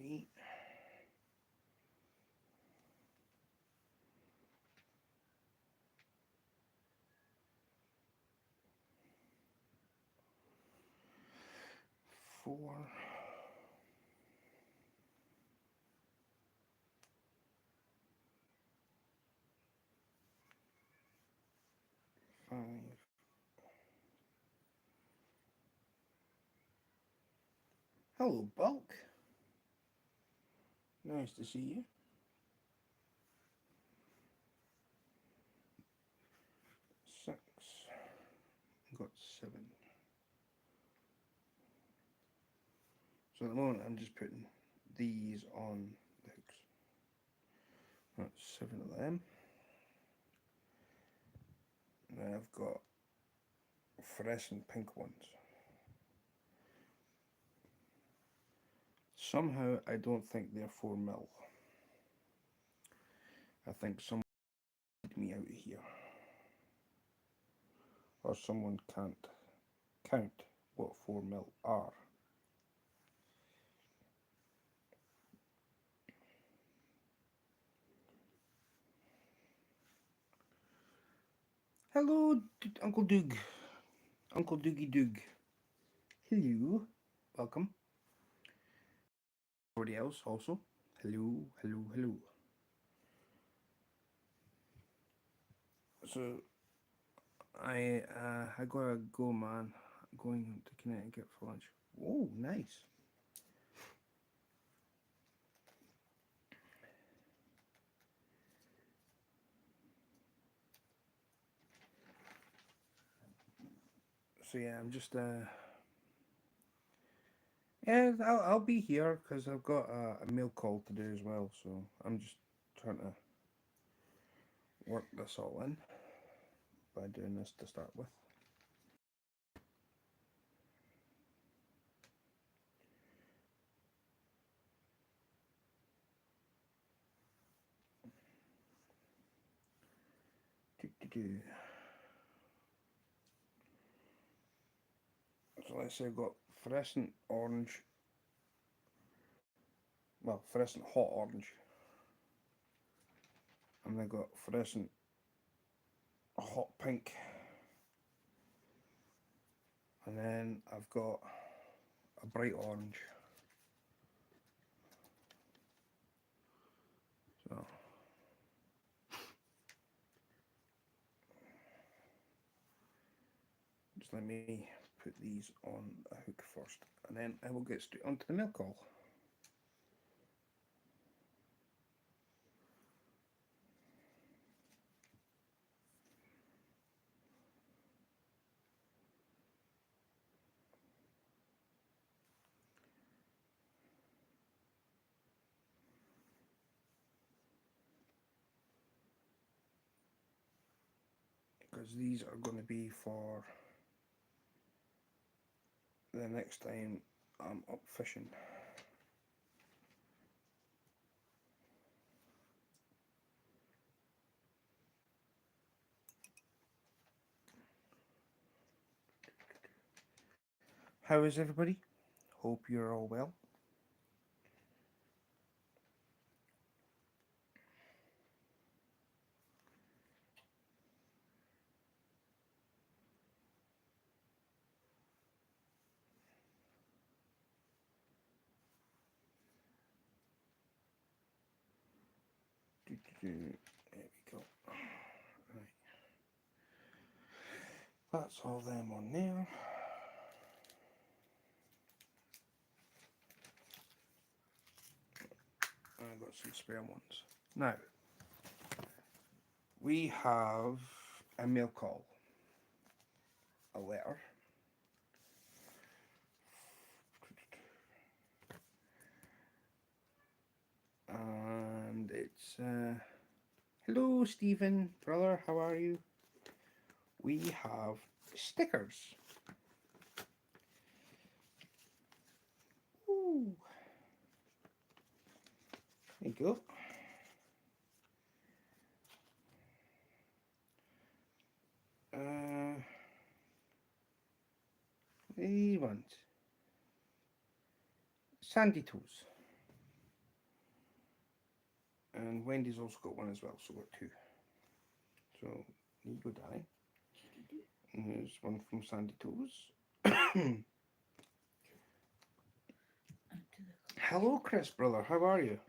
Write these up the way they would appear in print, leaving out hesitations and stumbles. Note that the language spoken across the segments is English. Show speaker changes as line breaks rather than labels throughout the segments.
3, 4, 5. Hello, Bulk. Nice to see you. 6. Got 7. So at the moment I'm just putting these on the hooks. That's 7 of them. And then I've got fluorescent pink ones. Somehow I don't think they're 4mm. I think someone lead me out of here. Or someone can't count what 4mm are. Hello, Uncle Doug. Uncle Doogie Doog. Hello. Welcome. Everybody else also. Hello, hello, hello. So I gotta go, man. I'm going to Connecticut for lunch. Oh, nice. So yeah, I'm just yeah, I'll be here because I've got a mail call to do as well. So I'm just trying to work this all in by doing this to start with. So let's say I've got fluorescent orange, well, fluorescent hot orange, and I got fluorescent hot pink, and then I've got a bright orange. So just let me put these on a hook first, and then I will get straight onto the mail call. Because these are going to be for the next time I'm up fishing. How is everybody? Hope you're all well. There we go. Right. That's all them on there. I've got some spare ones. Now, we have a mail call, a letter. And it's, hello Stephen, brother, how are you? We have stickers. Ooh. There you go. These ones. Sandy Toes. And Wendy's also got one as well, so we've got two. So there you go, Danny. And there's one from Sandy Toes. Hello, Chris, brother. How are you?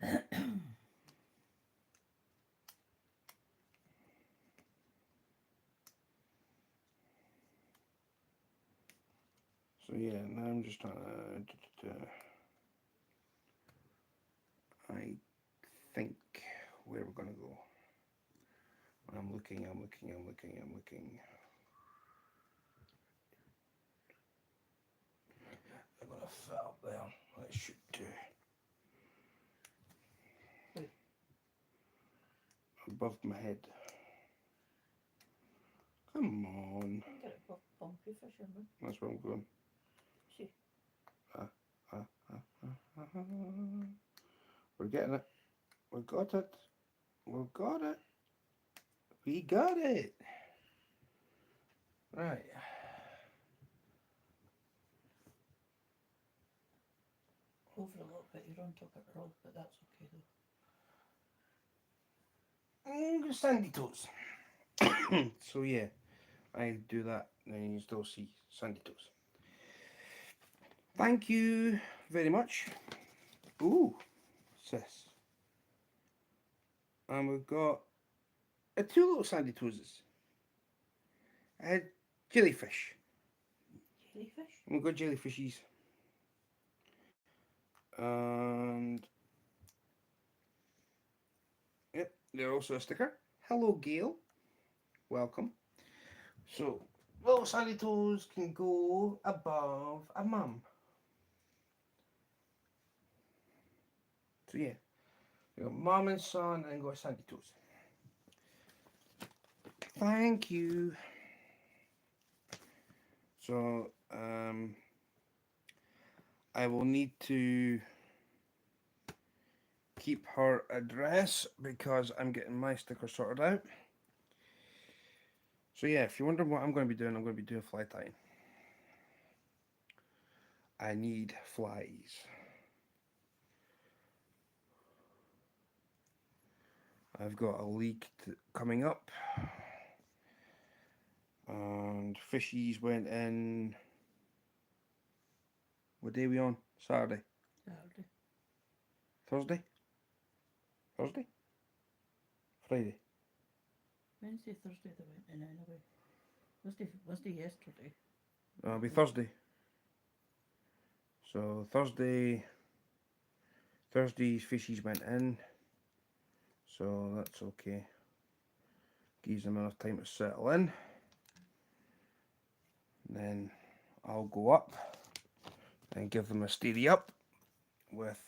So yeah, now I'm just trying to. I think where we're gonna go. I'm looking. I'm gonna fit up there. I should do. Above my head. Come on.
Get it above bumpy fisherman.
That's where I'm going.
See.
We're getting it. We got it. We got it. We got it. Right.
Over a little bit, you're on top of it, Rob, but that's okay though.
Sandy toes. So yeah, I do that, and you still see sandy toes. Thank you very much. Ooh, sis. And we've got two little sandy toeses. Jellyfish.
Jellyfish?
We've got jellyfishies. And yep, they're also a sticker. Hello, Gail. Welcome. So, little sandy toes can go above a mum. So yeah, you got mum and son, and got sandy toes. Thank you. So, I will need to keep her address because I'm getting my sticker sorted out. So yeah, if you're wondering what I'm going to be doing, I'm going to be doing fly tying. I need flies. I've got a leak coming up, and fishies went in. What day are we on? Saturday.
Saturday.
Thursday? Thursday? Friday?
Wednesday, Thursday they went in anyway. Was they yesterday?
It'll be Thursday. So Thursday's fishies went in. So that's okay. Gives them enough time to settle in. And then I'll go up and give them a steady up with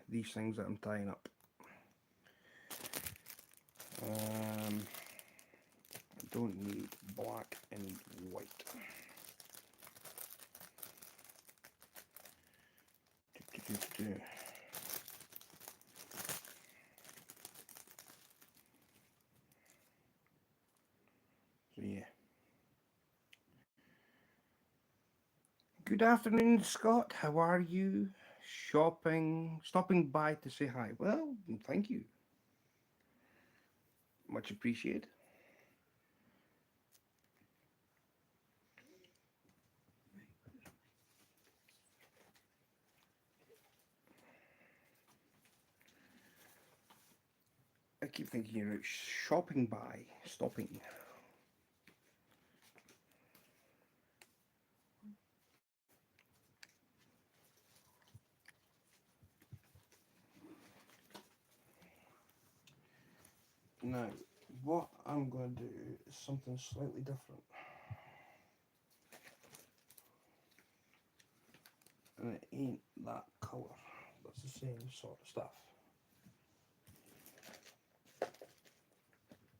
these things that I'm tying up. I don't need black and white. So yeah. Good afternoon, Scott. How are you? Stopping by to say hi. Well, thank you. Much appreciated. I keep thinking you're out shopping by, stopping. Now, what I'm going to do is something slightly different. And it ain't that colour. That's the same sort of stuff.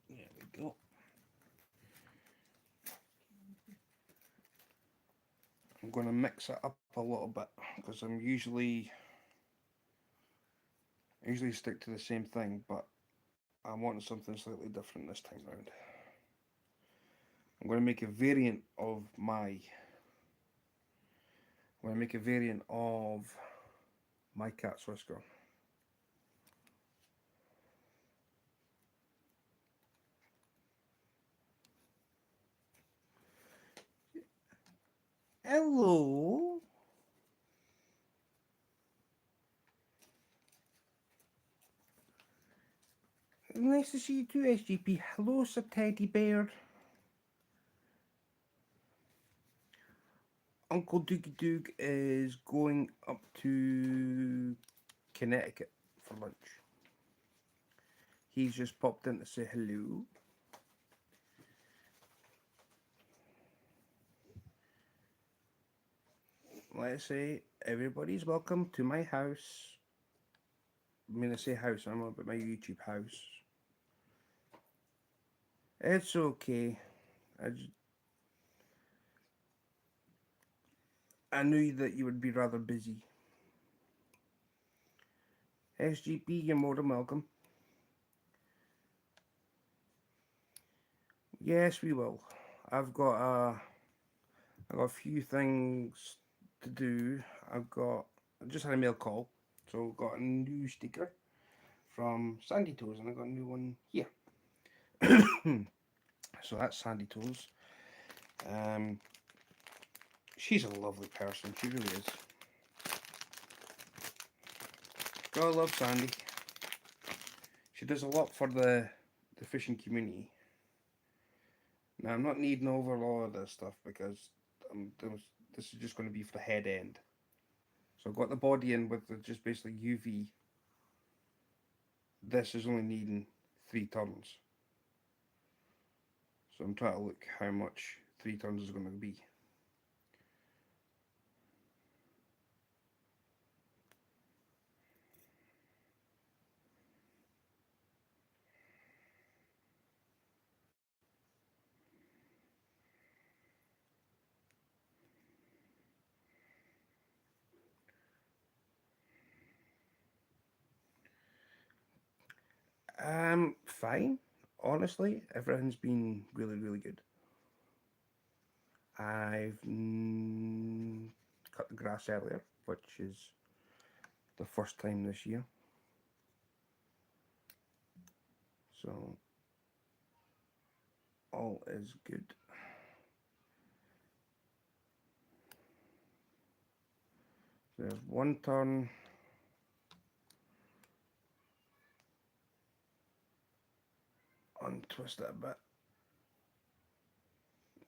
There we go. I'm going to mix it up a little bit because I usually stick to the same thing, but I want something slightly different this time round. I'm going to make a variant of my cat's whisker. Hello. Nice to see you too, SGP. Hello, Sir Teddy Bear. Uncle Doogie Doog is going up to Connecticut for lunch. He's just popped in to say hello. Let's say everybody's welcome to my house. I mean, I say house, I'm about my YouTube house. It's okay. I knew that you would be rather busy. SGP, you're more than welcome. Yes, we will. I've got a few things to do. I just had a mail call, so got a new sticker from Sandy Toes, and I got a new one here. So that's Sandy Toes. She's a lovely person. She really is. Gotta love Sandy. She does a lot for the fishing community. Now I'm not needing over all of this stuff because this is just going to be for the head end. So I've got the body in with just basically UV. This is only needing 3 tons. So I'm trying to look how much 3 tons is going to be. Fine. Honestly, everything's been really, really good. I've cut the grass earlier, which is the first time this year. So all is good. There's 1 ton. Untwist it a bit.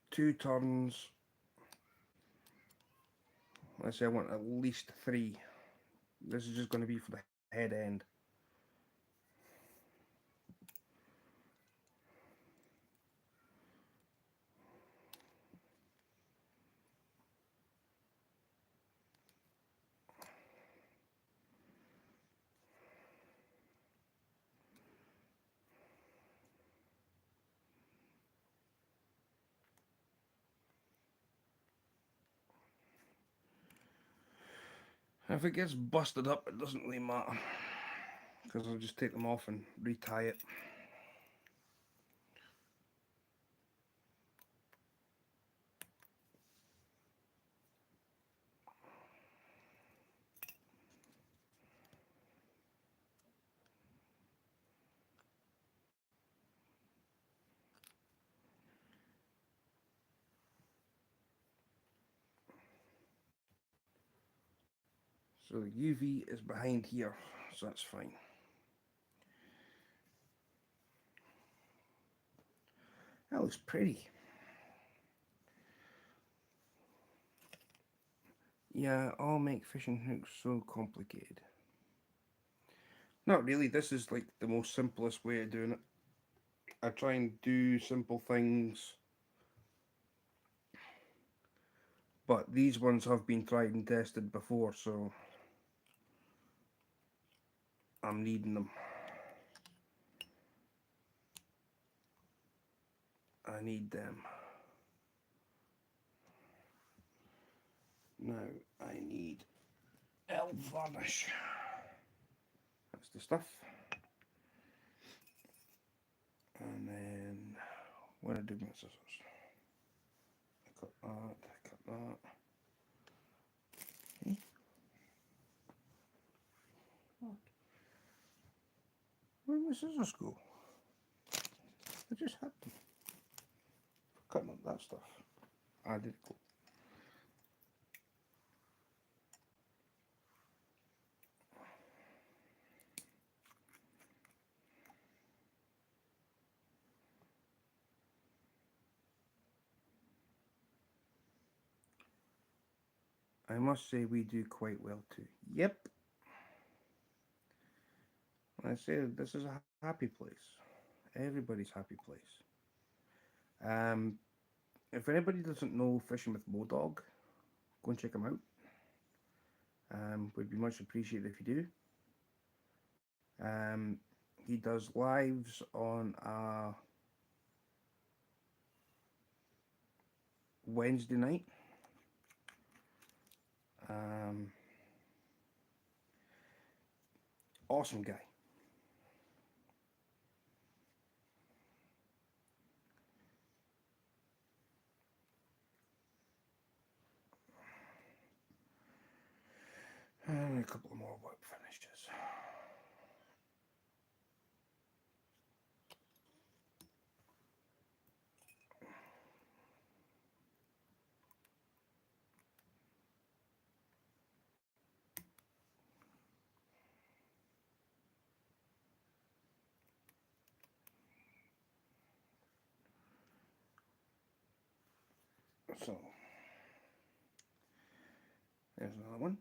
2 tons. Let's say I want at least 3. This is just going to be for the head end. If it gets busted up, it doesn't really matter, because I'll just take them off and retie it. So the UV is behind here, so that's fine. That looks pretty. Yeah, all make fishing hooks so complicated. Not really, this is like the most simplest way of doing it. I try and do simple things, but these ones have been tried and tested before, so I'm needing them. I need them. Now I need elf varnish. That's the stuff. And then where did I do my scissors? I cut that. Okay.
What?
Where did my scissors go? I just had them. Cutting up that stuff. I did go. I must say we do quite well too. Yep. I say this is a happy place. Everybody's happy place. Um, if anybody doesn't know Fishing with Modog, go and check him out. Would be much appreciated if you do. He does lives on a Wednesday night. Um, awesome guy. And a couple more work finishes. So there's another one.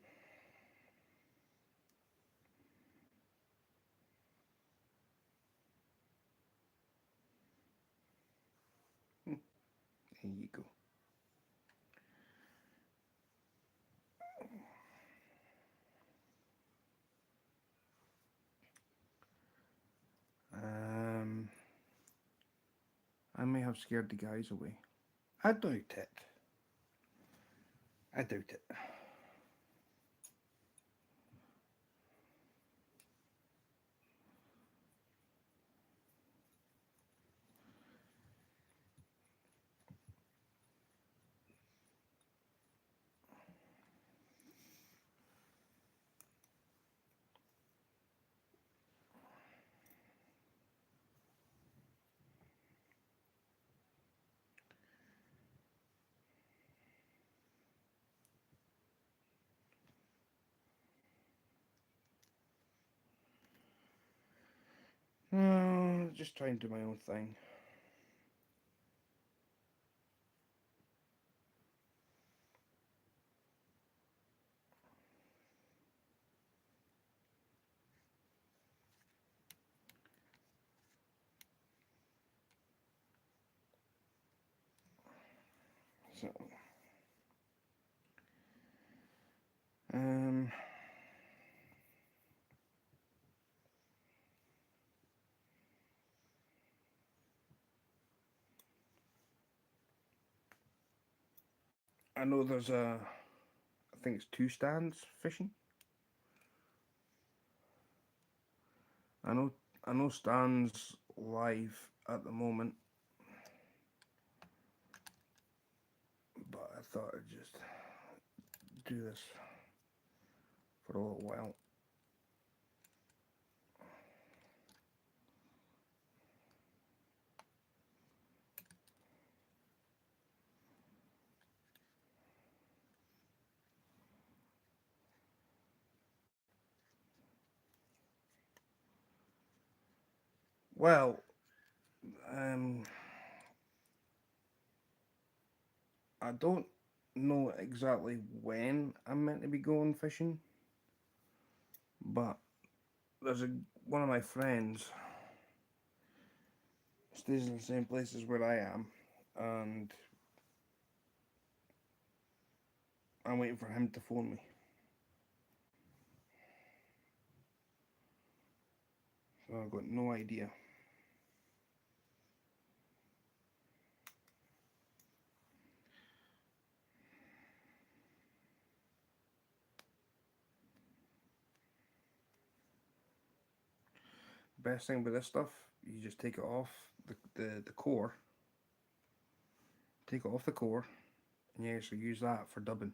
There you go. Um, I may have scared the guys away. I doubt it. I doubt it. Just trying to do my own thing. So, um, I know there's I think it's two stands fishing. I know, I know stands live at the moment, but I thought I'd just do this for a little while. Well, um, I don't know exactly when I'm meant to be going fishing, but there's one of my friends stays in the same places where I am, and I'm waiting for him to phone me. So I've got no idea. Best thing with this stuff, you just take it off the core, take it off the core, and you actually use that for dubbing.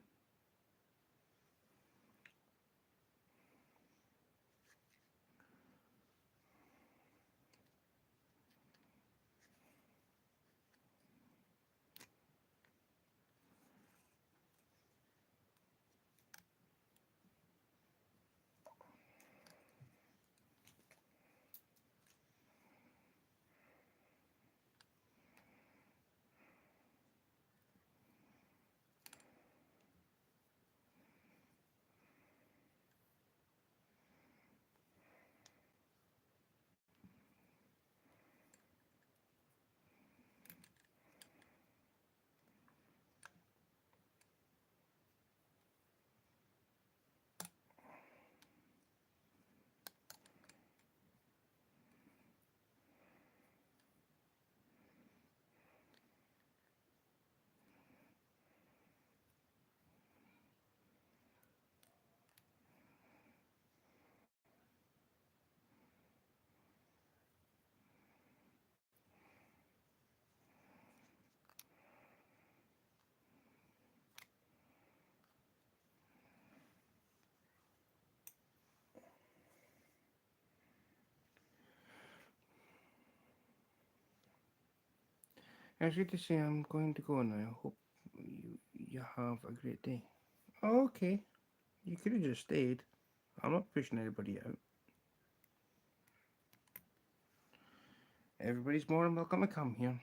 It's good to say I'm going to go now. Hope you have a great day. Oh, okay. You could have just stayed. I'm not pushing anybody out. Everybody's more than welcome to come here.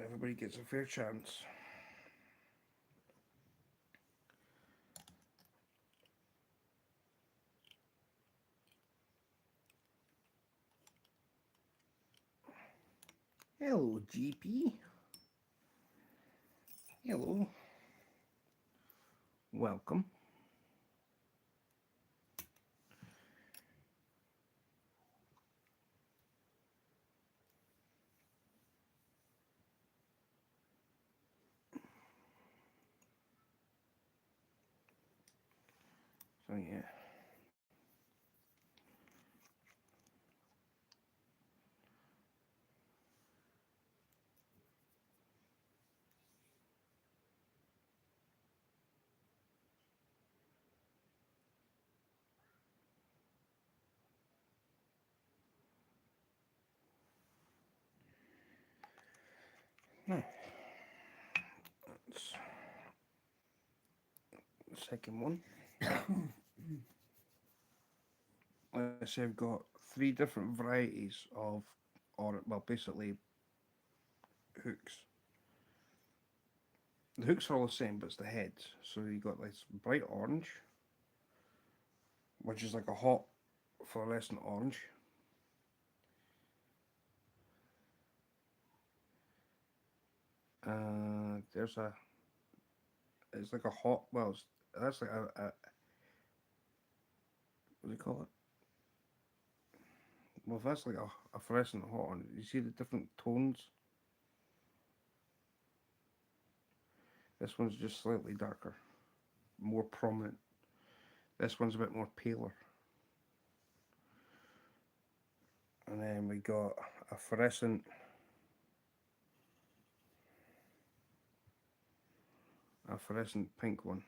Everybody gets a fair chance. Hello, GP. Hello. Welcome. So, yeah. Now, that's the second one. Let's say I've got three different varieties of, or well, basically hooks. The hooks are all the same, but it's the heads. So you got this bright orange, which is like a hot fluorescent orange. There's a, it's like a hot, well, that's like what do you call it? Well, if that's like a fluorescent hot one, you see the different tones? This one's just slightly darker, more prominent. This one's a bit more paler. And then we got a fluorescent pink one.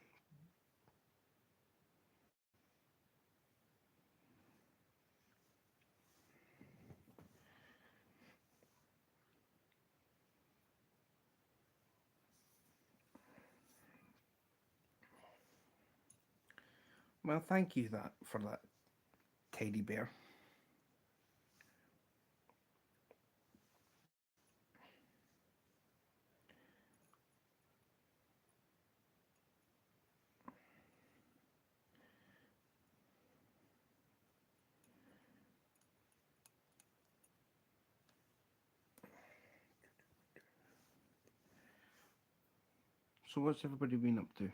Well, thank you for that, teddy bear. So what's everybody been up to?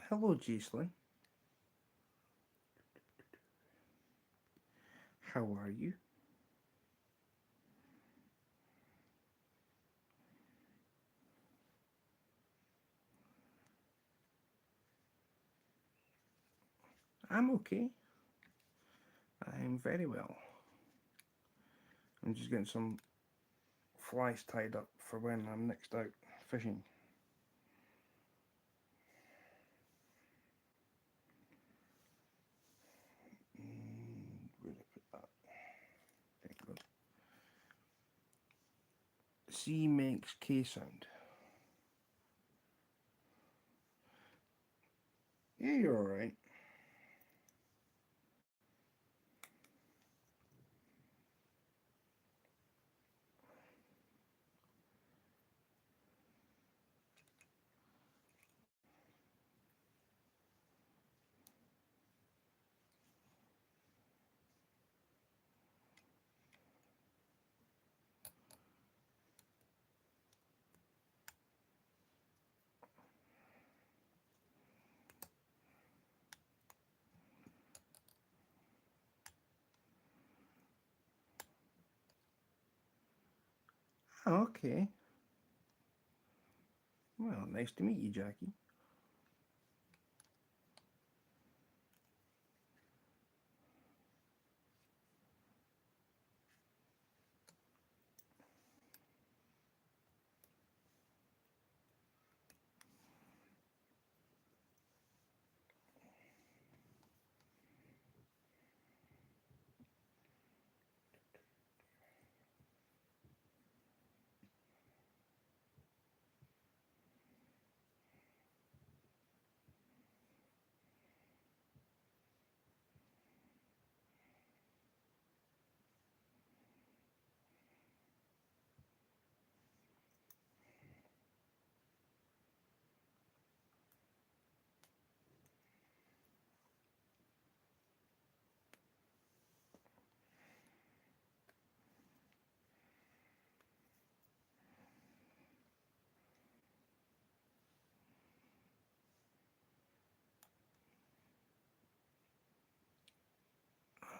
Hello, Gislin. How are you? I'm okay. I'm very well. I'm just getting some flies tied up for when I'm next out fishing. C makes K sound. Yeah, you're alright. Okay. Well, nice to meet you, Jackie.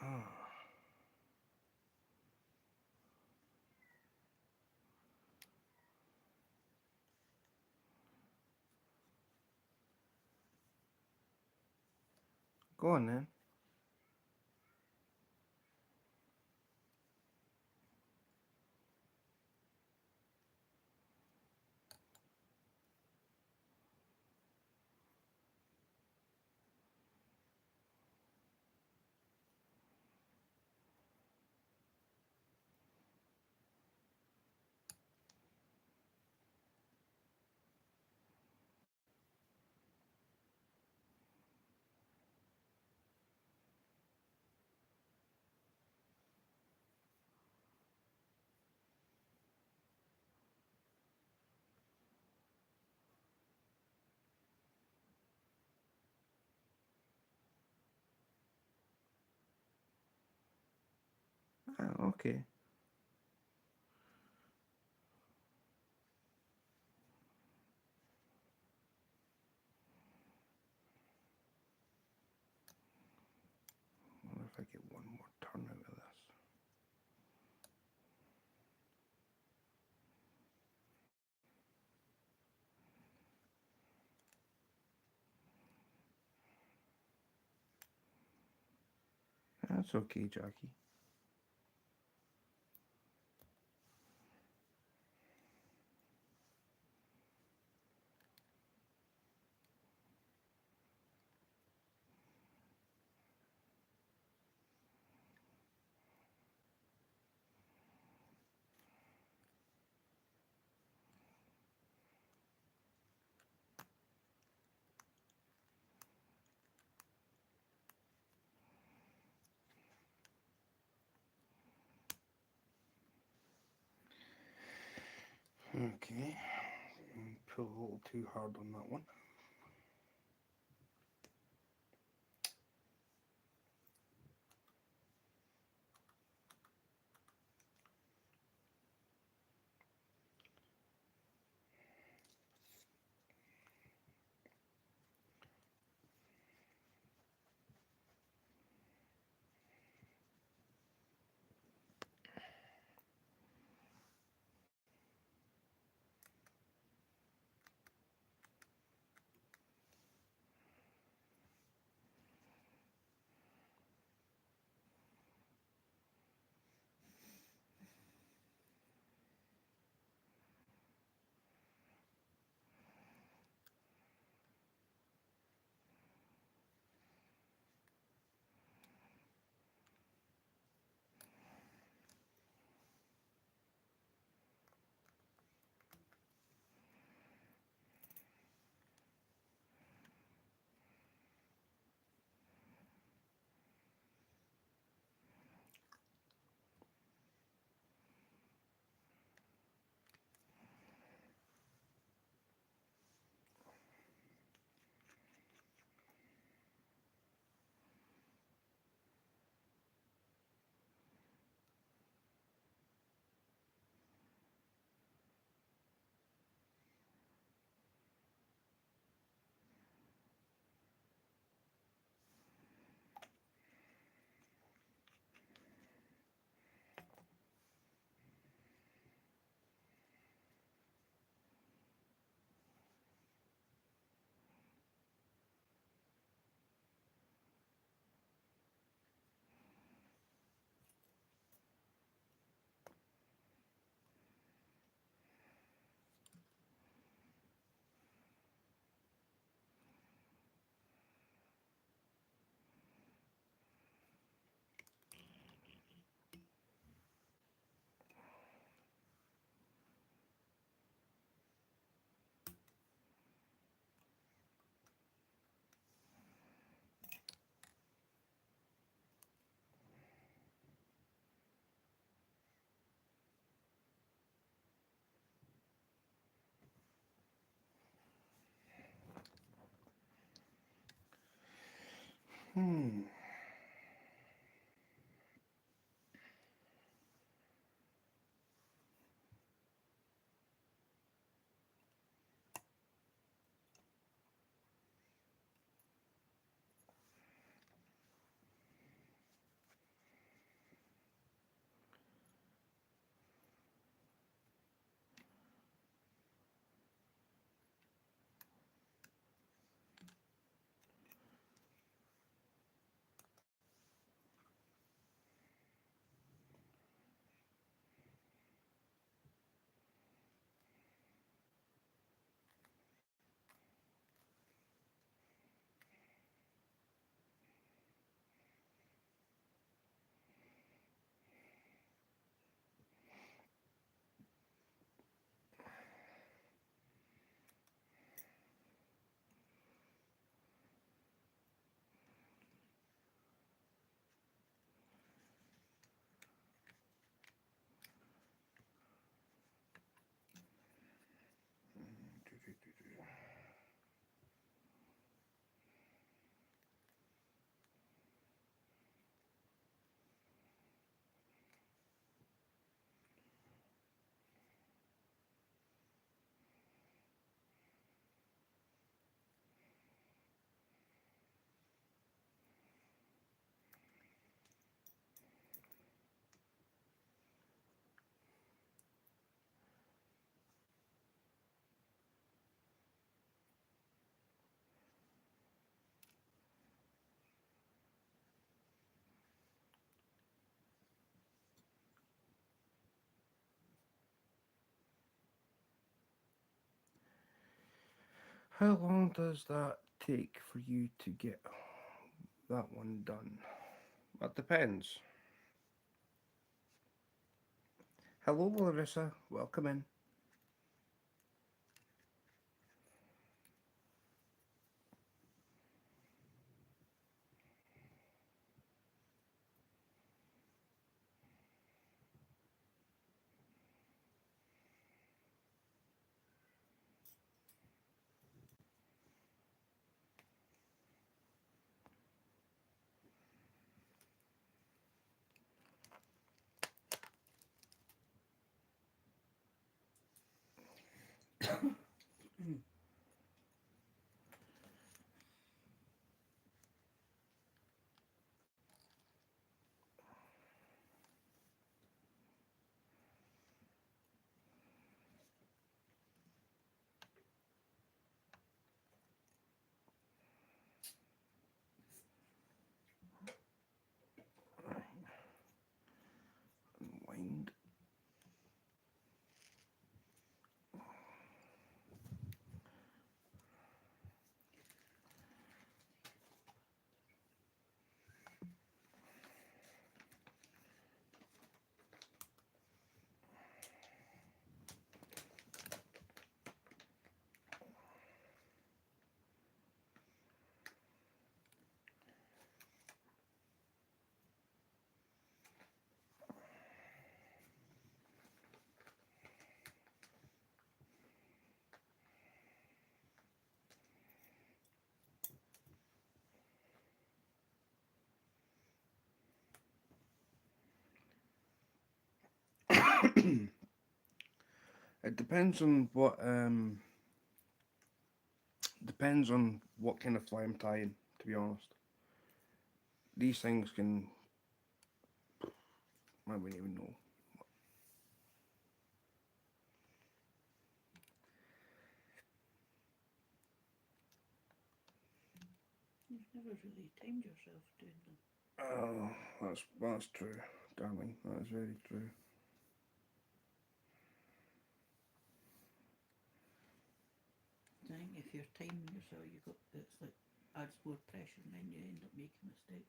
Ah, go on then. Ah, okay. I wonder if I get one more turn out of this. That's okay, Jackie. Okay. Pull a little too hard on that one. Hmm. How long does that take for you to get that one done? That depends. Hello, Larissa. Welcome in. Unwind. It depends on what kind of fly I'm tying, to be honest. These things can I wouldn't even know.
You've never really timed yourself doing them.
Oh, that's true, darling. That is very true.
I think if you're timing yourself, it's like adds more pressure, and then you end up making mistakes.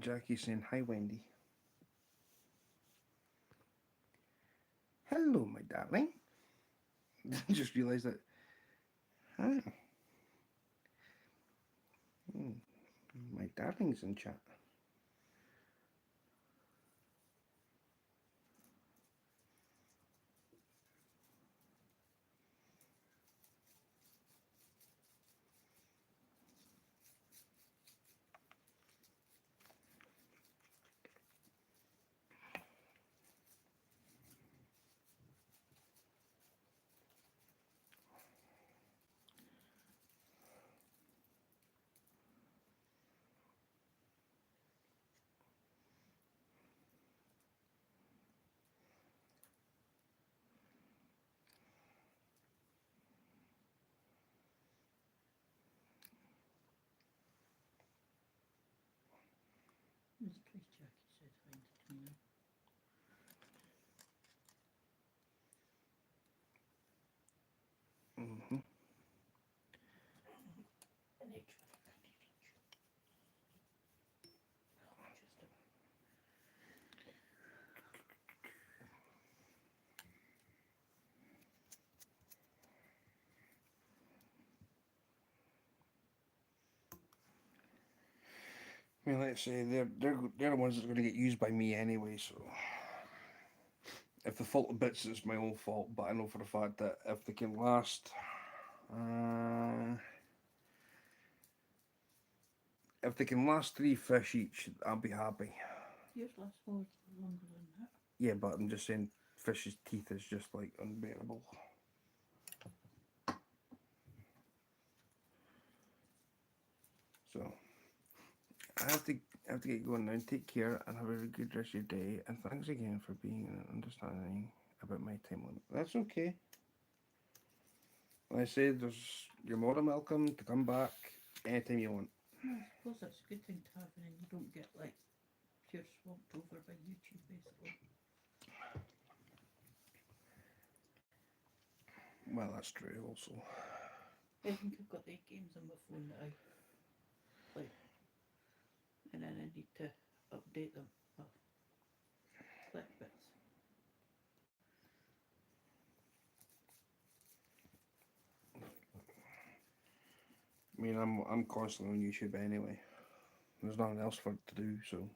Jackie's saying, hi, Wendy. Hello, my darling. Just realised that. Hi. My darling's in chat.
There's twice Jackie said hi to me now.
Mm-hmm.
An extra candy reach. Oh, just a
I mean, let's say they're the ones that are going to get used by me anyway. So if the fault of bits, it's my own fault. But I know for a fact that if they can last, if they can last 3 fish each, I'll be happy.
yours lasts more longer than that.
Yeah, but I'm just saying, fish's teeth is just like unbearable. So I have to get going now. Take care and have a very good rest of your day. And thanks again for being understanding about my time limit. That's okay. Like I said, you're more than welcome to come back anytime you want.
Well, I suppose that's a good thing to have, and then you don't get like pure swamped over by YouTube, basically.
Well, that's true also.
I think I've got the games on my phone that I play, and then I need to update them. Oh, click bits.
I mean, I'm constantly on YouTube anyway. There's nothing else for it to do, so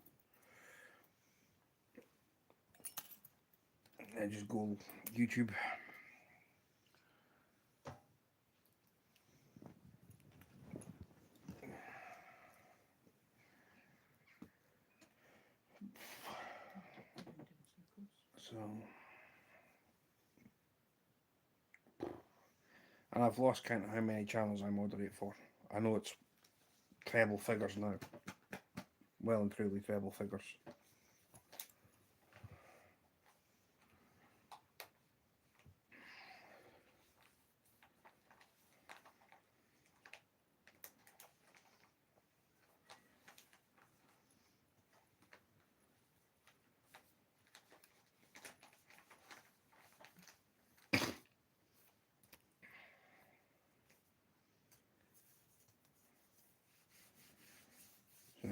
I just go YouTube. So, and I've lost count of how many channels I moderate for. I know it's treble figures now. Well and truly treble figures. So,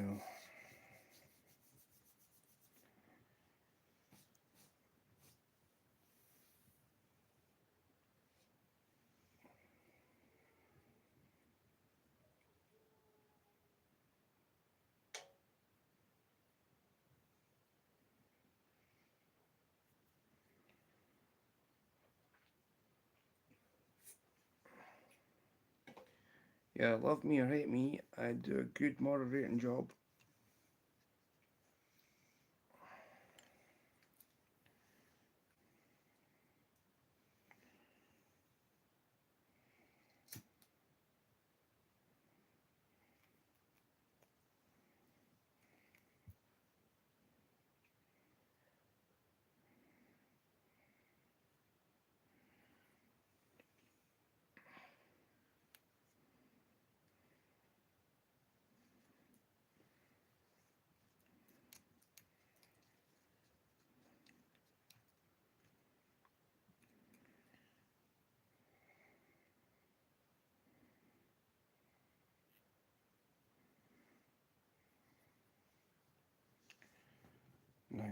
yeah, love me or hate me, I do a good moderating job. Now,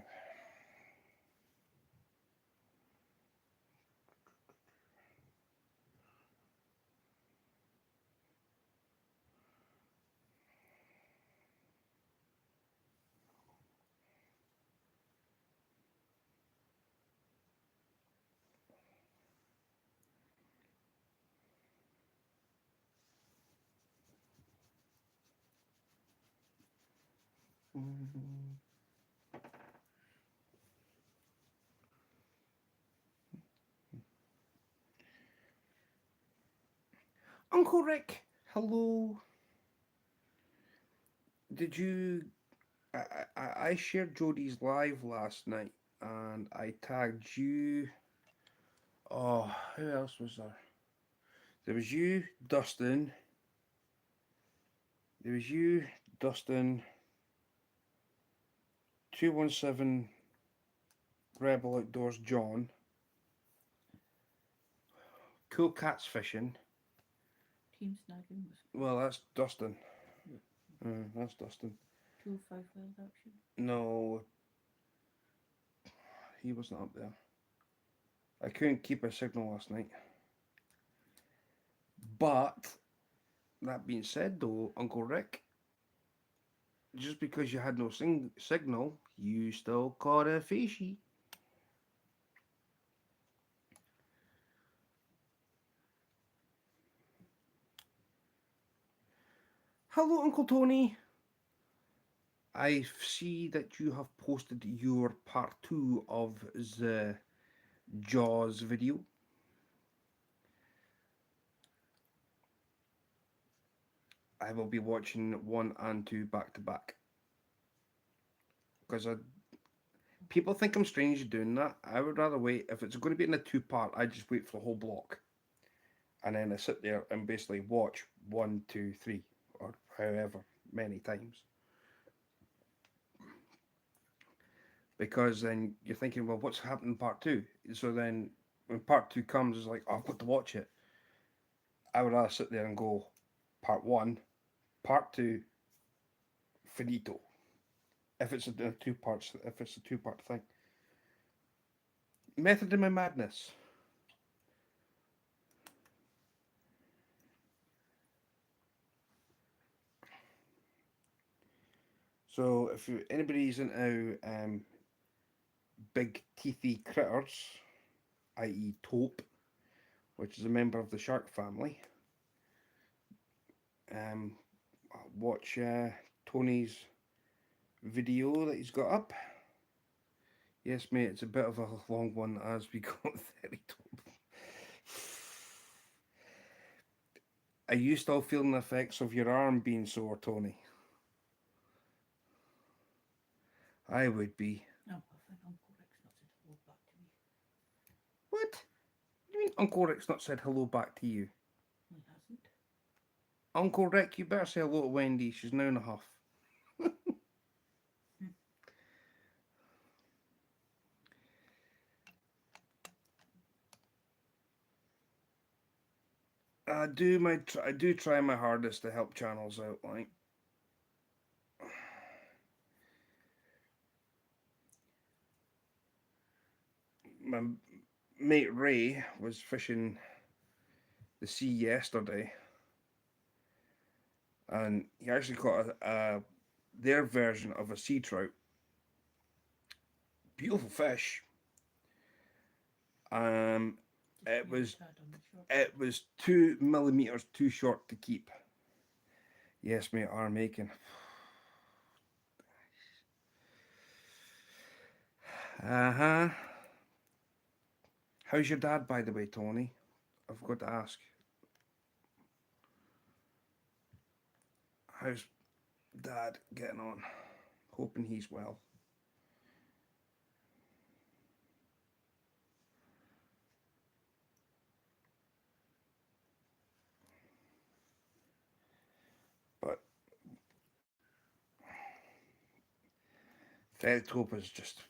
Uncle Rick, hello. Did you? I shared Jodie's live last night, and I tagged you. Oh, who else was there? There was you, Dustin. There was you, Dustin. 217 Rebel Outdoors, John. Cool Cats Fishing.
Team snagging was
Well, that's Dustin.
Yeah.
That's Dustin.
205 Wild Action.
No, he wasn't up there. I couldn't keep a signal last night. But, that being said though, Uncle Rick, just because you had no signal, you still caught a fishy. Hello, Uncle Tony. I see that you have posted your part 2 of the Jaws video. I will be watching 1 and 2 back to back. Because people think I'm strange doing that. I would rather wait. If it's going to be in a 2-part, I just wait for the whole block. And then I sit there and basically watch 1, 2, 3, or however many times. Because then you're thinking, well, what's happened in part 2? So then when part 2 comes, it's like, oh, I've got to watch it. I would rather sit there and go, part 1, part 2, finito. If it's a 2 parts, if it's a 2-part thing. Method in my madness. So if anybody's into big teethy critters, i.e. taupe, which is a member of the shark family, watch Tony's video that he's got up. Yes, mate, it's a bit of a long one as we go 30 taupe. Are you still feeling the effects of your arm being sore, Tony? I would be.
I'm huffing. Uncle Rick's not said hello back to me.
What? What do you mean Uncle Rick's not said hello back to you?
He hasn't.
Uncle Rick, you better say hello to Wendy. She's now in a huff. I do try my hardest to help channels out, like. My mate Ray was fishing the sea yesterday, and he actually caught their version of a sea trout. Beautiful fish. It was 2 millimeters too short to keep. Yes, mate, arm aching. Uh-huh. How's your dad, by the way, Tony? I've got to ask. How's Dad getting on? Hoping he's well. But Ferritopa is just...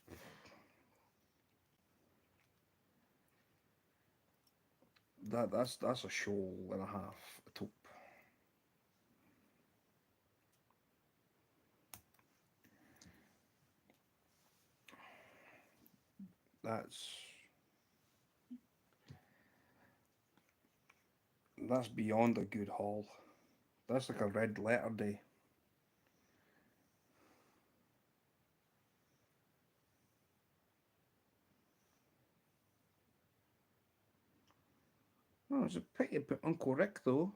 That's a shoal and a half, a taupe. that's beyond a good haul. That's like a red letter day. Oh, it's a pity about Uncle Rick though.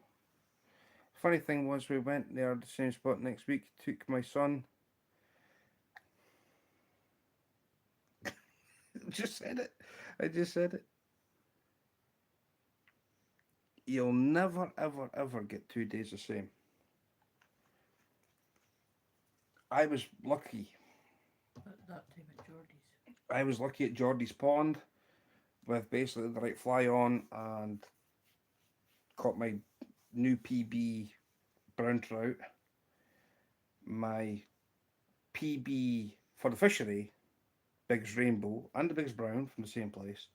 Funny thing was, we went there the same spot next week. Took my son. Just said it. I just said it. You'll never, ever, ever get 2 days the same. I was lucky.
At that time at Geordie's.
I was lucky at Geordie's Pond with basically the right fly on and caught my new PB brown trout, my PB for the fishery, Biggs Rainbow, and the Biggs Brown from the same place.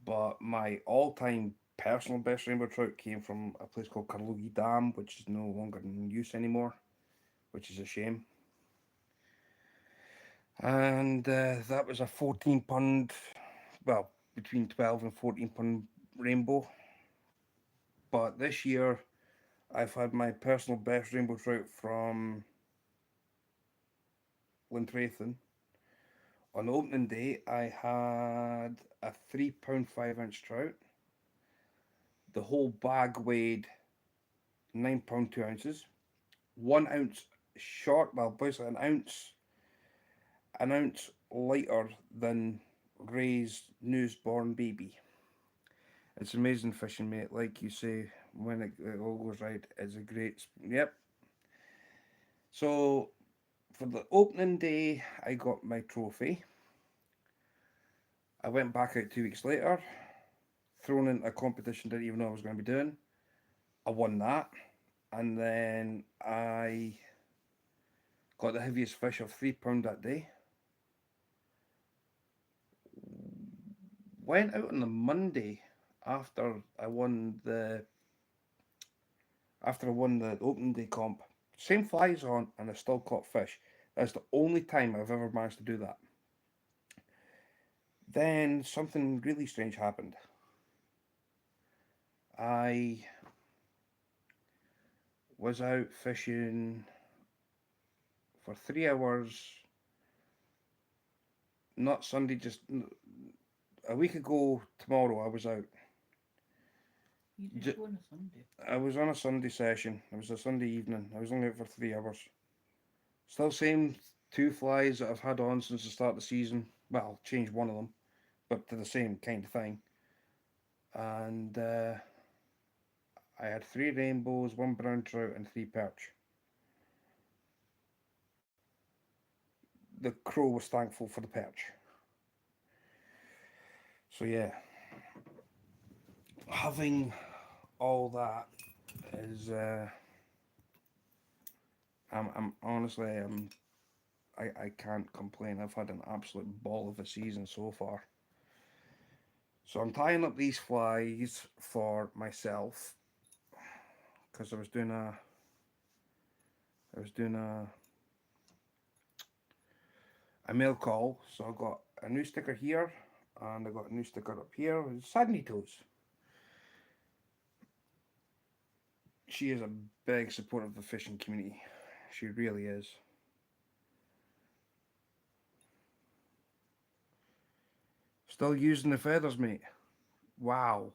But my all time personal best rainbow trout came from a place called Carlugi Dam, which is no longer in use anymore, which is a shame. And that was a 14 pound, well, between 12 and 14 pound rainbow. But this year, I've had my personal best rainbow trout from Lintraithen. On opening day, I had a £3 5 inch trout. The whole bag weighed £9 2 ounces. 1 ounce short, well, basically an ounce lighter than Ray's newborn baby. It's amazing fishing, mate. Like you say, when it all goes right, it's a great. Yep. So for the opening day, I got my trophy. I went back out 2 weeks later, thrown in a competition didn't even know I was going to be doing. I won that, and then I got the heaviest fish of £3 that day. Went out on the Monday after I won the opening day comp. Same flies on, and I still caught fish. That's the only time I've ever managed to do that. Then something really strange happened. I was out fishing for 3 hours, not Sunday, just a week ago tomorrow. I was out.
You didn't go on a Sunday.
I was on a Sunday session. It was a Sunday evening. I was only out for 3 hours. Still same two flies that I've had on since the start of the season. Well, changed one of them, but to the same kind of thing. And I had 3 rainbows, 1 brown trout, and 3 perch. The crow was thankful for the perch. So yeah, having all that is, I'm honestly, I can't complain. I've had an absolute ball of a season so far. So I'm tying up these flies for myself because I was doing a mail call. So I got a new sticker here and I got a new sticker up here. Sadney Toes. She is a big supporter of the fishing community. She really is. Still using the feathers, mate. Wow.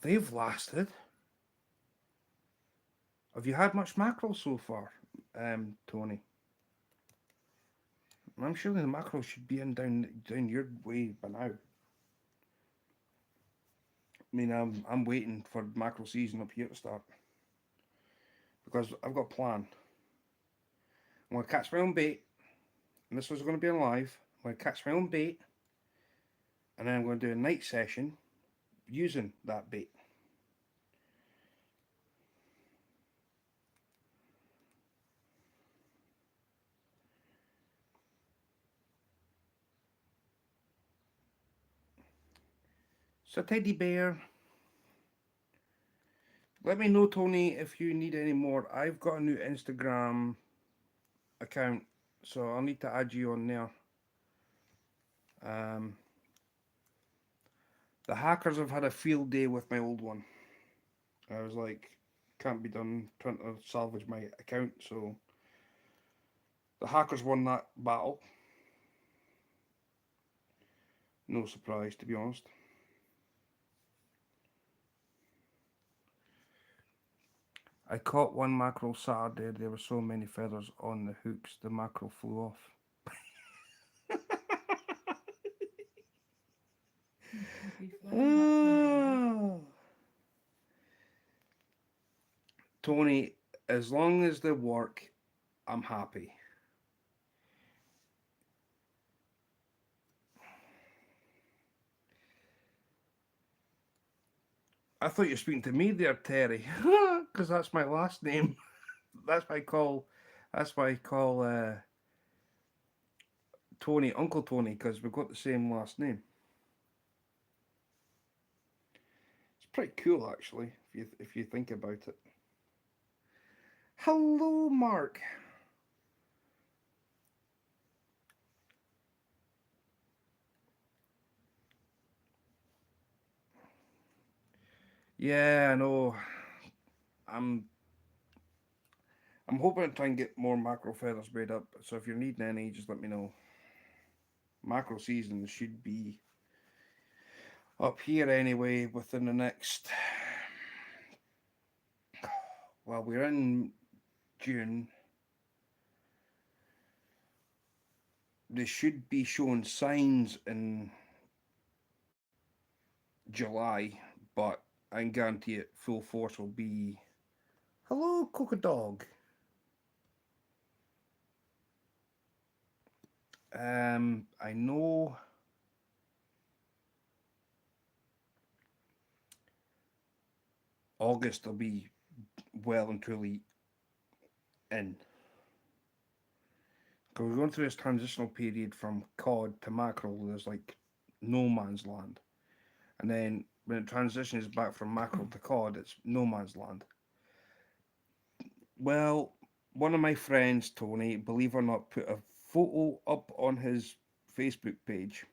They've lasted. Have you had much mackerel so far, Tony? I'm sure the mackerel should be in down your way by now. I mean, I'm waiting for mackerel season up here to start because I've got a plan. I'm going to catch my own bait, and this was going to be on live. I'm going to catch my own bait, and then I'm going to do a night session using that bait. So, teddy bear, let me know, Tony, if you need any more. I've got a new Instagram account So I'll need to add you on there. Um, the hackers have had a field day with my old one. I was like, can't be done trying to salvage my account, so the hackers won that battle. No surprise, to be honest. I caught one mackerel Saturday. There were so many feathers on the hooks, the mackerel flew off.
You'll be flying back one day, eh?
Tony, as long as they work, I'm happy. I thought you were speaking to me there, Terry, because that's my last name. That's why I call. That's why I call Tony Uncle Tony, because we've got the same last name. It's pretty cool, actually, if you think about it. Hello, Mark. Yeah, I know. I'm I'm hoping to try and get more mackerel feathers made up. So if you're needing any, just let me know. Mackerel season should be up here anyway within the next. Well, we're in June. They should be showing signs in July, but I can guarantee it full force will be. Hello, Coca Dog. I know August will be well and truly in. Because we're going through this transitional period from cod to mackerel. There's like no man's land, and then when it transitions back from mackerel to cod, it's no man's land. Well, one of my friends, Tony, believe it or not, put a photo up on his Facebook page,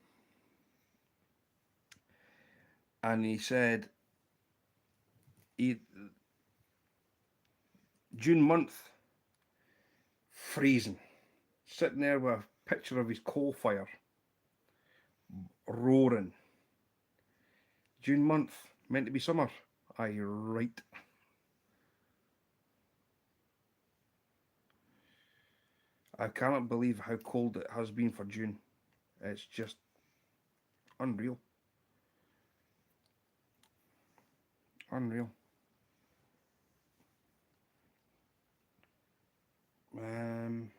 and he said he, June month freezing, sitting there with a picture of his coal fire roaring. June month meant to be summer. Aye, you're right. I cannot believe how cold it has been for June. It's just unreal. Unreal. Um,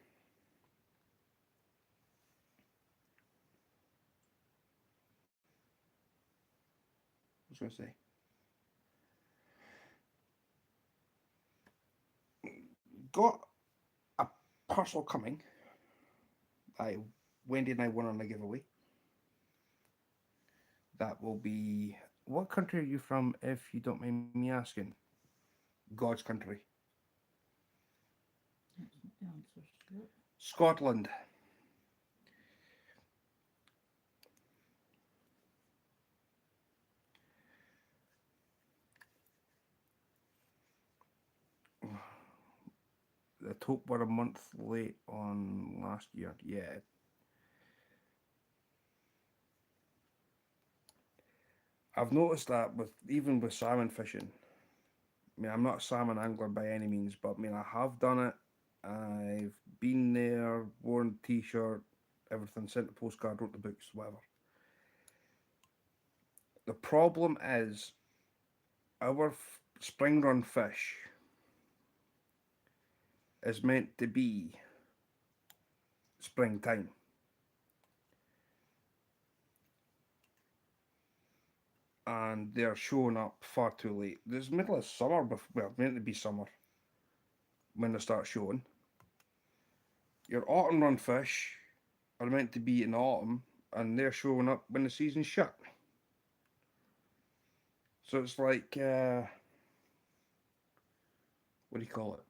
what was I going to say? Got a parcel coming. I Wendy and I won on a giveaway. That will be. What country are you from, if you don't mind me asking? God's country.
That's not the answer, Stuart.
Scotland. The taupe were a month late on last year. Yeah. I've noticed that with even with salmon fishing. I mean, I'm not a salmon angler by any means, but I mean, I have done it. I've been there, worn t-shirt, everything, sent a postcard, wrote the books, whatever. The problem is our spring run fish is meant to be springtime, and they're showing up far too late. There's middle of summer, well, meant to be summer when they start showing. Your autumn run fish are meant to be in autumn, and they're showing up when the season's shut. So it's like, what do you call it?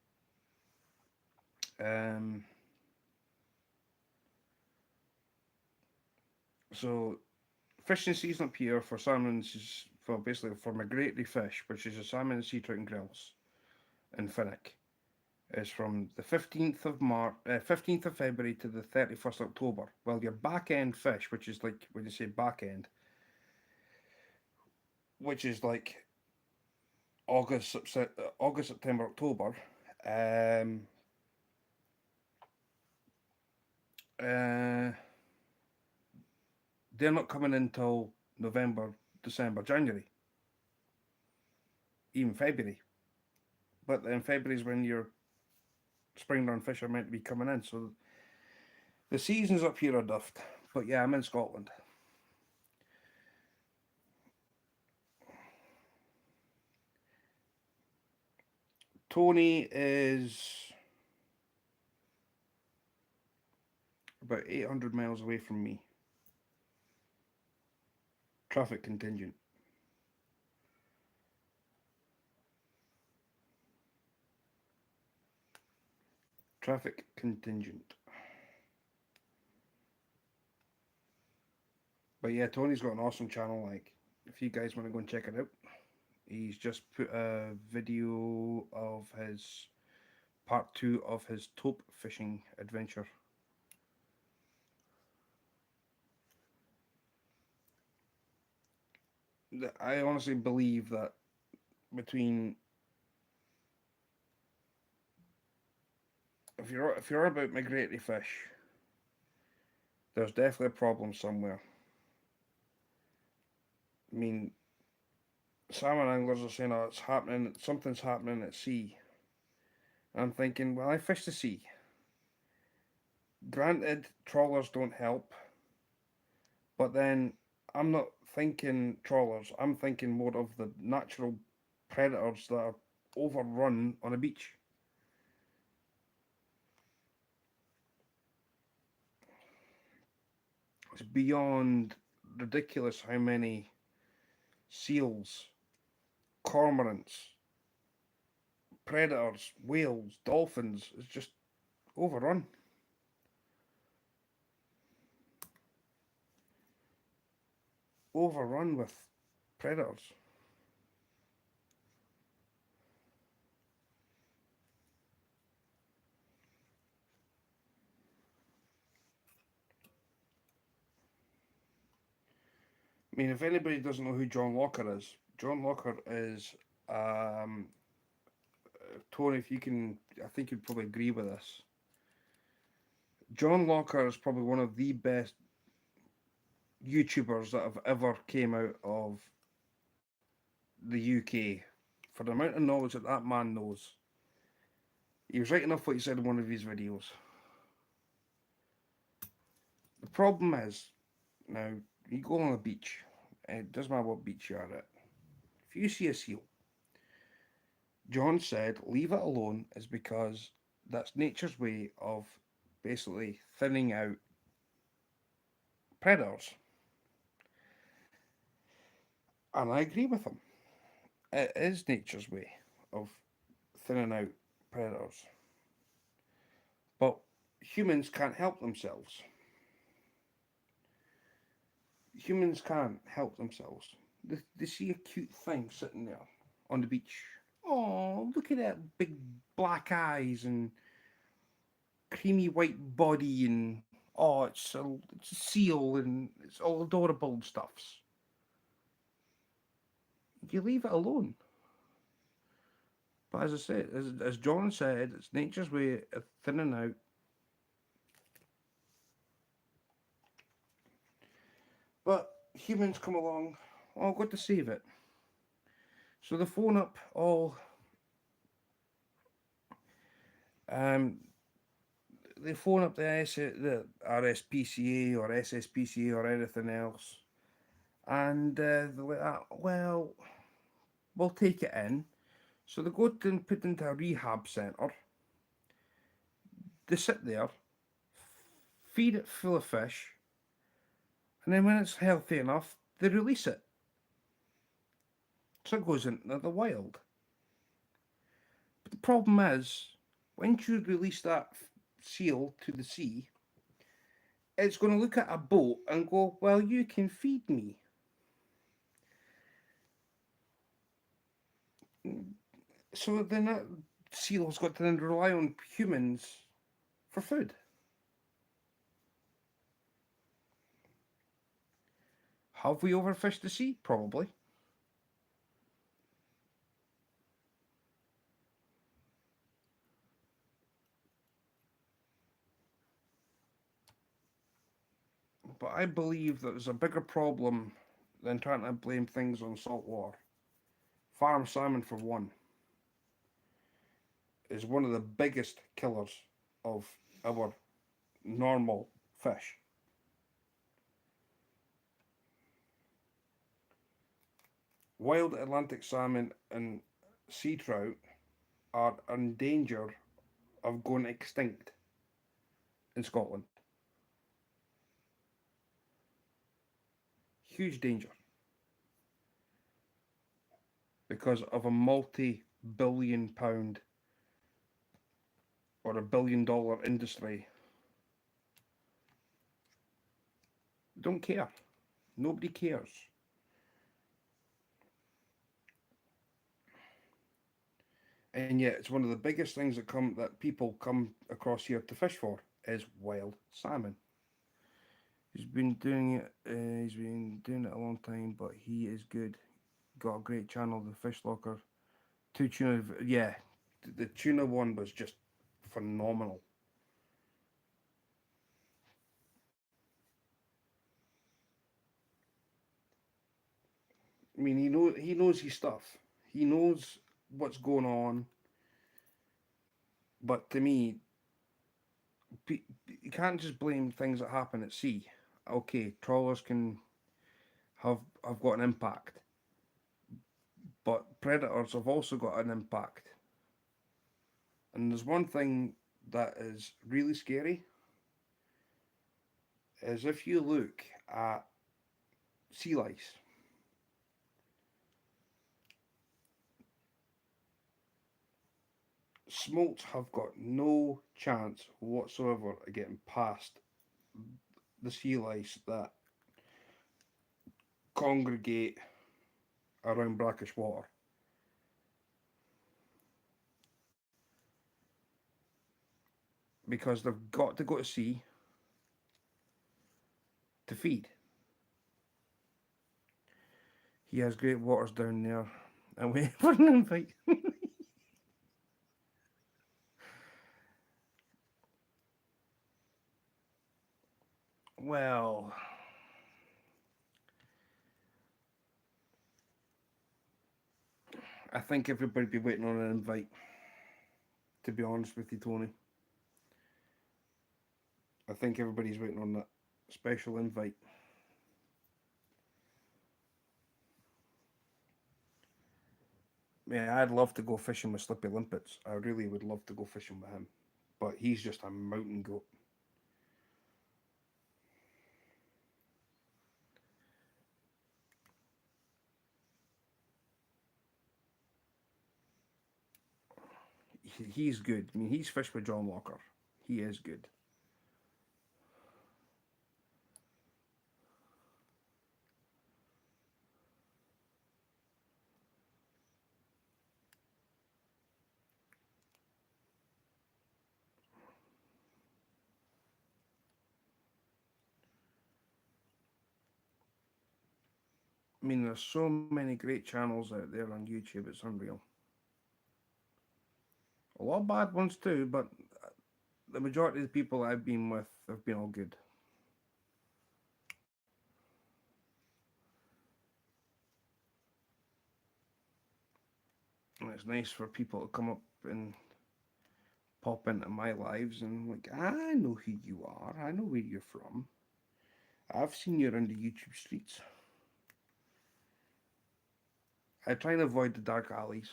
So fishing season up here for salmon is for basically for migratory fish, which is a salmon, sea trout, and grills in Finnick, is from the 15th of February to the 31st of October. Well, your back end fish, which is like when you say back end, which is like August, September, October. Um, uh, they're not coming until November, December, January, even February. But then February is when your spring run fish are meant to be coming in. So the seasons up here are duffed. But yeah, I'm in Scotland. Tony is about 800 miles away from me. Traffic contingent. Traffic contingent. But yeah, Tony's got an awesome channel. Like, if you guys want to go and check it out, he's just put a video of his part two of his taupe fishing adventure. I honestly believe that between if you're about migratory fish, there's definitely a problem somewhere. I mean, salmon anglers are saying, "Oh, it's happening. Something's happening at sea." I'm thinking, well, I fish the sea. Granted, trawlers don't help, but then I'm not thinking trawlers. I'm thinking more of the natural predators that are overrun on a beach. It's beyond ridiculous how many seals, cormorants, predators, whales, dolphins is just overrun. Overrun with predators. I mean, if anybody doesn't know who John Locker is, John Locker is Tony. If you can, I think you'd probably agree with this. John Locker is probably one of the best YouTubers that have ever came out of the UK. For the amount of knowledge that that man knows, he was right enough what he said in one of his videos. The problem is, now, you go on a beach, and it doesn't matter what beach you're at. If you see a seal, John said leave it alone is because that's nature's way of basically thinning out predators. And I agree with him. It is nature's way of thinning out predators. But humans can't help themselves. Humans can't help themselves. They see a cute thing sitting there on the beach. Oh, look at that big black eyes and creamy white body, and oh, it's a seal and it's all adorable and stuffs. You leave it alone. But as I said, as John said, it's nature's way of thinning out. But humans come along, oh, got to save it. So they phone up all, um, they phone up the RSPCA or SSPCA or anything else, and they're like, well, we'll take it in. So they go to and put into a rehab centre. They sit there, feed it full of fish, and then when it's healthy enough, they release it. So it goes into the wild. But the problem is, once you release that seal to the sea, it's going to look at a boat and go, well, you can feed me. So then that seal's got to then rely on humans for food. Have we overfished the sea? Probably. But I believe that there's a bigger problem than trying to blame things on salt water. Farm salmon, for one, is one of the biggest killers of our normal fish. Wild Atlantic salmon and sea trout are in danger of going extinct in Scotland. Huge danger because of a multi-billion-pound or $1 billion industry. Don't care. Nobody cares. And yet, it's one of the biggest things that people come across here to fish for is wild salmon. He's been doing it. He's been doing it a long time, but he is good. Got a great channel, the Fish Locker. Two tuna, yeah. The tuna one was just phenomenal. I mean, he knows his stuff. He knows what's going on. But to me, you can't just blame things that happen at sea. Okay, trawlers can have got an impact, but predators have also got an impact. And there's one thing that is really scary is if you look at sea lice. Smolts have got no chance whatsoever of getting past the sea lice that congregate around brackish water. Because they've got to go to sea to feed. He has great waters down there. And wait for an invite. Well, I think everybody'd be waiting on an invite, to be honest with you, Tony. I think everybody's waiting on that special invite. Yeah, I'd love to go fishing with Slippy Limpets. I really would love to go fishing with him. But he's just a mountain goat. He's good. I mean, he's fished with John Locker. He is good. I mean, there's so many great channels out there on YouTube, it's unreal. A lot of bad ones too, but the majority of the people I've been with have been all good. And it's nice for people to come up and pop into my lives and like, I know who you are, I know where you're from. I've seen you around the YouTube streets. I try and avoid the dark alleys.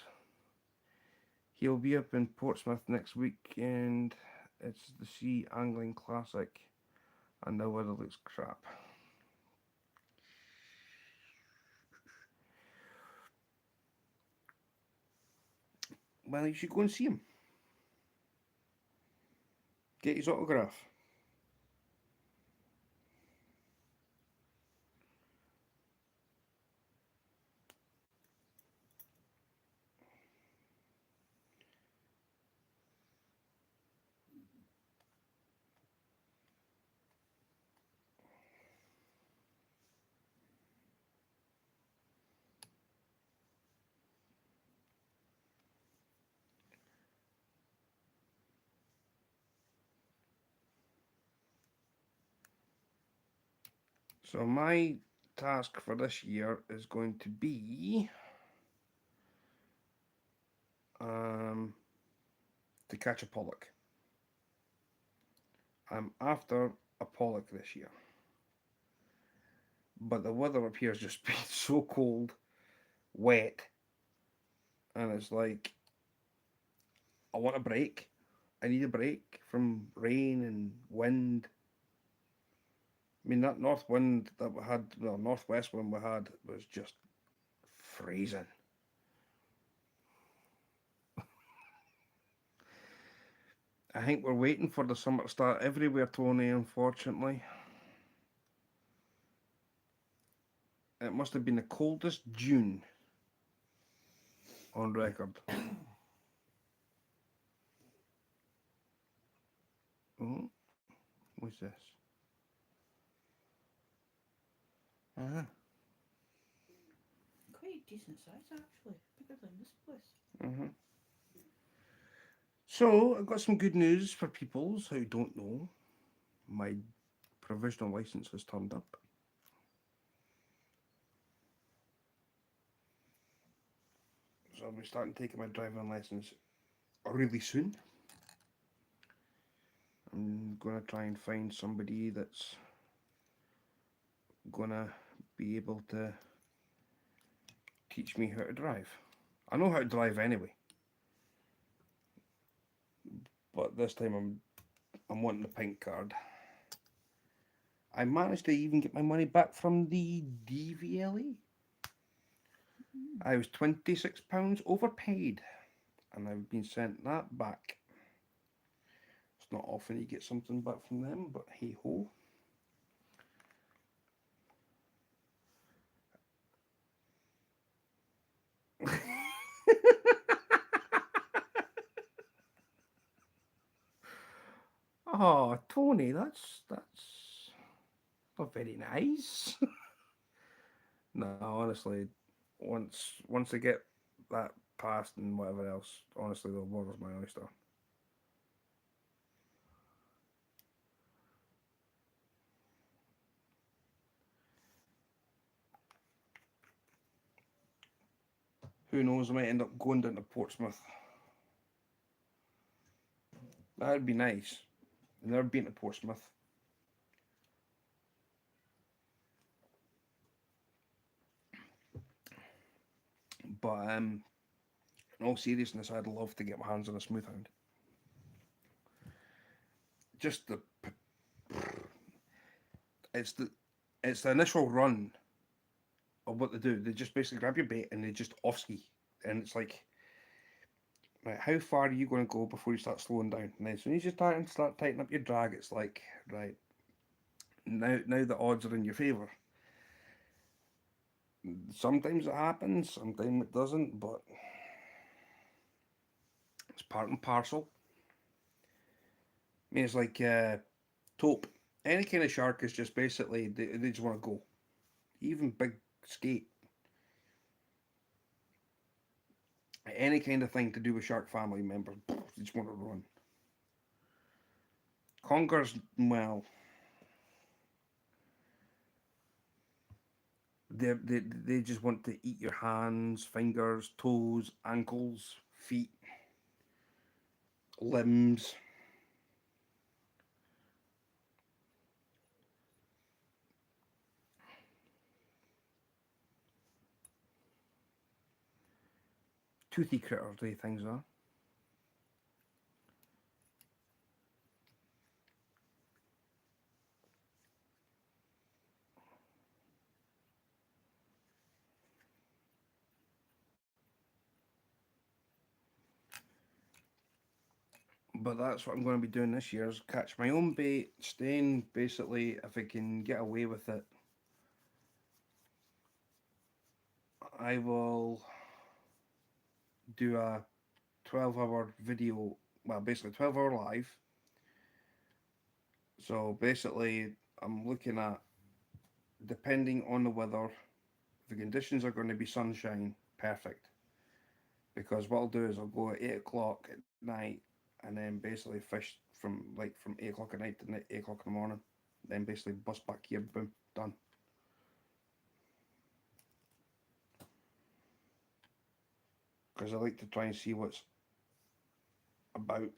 He'll be up in Portsmouth next week, and it's the Sea Angling Classic, and the weather looks crap. Well, you should go and see him. Get his autograph. So my task for this year is going to be um, to catch a pollock. I'm after a pollock this year, but the weather up here has just been so cold, wet, and it's like I want a break. I need a break from rain and wind. I mean, that north wind that we had, the northwest wind we had, was just freezing. I think we're waiting for the summer to start everywhere, Tony, unfortunately. It must have been the coldest June on record. Oh, what's this? Uh-huh.
Quite decent size actually, bigger than this place.
Uh-huh. So, I've got some good news for peoples who don't know. My provisional license has turned up. So, I'll be starting taking my driving license really soon. I'm going to try and find somebody that's going to be able to teach me how to drive. I know how to drive anyway, but this time I'm wanting the pink card. I managed to even get my money back from the DVLE. I was £26 overpaid, and I've been sent that back. It's not often you get something back from them, but hey ho. Oh, Tony, that's not very nice. No, honestly, once I get that passed and whatever else, honestly, the world's my oyster. Who knows? I might end up going down to Portsmouth. That'd be nice. I've never been to Portsmouth, but in all seriousness, I'd love to get my hands on a smoothhound. Just the it's the it's the initial run of what they do. They just basically grab your bait and they just off ski, and it's like, right, how far are you going to go before you start slowing down? And then as soon as you start tightening up your drag, it's like, right, now the odds are in your favour. Sometimes it happens, sometimes it doesn't, but it's part and parcel. I mean, it's like taupe. Any kind of shark is just basically they just want to go. Even big skate, any kind of thing to do with shark family members, they just want to run. Conkers, well, they just want to eat your hands, fingers, toes, ankles, feet, limbs. Toothy critters, they things are. But that's what I'm going to be doing this year: is catch my own bait, staying basically if I can get away with it. I will do a 12-hour video, well, basically 12-hour live. So basically, I'm looking at, depending on the weather, the conditions are going to be sunshine, perfect. Because what I'll do is I'll go at 8 o'clock at night and then basically fish from 8 o'clock at night to 8 o'clock in the morning. Then basically bust back here, boom, done. because I like to try and see what's about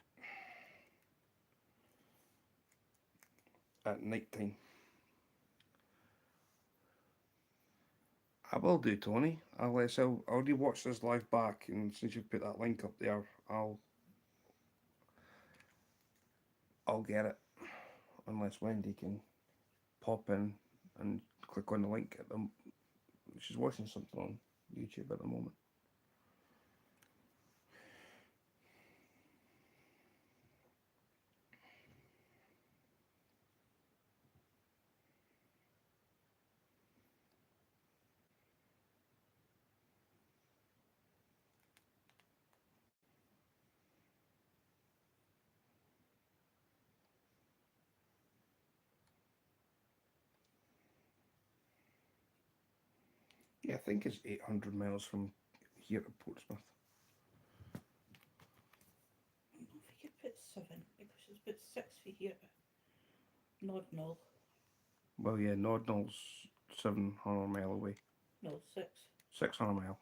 at night time. I will do, Tony. I'll already watch this live back, and since you've put that link up there, I'll get it. Unless Wendy can pop in and click on the link at them. She's watching something on YouTube at the moment. Yeah, I think it's 800 miles from here to Portsmouth.
I think you put 7 because it's about 6 for here to Nordnall.
Well, yeah, Nordnall's 700 mile away.
No, 6.
600 mile.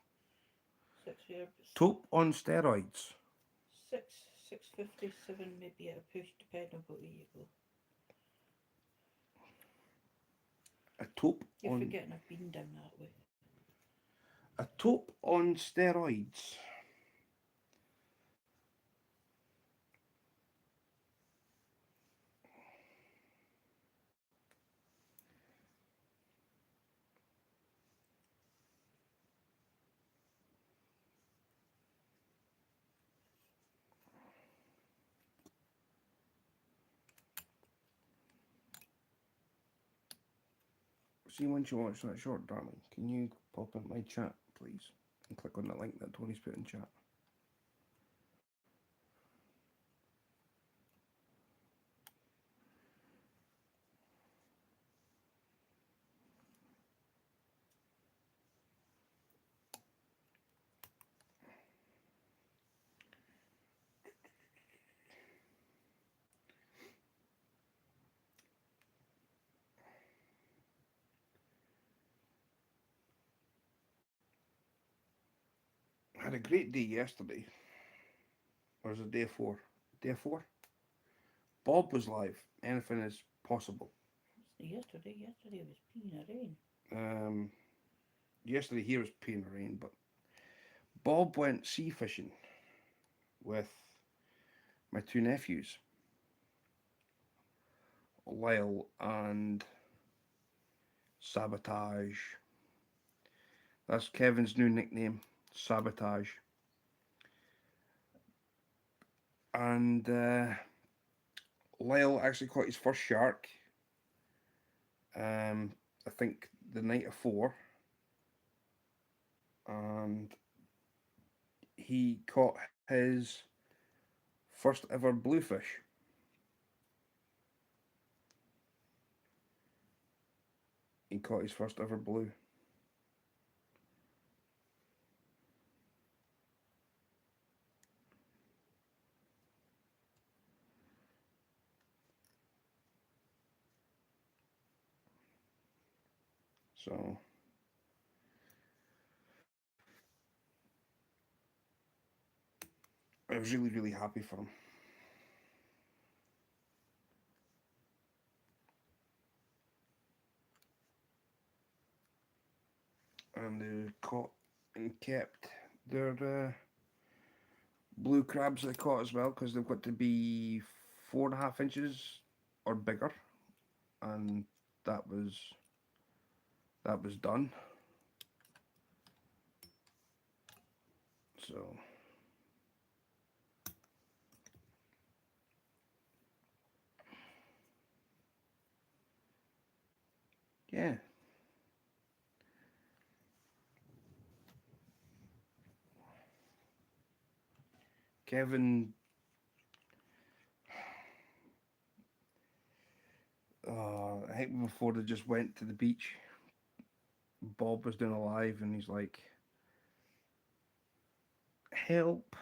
6 here.
Taupe on steroids.
6, 657 maybe at a push depending on what way you go.
A taupe
You're
on
forgetting I've been down that way.
a taupe on steroids. See, once you watch that short, darling, can you pop in my chat, please, and click on the link that Tony's put in chat? I had a great day yesterday. Or was it day four? Day four? Bob was live. Anything is possible.
Yesterday was peeing of rain.
Um, Yesterday here was peeing rain, but Bob went sea fishing with my two nephews, Lyle and Sabotage. That's Kevin's new nickname, Sabotage. And Lyle actually caught his first shark. I think the night afore, and he caught his first ever bluefish. He caught his first ever blue. So I was really, really happy for him. And they caught and kept their blue crabs they caught as well, because they've got to be 4.5 inches or bigger, and that was that was done. So yeah, Kevin. I think before they just went to the beach, Bob was doing a live, and he's like, "Help!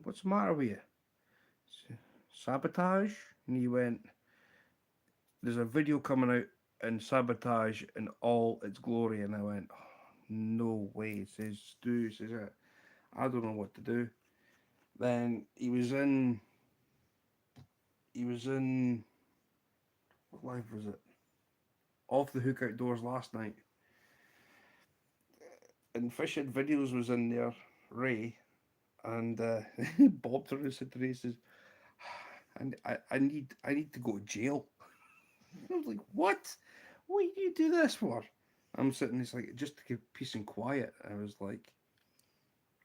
What's the matter with you? Sabotage?" And he went, "There's a video coming out in Sabotage in all its glory," and I went, oh, "No way!" Says Stu, says it. I don't know what to do. Then he was in what live was it? Off the Hook Outdoors last night. And Fish Head Videos was in there, Ray, and Bob turned and said to Ray, he says, and I need to go to jail. I was like, what? What do you do this for? I'm sitting there, like, just to keep peace and quiet. I was like,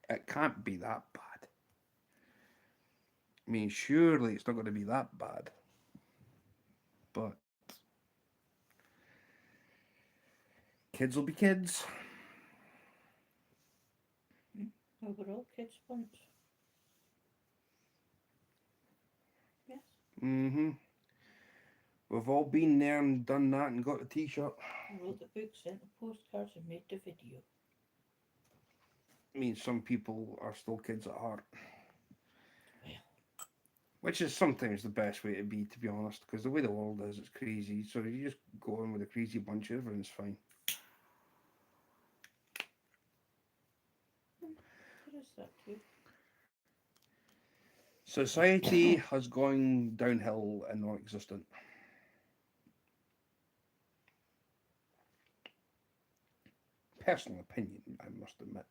it can't be that bad. I mean, surely it's not going to be that bad. But kids will be kids.
Well, we're all kids once. Yes.
Mm-hmm. We've all been there and done that and got a t-shirt.
Wrote the book, sent the postcards, and made the video.
I mean, some people are still kids at heart.
Well,
Which is sometimes the best way to be honest, because the way the world is, it's crazy. So you just go in with a crazy bunch, everyone's fine.
there is that too.
Society has gone downhill and non-existent. Personal opinion, I must admit.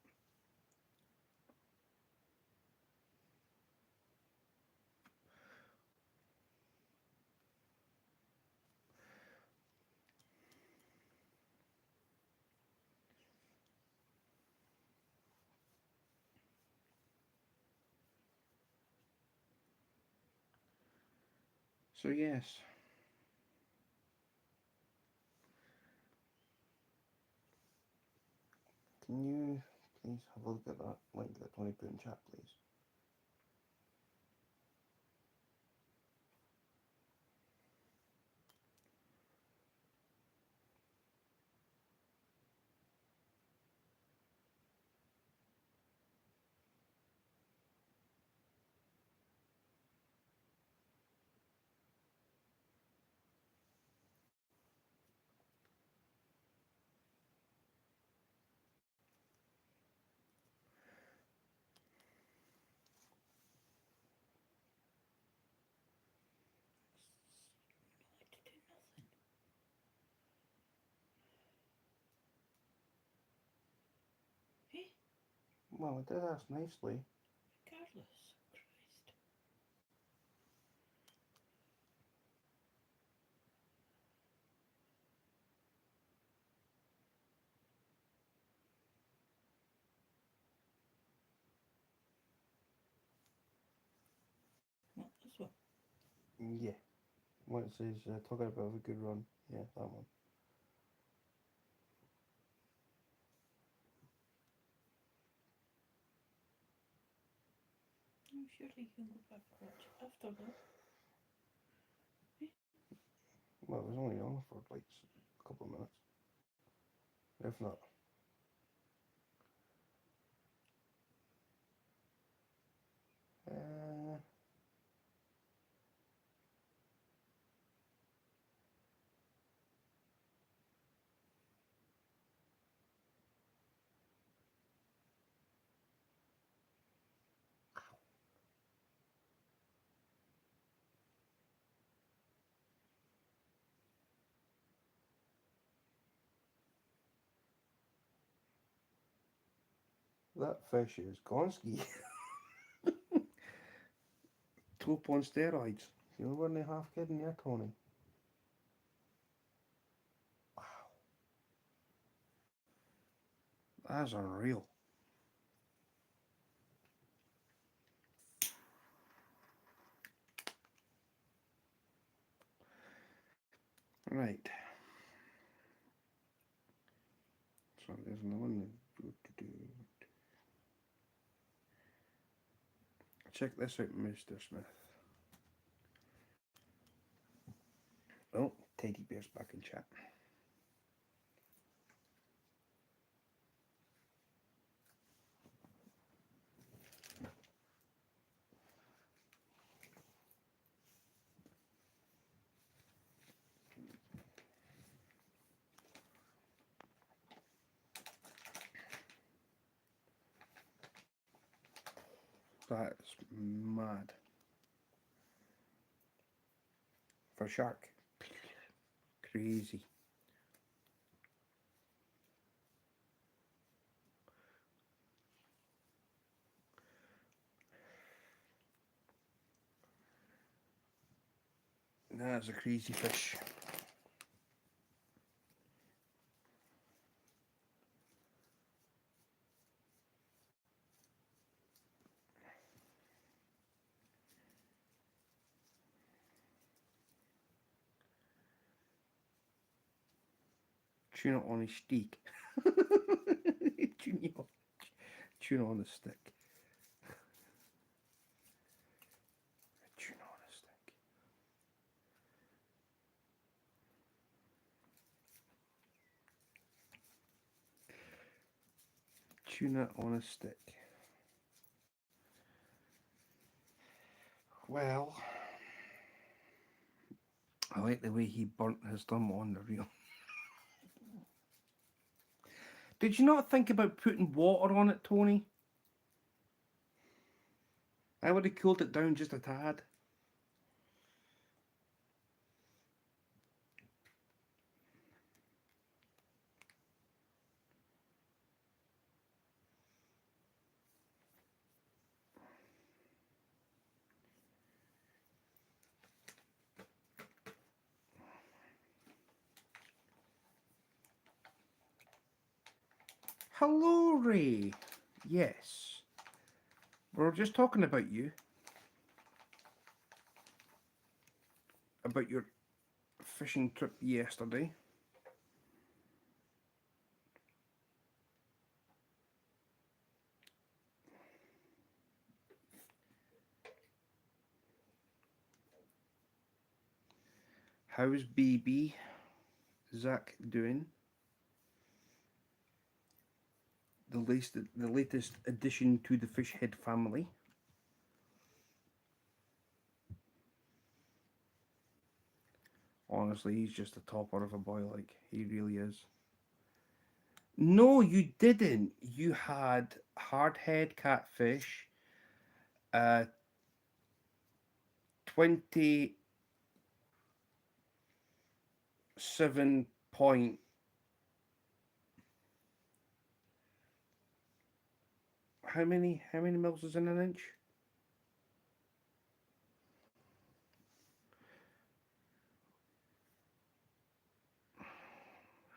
So yes, can you please have a look at that link that Tony put in chat, please?
I like to do nothing. Eh?
Well, it did ask nicely.
Regardless. Christ. What, this one?
Yeah. What it says, talking about a good run. Yeah, that one.
Surely you can go back and watch it after though.
Well, it was only on for like a couple of minutes, if not. Uh, that fish is Gonski. Top on steroids. You know, weren't they half kidding you, Tony? Wow, that's unreal. Right. So there's another one. Check this out, Mr. Smith. Oh, Teddy Bear's back in chat. That's mad. For a shark. Crazy. That's a crazy fish. Tuna on a steak. tuna, tuna on a stick. Tuna on a stick. Tuna on a stick. Well, I like the way he burnt his thumb on the reel. Did you not think about putting water on it, Tony? I would have cooled it down just a tad. Hello, Ray. Yes. We were just talking about you. About your fishing trip yesterday. How's baby Zach doing? The latest addition to the fish head family. Honestly, he's just a topper of a boy, like, he really is. No, you didn't. You had hardhead catfish, 27 point. How many mils is in an inch?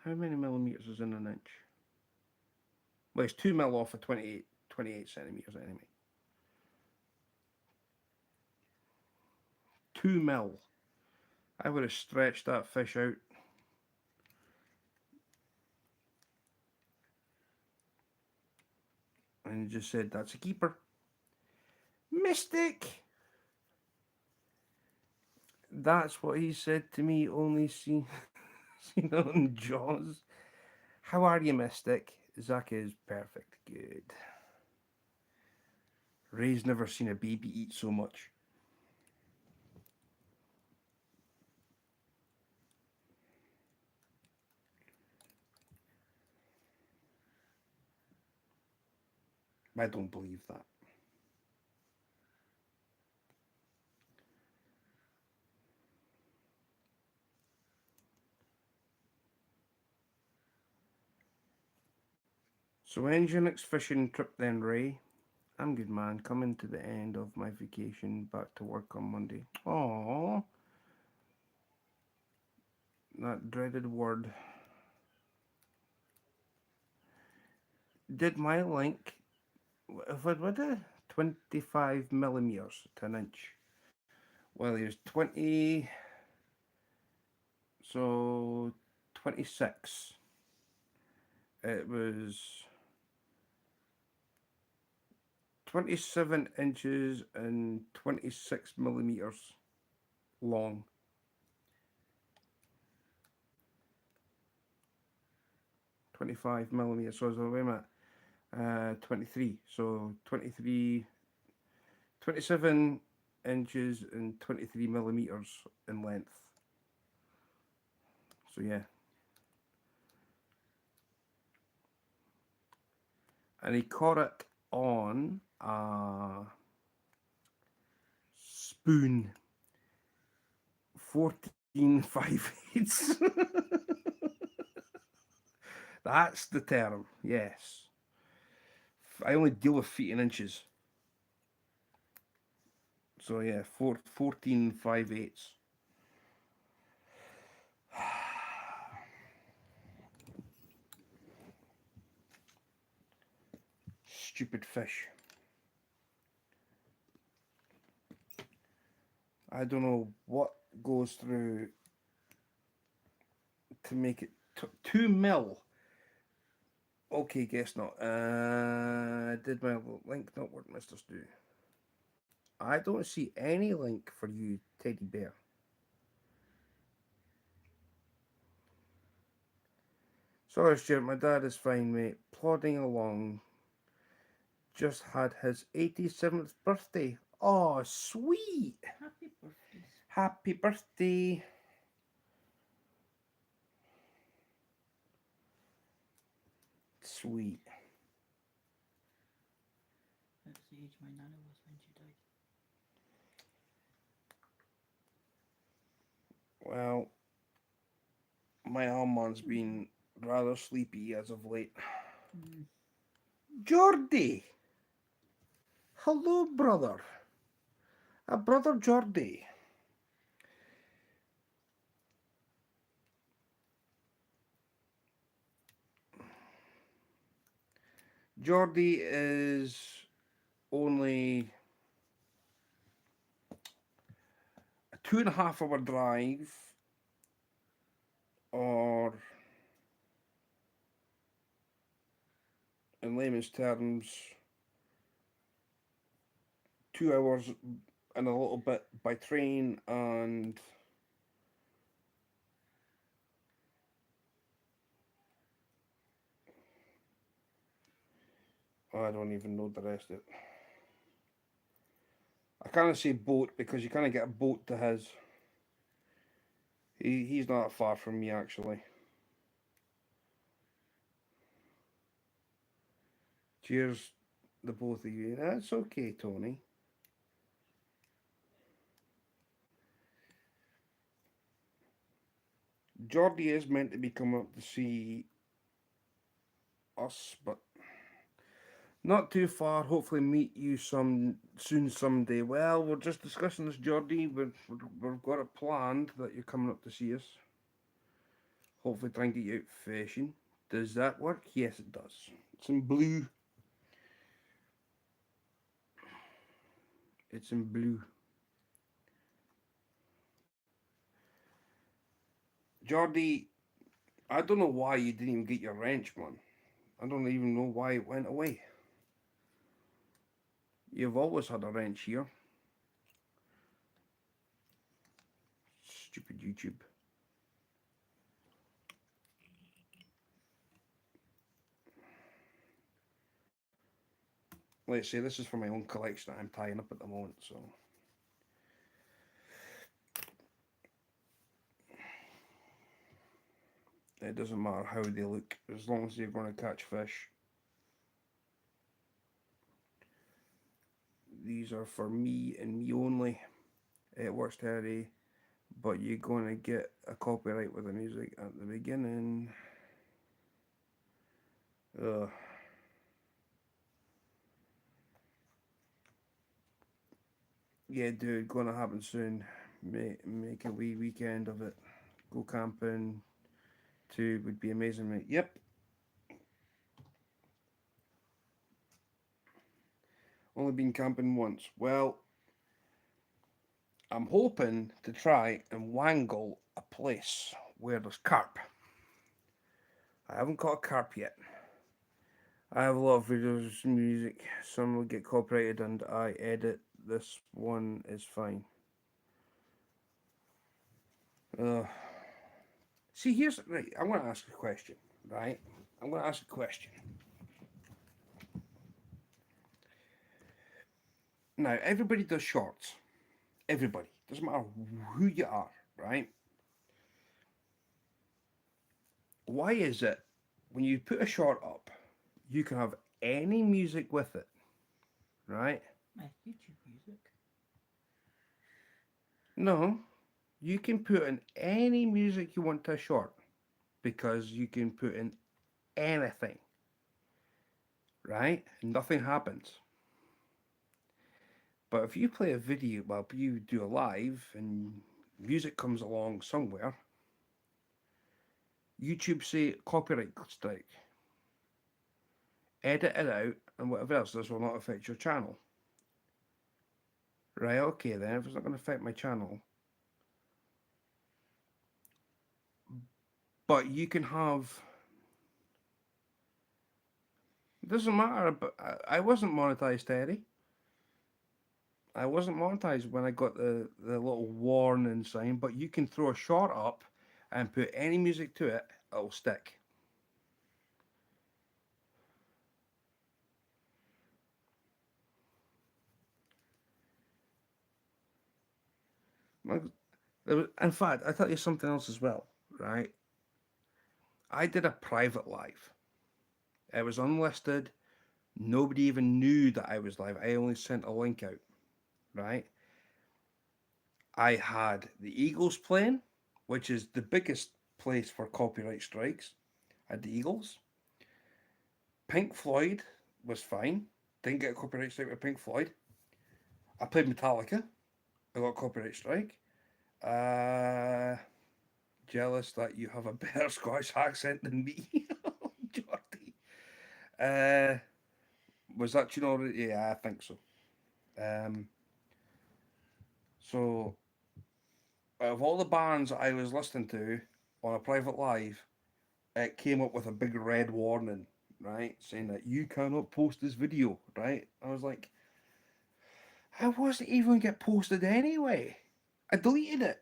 How many millimeters is in an inch? Well, it's 2 mil off of 28 centimeters anyway. 2 mil. I would have stretched that fish out. And just said, that's a keeper. Mystic! That's what he said to me, only seen on Jaws. How are you, Mystic? Zach is perfect. Good. Ray's never seen a baby eat so much. I don't believe that. So when's your next fishing trip then, Ray? I'm good, man. Coming to the end of my vacation, back to work on Monday. Aww. That dreaded word. Did my link, what was it? 25 millimeters to an inch. Well, here's 20, so 26. It was 27 inches and 26 millimeters long. 25 millimeters. So wait a minute. 23. So 27 inches and 23 millimeters in length. So yeah. And he caught it on spoon 14 5/8. That's the term, yes. I only deal with feet and inches. So yeah, 14 5/8. Stupid fish. I don't know what goes through to make it 2 mil. Okay, guess not. Did my link not work, Mr. Stew? I don't see any link for you, teddy bear. Sorry, Stuart, my dad is fine, mate. Plodding along. Just had his 87th birthday. Oh, sweet.
Happy birthdays.
Happy birthday. Sweet.
That's the age my nana was when she died.
Well, my Almond's been rather sleepy as of late.
Mm.
Geordie! Hello, brother. Brother Geordie. Geordie is only a 2.5 hour drive, or in layman's terms, 2 hours and a little bit by train, and I don't even know the rest of it. I can't say boat because you kind of get a boat to his. He's not far from me, actually. Cheers, the both of you. That's okay, Tony. Geordie is meant to be coming up to see us, but not too far. Hopefully, meet you soon someday. Well, we're just discussing this, Geordie. We've got it planned that you're coming up to see us. Hopefully, try and get you out fishing. Does that work? Yes, it does. It's in blue. It's in blue. Geordie, I don't know why you didn't even get your wrench, man. I don't even know why it went away. You've always had a wrench here. Stupid YouTube. Let's say this is for my own collection that I'm tying up at the moment, so. It doesn't matter how they look, as long as you're going to catch fish. These are for me and me only. It works Terry, but you're going to get a copyright with the music at the beginning. Ugh. Yeah, dude, gonna happen soon. Make a wee weekend of it. Go camping. Too would be amazing, mate. Yep. Only been camping once. Well, I'm hoping to try and wangle a place where there's carp. I haven't caught a carp yet. I have a lot of videos, music. Some will get copyrighted and I edit. This one is fine. See, here's right. I'm going to ask a question. Right? I'm going to ask a question. Now, everybody does shorts. Everybody. Doesn't matter who you are, right? Why is it when you put a short up, you can have any music with it, right?
My YouTube music.
No, you can put in any music you want to a short because you can put in anything, right? And nothing happens. But if you play a video, well, you do a live and music comes along somewhere, YouTube say copyright strike, edit it out, and whatever else. This will not affect your channel. Right, okay then, if it's not going to affect my channel, but you can have. It doesn't matter, but I wasn't monetized, Terry. I wasn't monetized when I got the little warning sign, but you can throw a short up and put any music to it, it'll stick. Like, in fact, I tell you something else as well, right? I did a private live. It was unlisted. Nobody even knew that I was live. I only sent a link out, right? I had the Eagles playing, which is the biggest place for copyright strikes. I had the Eagles. Pink Floyd was fine. Didn't get a copyright strike with Pink Floyd. I played Metallica. I got a copyright strike. Uh, Jealous that you have a better Scottish accent than me, Jordy. Uh, was that tune already? Yeah, I think so. Um, so, out of all the bands I was listening to on a private live, it came up with a big red warning, right, saying that you cannot post this video, right? I was like, I wasn't even get posted anyway. I deleted it.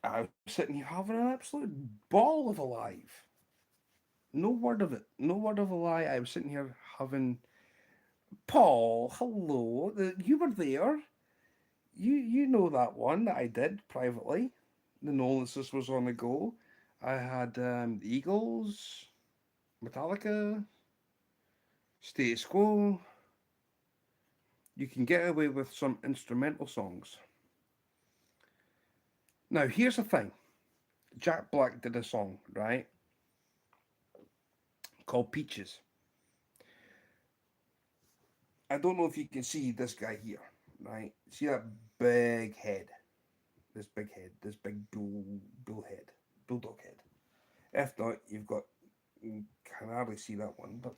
I was sitting here having an absolute ball of a live. No word of it. No word of a lie. I was sitting here having Paul. Hello, you were there. You know that one that I did privately. The Nolansis was on the go. I had the Eagles, Metallica, Status Quo. You can get away with some instrumental songs. Now here's the thing. Jack Black did a song, right, called Peaches. I don't know if you can see this guy here, right? See that big head? This big head, this big bull head, bulldog head. If not, you've got, you can hardly see that one, but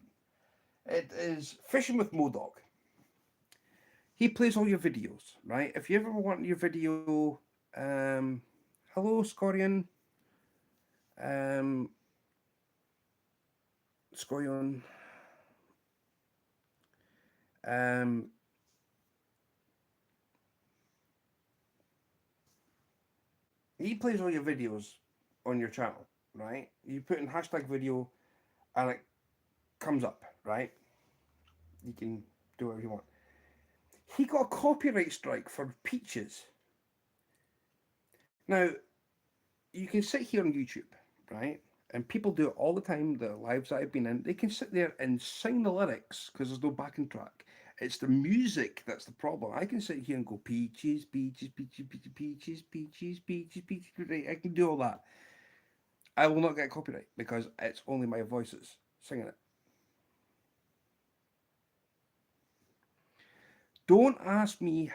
it is Fishing with Modog. He plays all your videos, right? If you ever want your video, hello Scorion, um, Scorion, um, he plays all your videos on your channel, right? You put in hashtag video and it comes up, right? You can do whatever you want. He got a copyright strike for Peaches. Now, you can sit here on YouTube, right? And people do it all the time, the lives that I've been in. They can sit there and sing the lyrics because there's no backing track. It's the music that's the problem. I can sit here and go peaches, peaches, peaches, peaches, peaches, peaches, peaches, peaches. Right? I can do all that. I will not get copyright because it's only my voices singing it. Don't ask me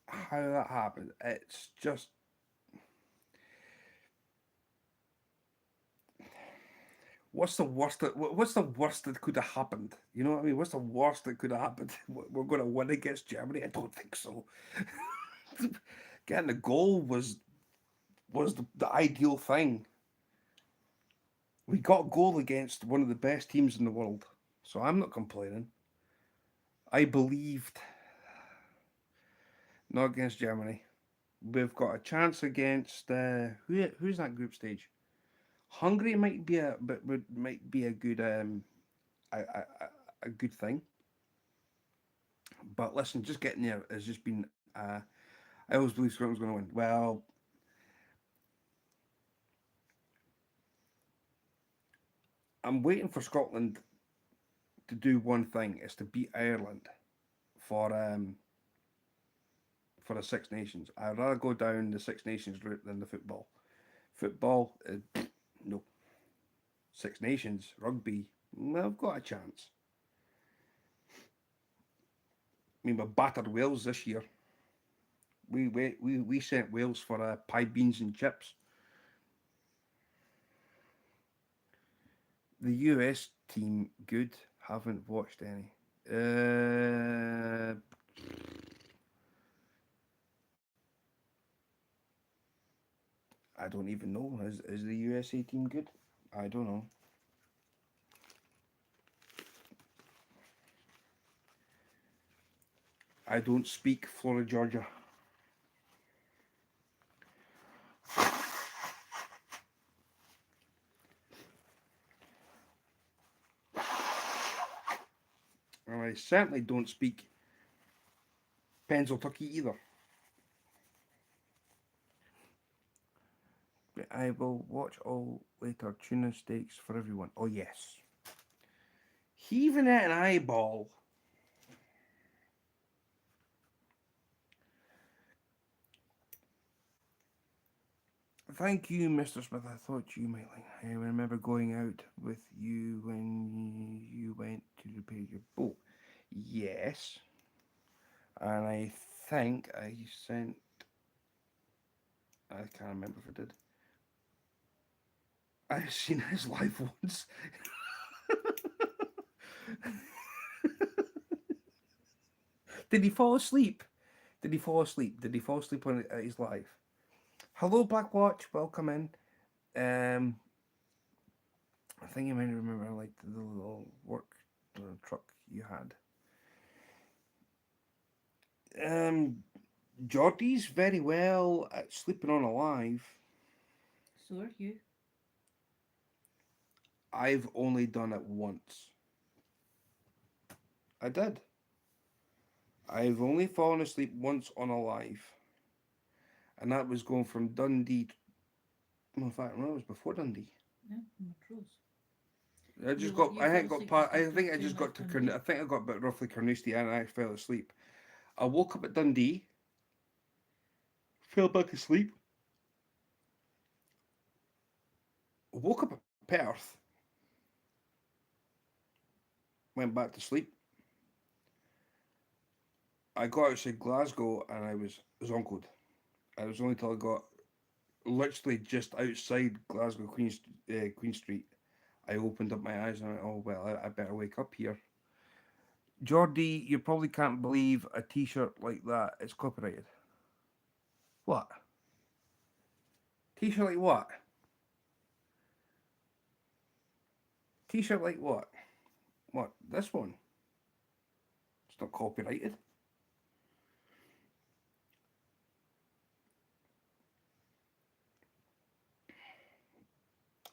how that happened. It's just what's the worst that could have happened? You know what I mean? What's the worst that could have happened? We're going to win against Germany? I don't think so. Getting the goal was the ideal thing. We got a goal against one of the best teams in the world, so I'm not complaining. I believed not against Germany. We've got a chance against who's that group stage? Hungary might be a but would might be a good a good thing. But listen, just getting there has just been. I always believe Scotland's going to win. Well, I'm waiting for Scotland to do one thing: is to beat Ireland for for the Six Nations. I'd rather go down the Six Nations route than the football. Football, no. Six Nations, rugby, I've got a chance. I mean, we battered Wales this year. We sent Wales for pie, beans, and chips. The US team, good. Haven't watched any. I don't even know. Is the USA team good? I don't know. I don't speak Florida, Georgia. And I certainly don't speak Pennsylvania either. But I will watch all later. Tuna steaks for everyone. Oh, yes. Heaving at an eyeball. Thank you, Mr. Smith. I thought you might like. I remember going out with you when you went to repair your boat. Yes. And I think I sent. I can't remember if I did. I've seen his live once. Did he fall asleep? Did he fall asleep? Did he fall asleep on his live? Hello, Black Watch. Welcome in. I think you might remember like the little work truck you had. Geordie's very well at sleeping on a live.
So are you.
I've only done it once. I did. I've only fallen asleep once on a live. And that was going from Dundee. Well, in fact, no, it was before Dundee.
Yeah, Montrose.
I just
You
got.
you
I
fell
had got
asleep
part.
just
I
after
think I
you
just got
left
to.
Dundee.
I think I got about roughly Carnoustie, and I fell asleep. I woke up at Dundee. Fell back asleep. Woke up at Perth. Went back to sleep. I got outside Glasgow, and I was zonkoed. I was only till I got literally just outside Glasgow Queen Street. I opened up my eyes and I went, oh well, I better wake up here. Geordie, you probably can't believe a T-shirt like that is copyrighted. What? T-shirt like what? T-shirt like what? What? This one? It's not copyrighted.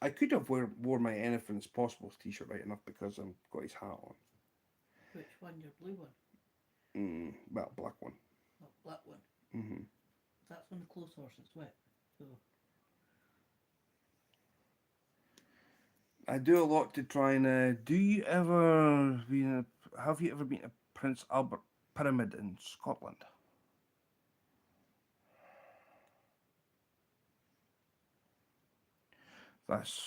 I could have wore my Anything's Possible T-shirt right enough because I've got his hat on.
Which one? Your blue one?
Well, black one.
Oh, black one.
Mm-hmm.
That's when the clothes horse is wet. So
I do a lot to try and. Do you ever have you ever been to Prince Albert Pyramid in Scotland? That's.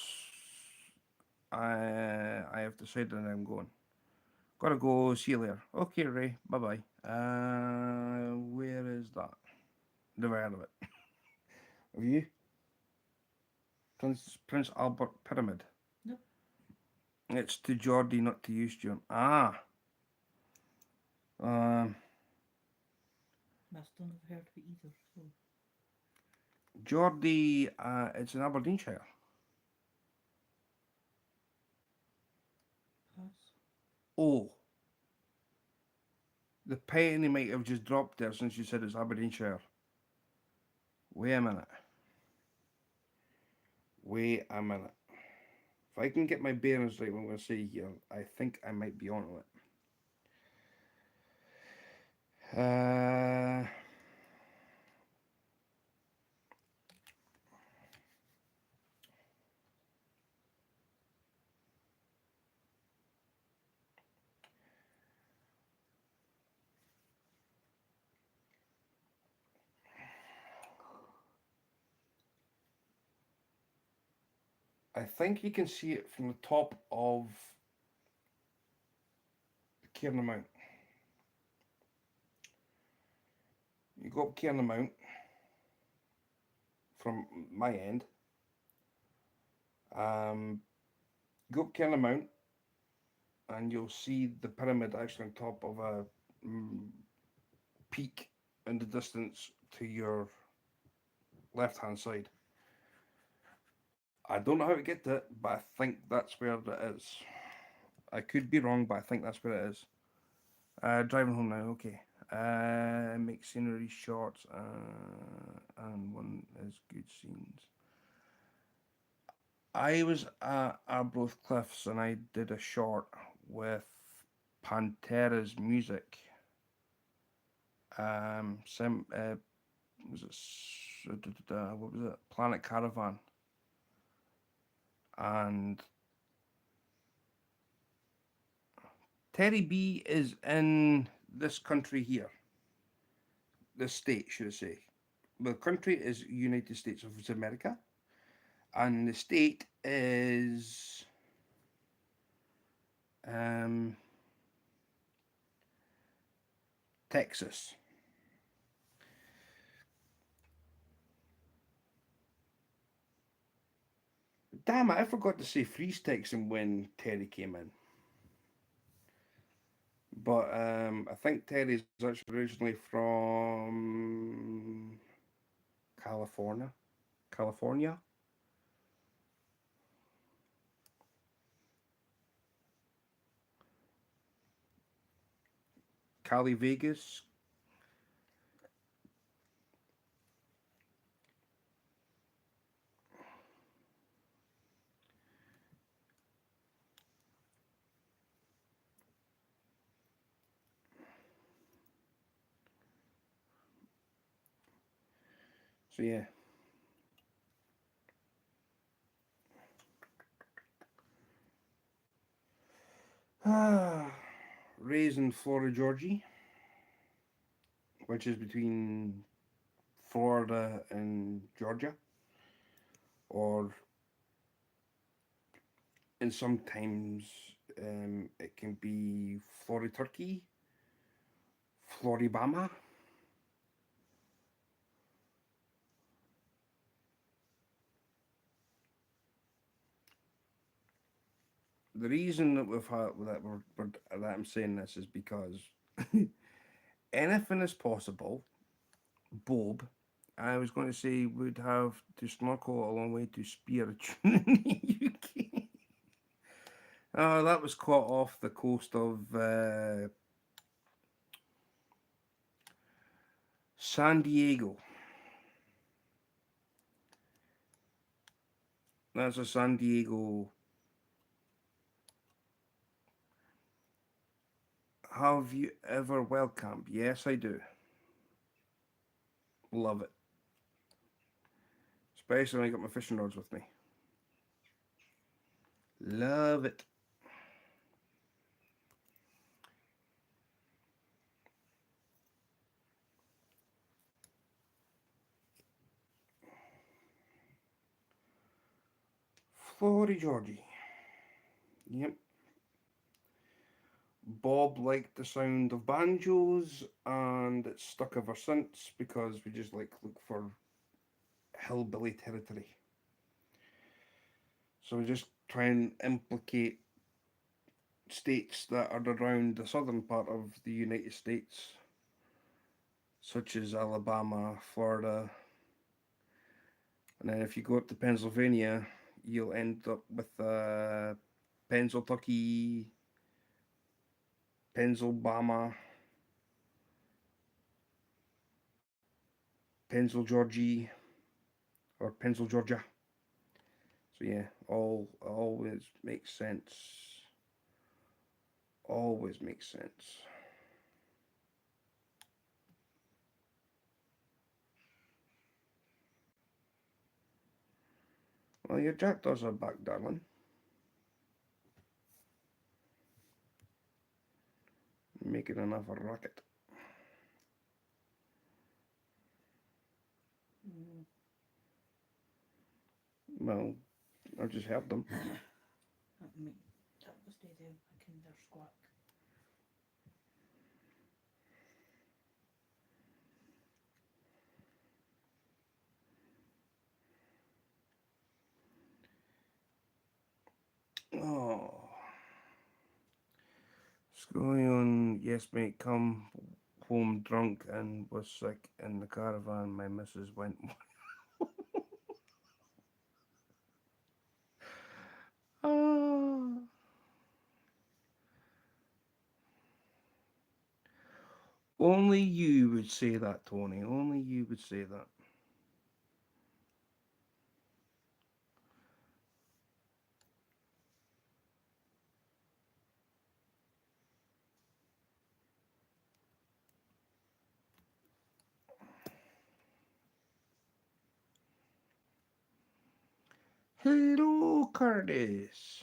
I have decided I'm going. Gotta go. See you later. Okay, Ray. Bye bye. Where is that? Never heard of it. Have you? Prince Albert Pyramid.
nope.
It's to Geordie, not to you, Stuart. Ah. Um.
I still never heard of it either. So
Geordie. It's in Aberdeenshire.
pass.
Oh. The penny might have just dropped there since you said it's Aberdeenshire. Wait a minute. Wait a minute. If I can get my bearings right, what I'm going to say here, I think I might be onto it. I think you can see it from the top of Cairn Mount. You go up Cairn Mount from my end. Um, go up Cairn Mount, and you'll see the pyramid actually on top of a mm, peak in the distance to your left hand side. I don't know how to get to it, but I think that's where it is. I could be wrong, but I think that's where it is. Driving home now, okay. Make scenery shots, and one is good scenes. I was at Arbroath Cliffs and I did a short with Pantera's music. Some was it what was it? Planet Caravan, and Terry B is in this country here, this state, should I say? The country is United States of America, and the state is um, Texas. Damn it! I forgot to say freeze Texan when Terry came in. But I think Terry's actually originally from California. California? Cali Vegas? So yeah. Raised in Florida, Georgia, which is between Florida and Georgia, or and sometimes it can be Florida Turkey, Floribama. The reason that we've had that I'm saying this is because anything is possible. Bob, I was going to say would have to snorkel a long way to spear a tune in the UK. Oh, that was caught off the coast of San Diego. That's a San Diego. Have you ever wild camped? Yes, I do. Love it. Especially when I got my fishing rods with me. Love it. Florida, Georgie. Yep. Bob liked the sound of banjos, and it's stuck ever since because we just like look for hillbilly territory. So we just try and implicate states that are around the southern part of the United States, such as Alabama, Florida, and then if you go up to Pennsylvania, you'll end up with Pennsyltucky, Pennsylbama, Georgia, or Georgia. So yeah, all always makes sense. Always makes sense. Well, your jackdaws are back, darling. Making enough a racket.
Mm.
Well, I've just heard them.
I mean, that was the Kinder Squawk.
Oh. Scrolling on, yes, mate, come home drunk and was sick in the caravan. My missus went. Ah. Only you would say that, Tony. Only you would say that. Hello, Curtis.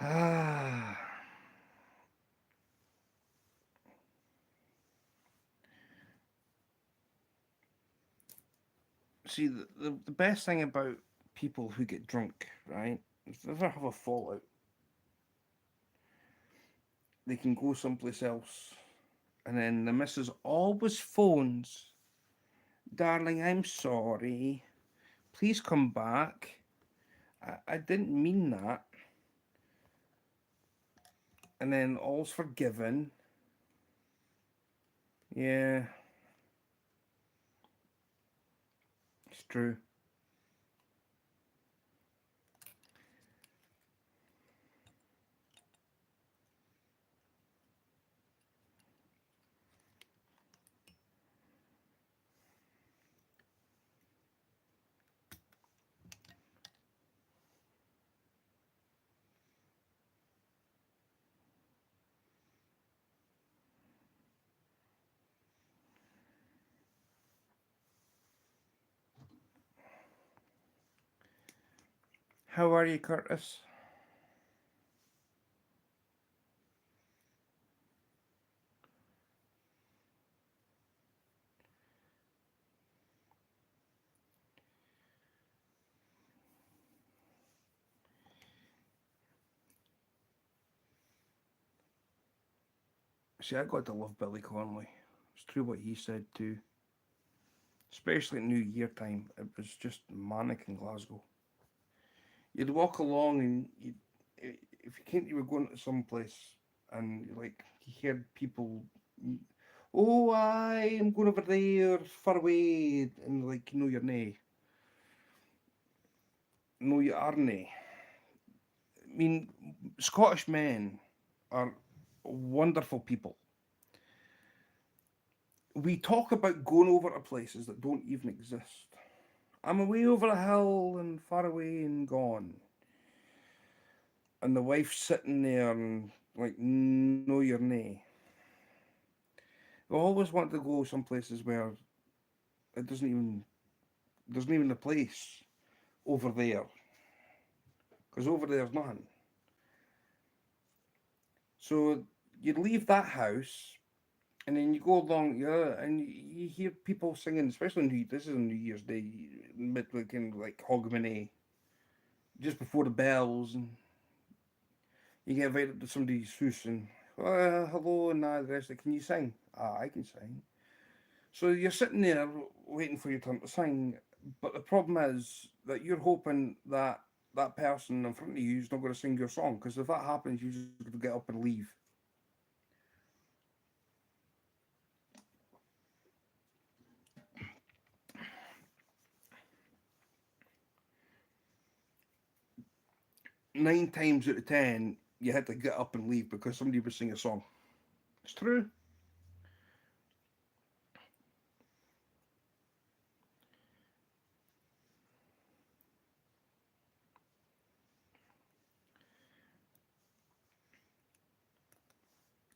Ah. See, the best thing about people who get drunk, right? If they ever have a fallout, they can go someplace else. And then the missus always phones, darling, I'm sorry. Please come back. I didn't mean that. And then all's forgiven. Yeah, it's true. How are you, Curtis? See, I got to love Billy Connolly. It's true what he said too. Especially at New Year time, it was just manic in Glasgow. You'd walk along and if you came, you were going to some place and like you heard people, oh, I am going over there, far away, and like, no, you're nae. No, you are nae. I mean, Scottish men are wonderful people. We talk about going over to places that don't even exist. I'm away over a hill and far away and gone. And the wife's sitting there and like, no, you're nae. We always want to go some places where it doesn't even there's not even a place over there because over there's nothing. So you leave that house and then you go along, yeah, and you hear people singing, especially this is on New Year's Day, mid like Hogmanay, just before the bells, and you get invited to somebody's house and hello and the rest. Can you sing? Ah, I can sing. So you're sitting there waiting for your turn to sing, but the problem is that you're hoping that that person in front of you is not going to sing your song because if that happens, you just got to get up and leave. 9 times out of 10, you had to get up and leave because somebody would sing a song. It's true.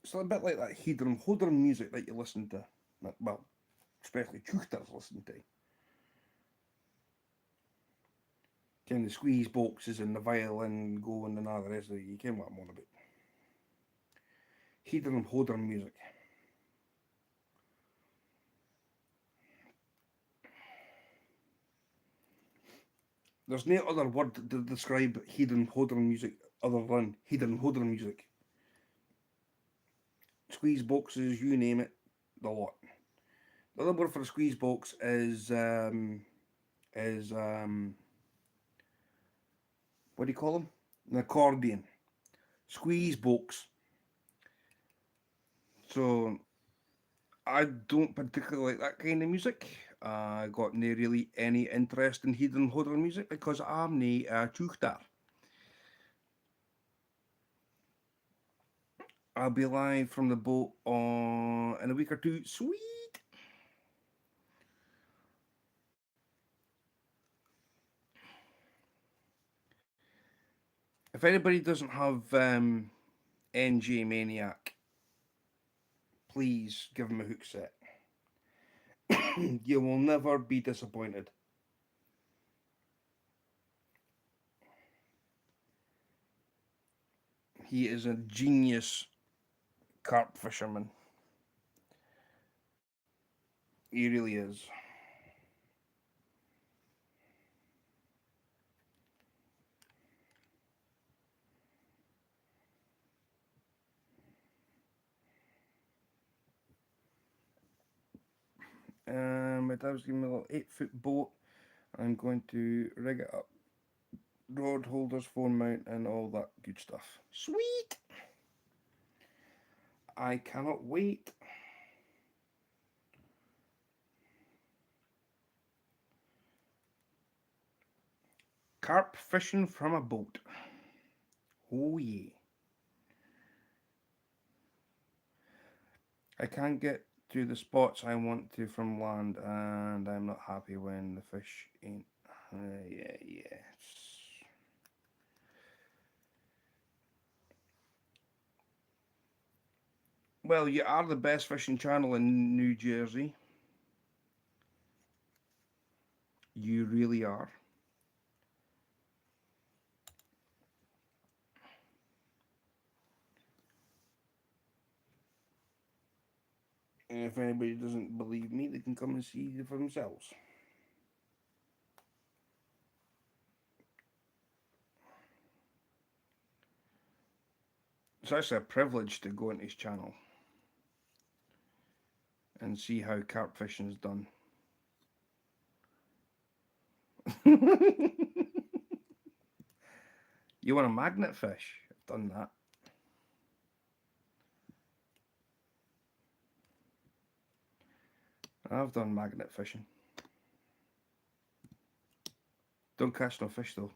It's a bit like that Hodrum music that you listen to. Well, especially Chuchters listen to. Can the squeeze boxes and the violin going and all the rest of it. You can what I'm on about. Hodrum music. There's no other word to describe heathen hodder music other than heathen hodder music. Squeeze boxes, you name it, the lot. The other word for a squeeze box is what do you call them? An accordion. Squeeze box. So I don't particularly like that kind of music. I got no really any interest in heathen hodder music because I'm nae a chuchtar. I'll be live from the boat on in a week or two. Sweet. If anybody doesn't have NJ Maniac, please give him a hook set. You will never be disappointed. He is a genius carp fisherman. He really is. My dad's giving me a little 8-foot boat. I'm going to rig it up. Rod holders, phone mount, and all that good stuff. Sweet! I cannot wait. Carp fishing from a boat. Oh yeah. I can't get to the spots I want to from land, and I'm not happy when the fish ain't. Yeah. Well, you are the best fishing channel in New Jersey. You really are. And if anybody doesn't believe me, they can come and see for themselves. It's actually a privilege to go into his channel and see how carp fishing is done. You want a magnet fish? I've done that. I've done magnet fishing. Don't catch no fish though.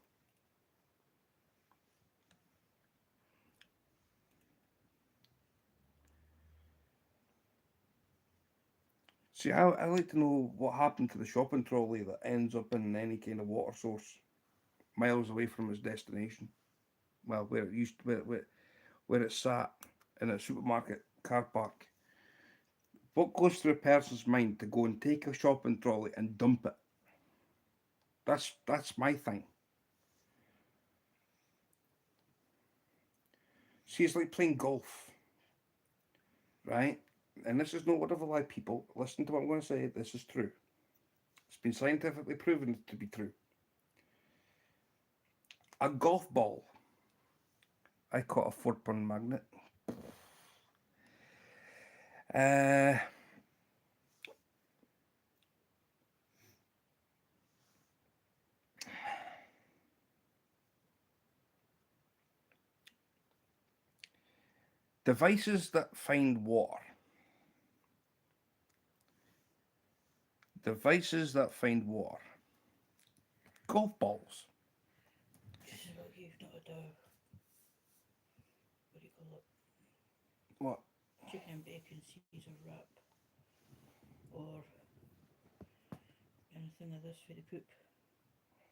See, I like to know what happened to the shopping trolley that ends up in any kind of water source miles away from its destination. Well, where it used to, where it sat in a supermarket car park. What goes through a person's mind to go and take a shopping trolley and dump it? That's my thing. See, it's like playing golf, right? And this is not whatever lie, people. Listen to what I'm going to say. This is true. It's been scientifically proven to be true. A golf ball. I caught a 4-pound magnet. Uh, Devices that find water. Devices that find water. Golf balls.
Just as well you've not had a, what do you call it,
What?
chicken and bacon Caesar wrap or anything of this for the poop,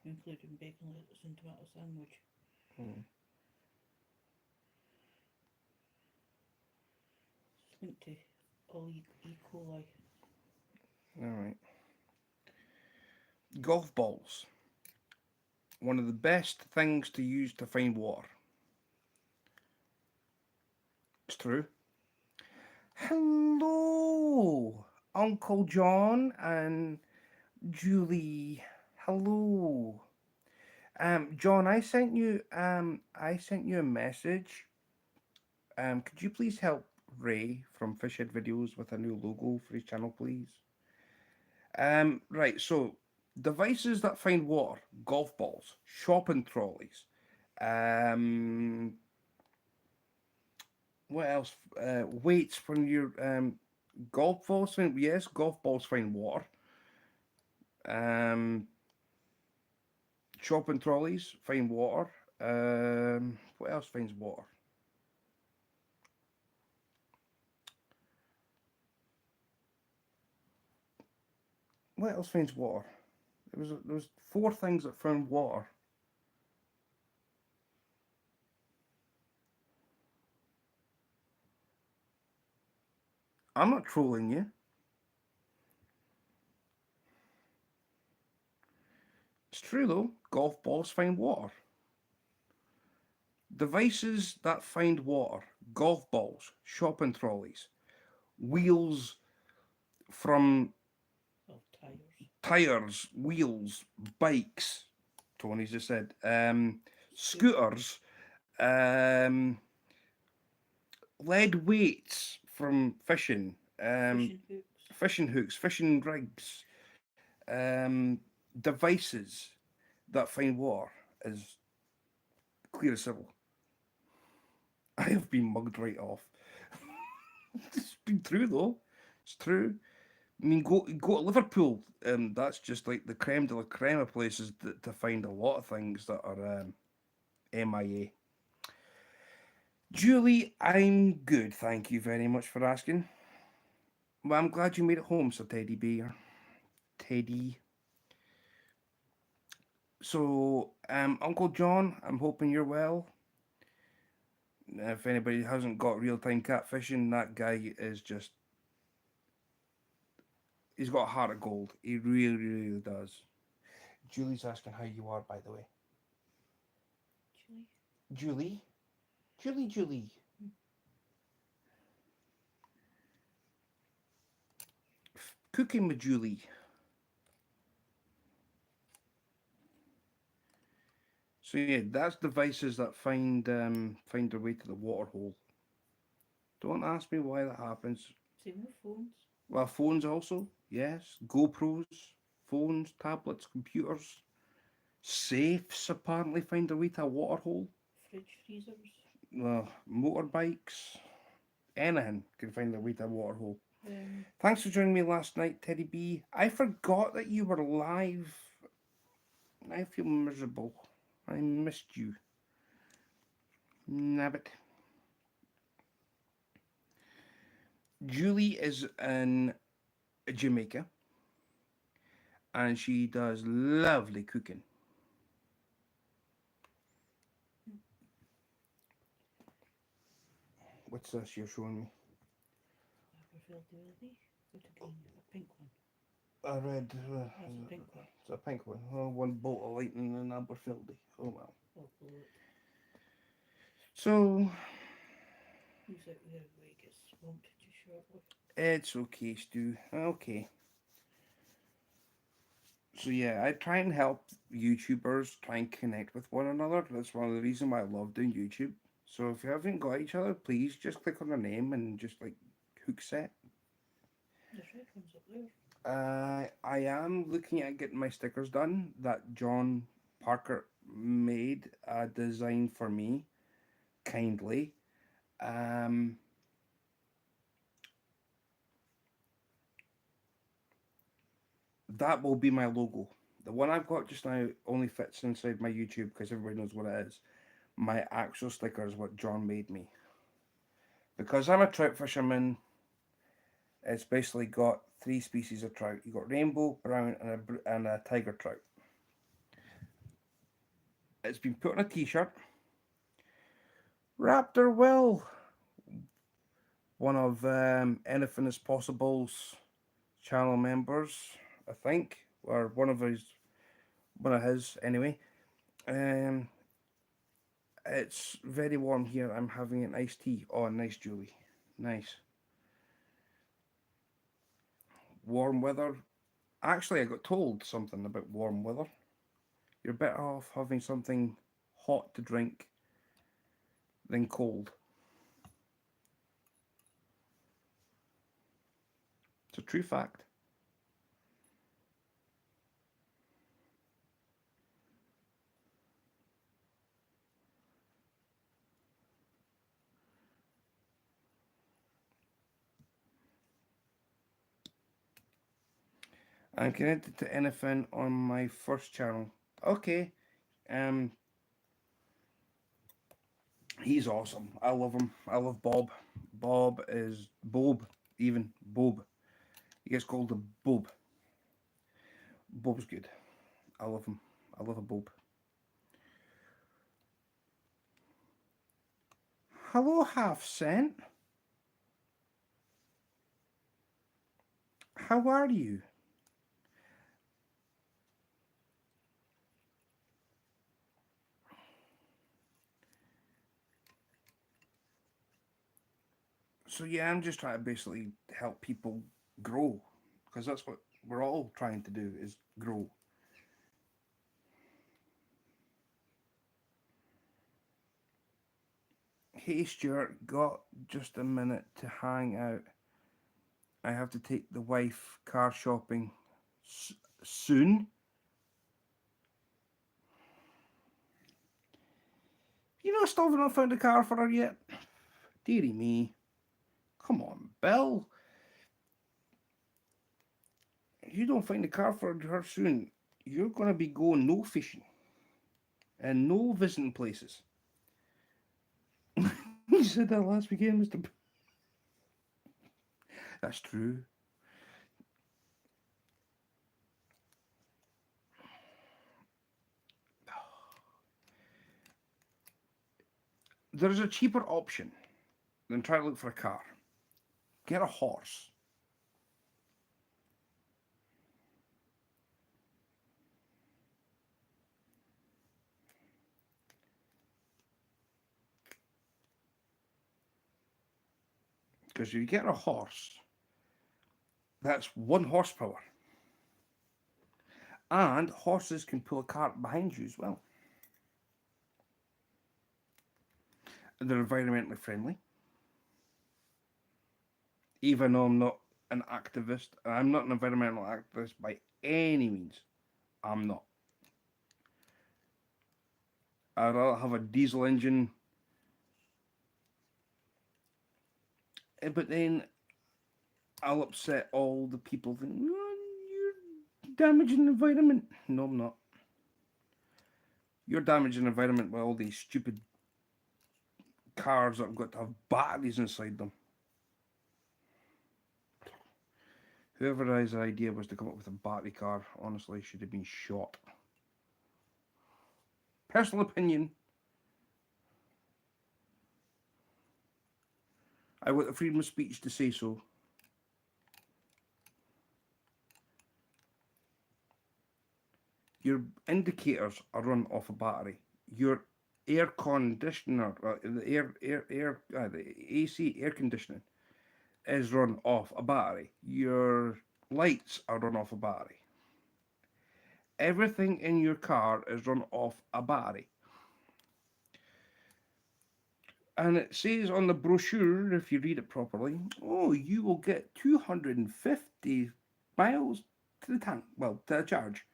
including bacon, lettuce and tomato sandwich.
Hmm.
It's linked to all E. coli.
All right. Golf balls. One of the best things to use to find water. It's true. Hello, Uncle John and Julie. Hello. John, I sent you a message. Could you please help Ray from Fishhead Videos with a new logo for his channel, please? Right. So, devices that find water, golf balls, shopping trolleys. Um, what else? Weights from your golf balls. Yes, golf balls find water. Um, shopping trolleys find water. What else finds water? What else finds water? There was four things that found water. I'm not trolling you. It's true though. Golf balls find water. Devices that find water: golf balls, shopping trolleys, wheels from
Oh, tires.
tires, wheels, bikes. Tony's just said.
Scooters.
Scooters, um, lead weights from fishing,
Fishing hooks.
fishing hooks, fishing rigs, um, devices that find water is clear as civil. I have been mugged right off. It's been true though. It's true. I mean, go to Liverpool. That's just like the creme de la creme of places to find a lot of things that are MIA. Julie, I'm good. Thank you very much for asking. Well, I'm glad you made it home, Sir Teddy Bear. Teddy. So, Uncle John, I'm hoping you're well. If anybody hasn't got real time catfishing, that guy is just. He's got a heart of gold. He really, really does. Julie's asking how you are, by the way.
Actually.
Julie? Julie. Cooking with Julie. So yeah, that's devices that find their way to the water hole. Don't ask me why that happens.
Same with phones.
Well, phones also, yes. GoPros, phones, tablets, computers, safes apparently find their way to a water hole.
Fridge freezers.
Motorbikes, anything can find their way to a water hole.
Um,
Thanks for joining me last night, Teddy B. I forgot that you were live. I feel miserable. I missed you. Nabbit. Julie is in Jamaica and she does lovely cooking. What's this you're showing me?
I prefer the other. What a green, a pink one.
I read.
That's a pink one.
It's a pink one. Oh, one bolt of lightning in Aberfeldy. Oh well.
I'll blow it.
So
Use it where it gets swamped just shortly.
it's okay, Stu. Okay. So yeah, I try and help YouTubers try and connect with one another. That's one of the reasons why I love doing YouTube. So if you haven't got each other, please just click on their name and just like hook set.
There's red ones up there.
I am looking at getting my stickers done that John Parker made a design for me kindly. Um, that will be my logo. The one I've got just now only fits inside my YouTube because everybody knows what it is. My actual sticker is what John made me. Because I'm a trout fisherman, it's basically got three species of trout. You got rainbow, brown, and a tiger trout. It's been put on a t-shirt. Raptor Will, one of Anything Is Possible's channel members, I think, or one of his anyway. Um, it's very warm here. I'm having an iced tea. Oh, nice, Julie. Nice. Warm weather. Actually, I got told something about warm weather. You're better off having something hot to drink than cold. It's a true fact. I'm connected to anything on my first channel. Okay. Um, he's awesome. I love him. I love Bob. Bob is Bob, even Bob. He gets called a Bob. Bob's good. I love him. I love a Bob. Hello, Half Cent. How are you? So yeah, I'm just trying to basically help people grow, because that's what we're all trying to do, is grow. Hey Stuart, got just a minute to hang out? I have to take the wife car shopping soon. You know, I still have not found a car for her yet. Deary me. Come on, Bill. If you don't find a car for her soon, you're going to be going no fishing and no visiting places. You said that last weekend, Mr. That's true. There's a cheaper option than trying to look for a car. Get a horse. Because if you get a horse, that's 1 horsepower. And horses can pull a cart behind you as well. They're environmentally friendly. Even though I'm not an activist, and I'm not an environmental activist by any means. I'm not. I'd rather have a diesel engine. But then I'll upset all the people thinking, oh, you're damaging the environment. No, I'm not. You're damaging the environment by all these stupid cars that have got to have batteries inside them. Whoever his idea was to come up with a battery car, honestly, should have been shot. Personal opinion. I want the freedom of speech to say so. Your indicators are run off a battery. Your air conditioner, the AC air conditioning is run off a battery. Your lights are run off a battery. Everything in your car is run off a battery. And it says on the brochure, if you read it properly, oh, you will get 250 miles to the tank, well, to the charge.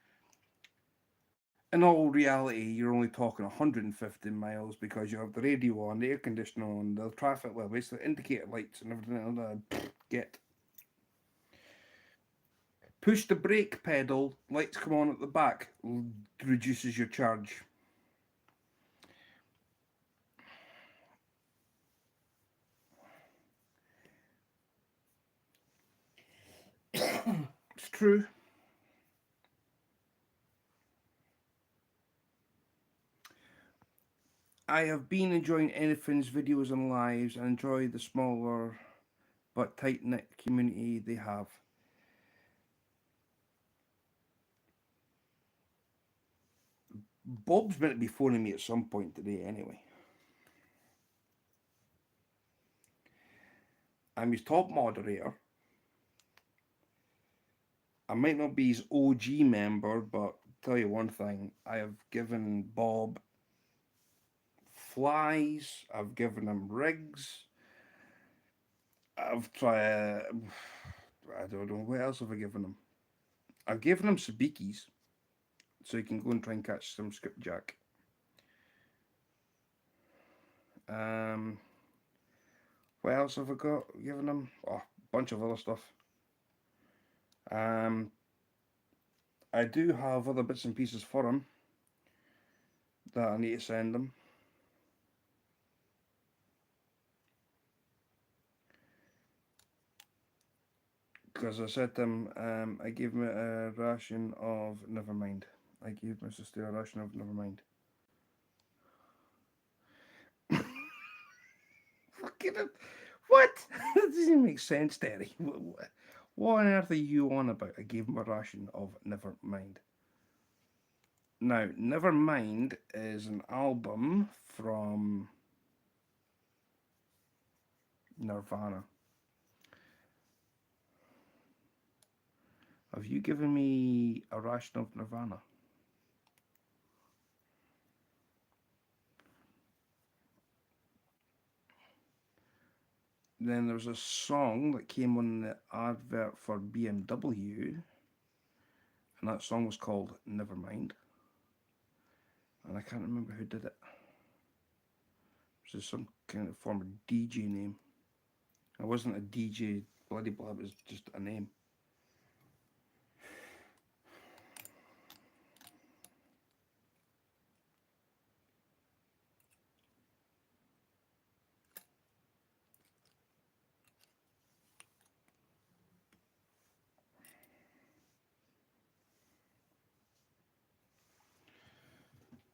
In all reality, you're only talking 150 miles because you have the radio on, the air conditioner on, the traffic, well, basically indicator lights and everything like that. Get. Push the brake pedal, lights come on at the back, reduces your charge. It's true. I have been enjoying Anyfin's videos and lives and enjoy the smaller but tight-knit community they have. Bob's meant to be phoning me at some point today anyway. I'm his top moderator. I might not be his OG member, but tell you one thing. I have given Bob flies. I've given him rigs. I've tried. I don't know what else have I given him. I've given him sabikis, so he can go and try and catch some skipjack. Um, what else have I got? Given him oh, a bunch of other stuff. Um, I do have other bits and pieces for him that I need to send him. Because I said to him, I gave him a ration of Nevermind. I gave my sister a ration of Nevermind. Fucking hell. What? That doesn't make sense, Terry. What on earth are you on about? I gave him a ration of Nevermind. Now, Nevermind is an album from Nirvana. Have you given me a ration of Nirvana? Then there's a song that came on the advert for BMW, and that song was called Nevermind. And I can't remember who did it. It was some kind of former DJ name. It wasn't a DJ bloody blah, it was just a name.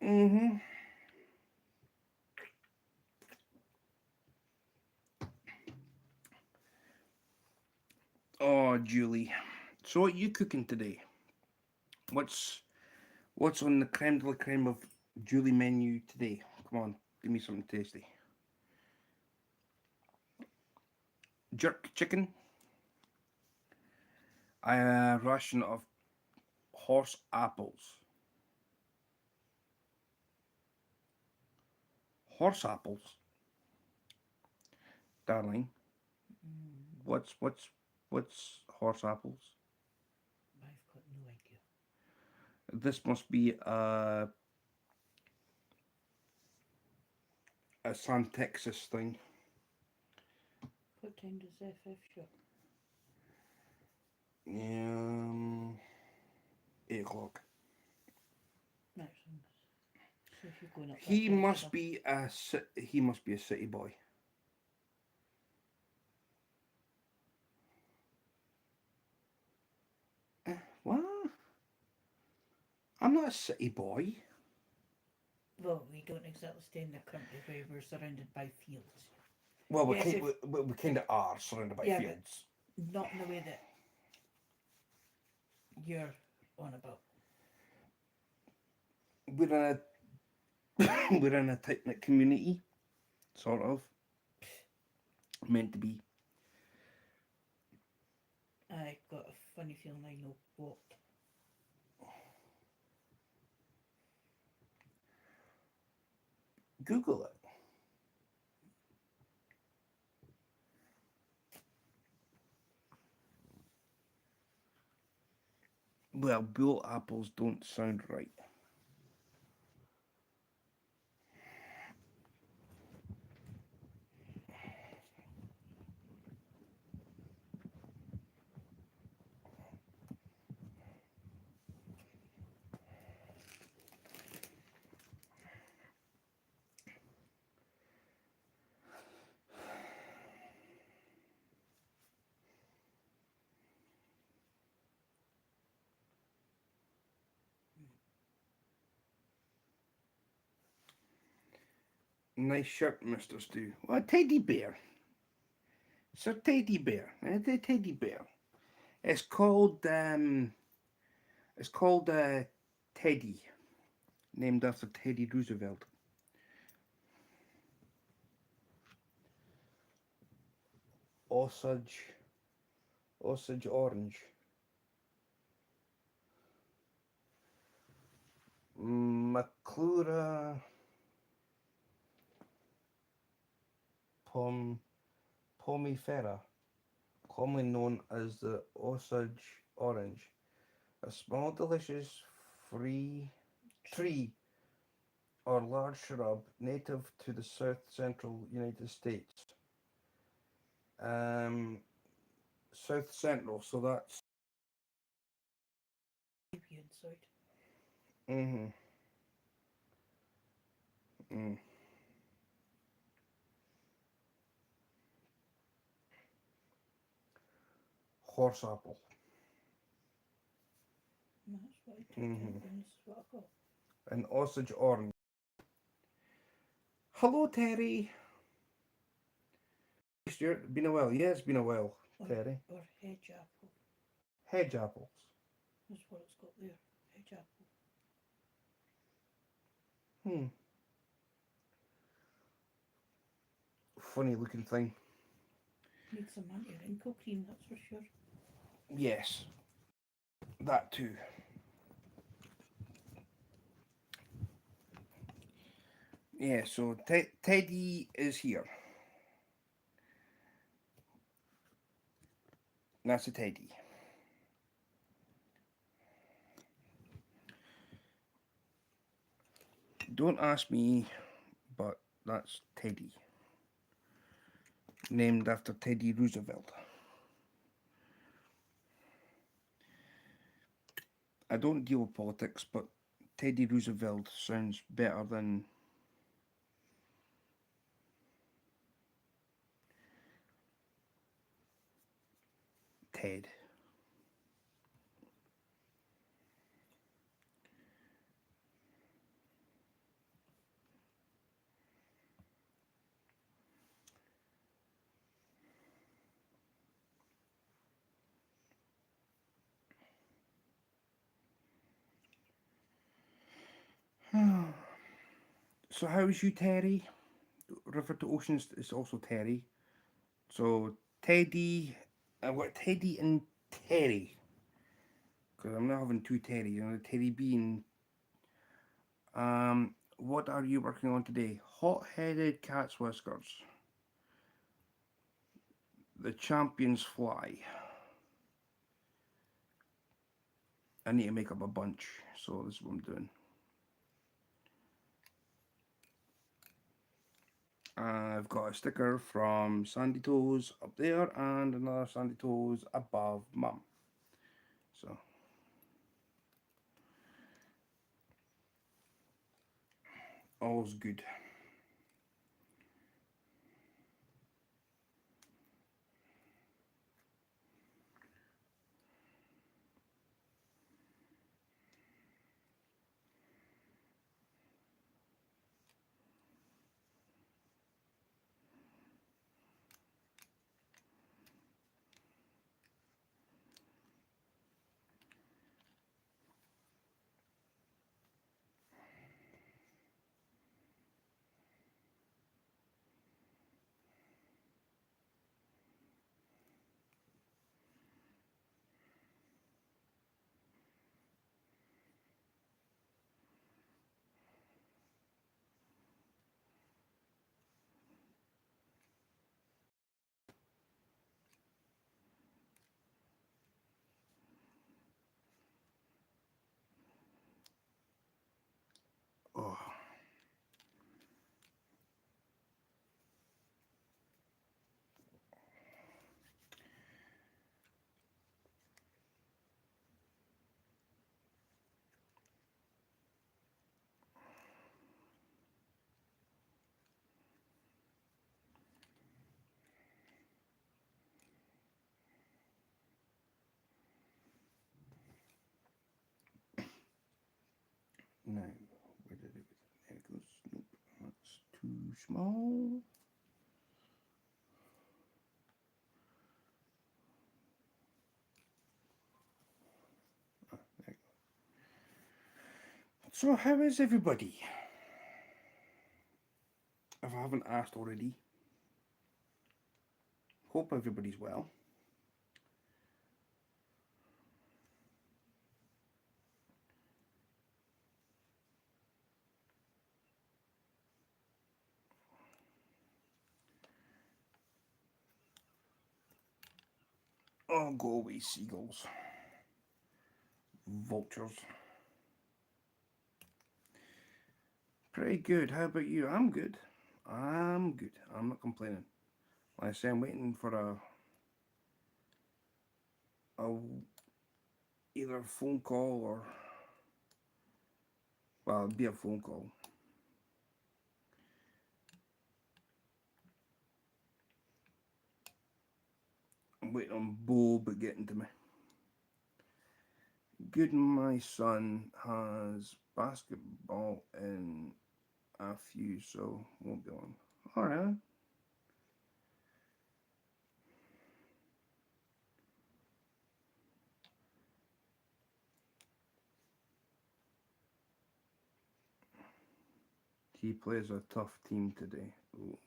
Mm-hmm. Oh, Julie. So what are you cooking today? What's on the creme de la creme of Julie menu today? Come on, give me something tasty. Jerk chicken. A ration of horse apples. Horse apples, darling. What's horse apples?
I've got no idea.
This must be a San Texas thing.
What time does FF shut?
8 o'clock.
Next one. So if you're going up
He
that
must be a city boy. What? I'm not a city boy.
Well, we don't exactly stay in the country where we're surrounded by fields.
Well,
Yes,
we kind of are surrounded by
Yeah,
fields.
Not in the way that you're on about.
We're in a we're in a tight knit community, sort of. Meant to be.
I got a funny feeling I know what.
Google it. Well, bull apples don't sound right. Nice shirt, Mr. Stew. What a teddy bear. It's a teddy bear. It's a teddy bear. It's called Teddy, named after Teddy Roosevelt. Osage orange. Maclura pomifera, commonly known as the Osage orange, a small, delicious free tree or large shrub native to the south central United States. Um, South central, so that's
Maybe inside.
mm-hmm, mm, horse apple.
And that's what I typed in,
Mm-hmm.
and this is what I got.
And Osage orange. Hello, Terry. Stuart, been a while. Yeah, it's been a while,
Or,
Terry.
or hedge apple.
Hedge apples.
That's what it's got there. Hedge apple.
Hmm. Funny looking thing.
Needs some anti-wrinkle cream, that's for sure.
Yes, that too. Yeah, so Teddy is here. That's a Teddy. Don't ask me, but that's Teddy. Named after Teddy Roosevelt. I don't deal with politics, but Teddy Roosevelt sounds better than Ted. So how's you, Terry? River to Oceans is also Terry. So Teddy, I've got Teddy and Terry. Because I'm not having two Terry, Terry Bean. What are you working on today? Hot-headed cat's whiskers. The champions fly. I need to make up a bunch, so this is what I'm doing. I've got a sticker from Sandy Toes up there and another Sandy Toes above Mum. So all's good. Oh. Now, where did it? There it goes. Nope, that's too small. There. So, how is everybody? If I haven't asked already, hope everybody's well. Oh, go away, seagulls. Vultures. Pretty good. How about you? I'm good. I'm good. I'm not complaining. Like I say, I'm waiting for a either a phone call or, well, it'd be a phone call. I'm waiting on Bob getting to me. Good, my son has basketball in a few, so won't be long. Alright. He plays a tough team today. Ooh.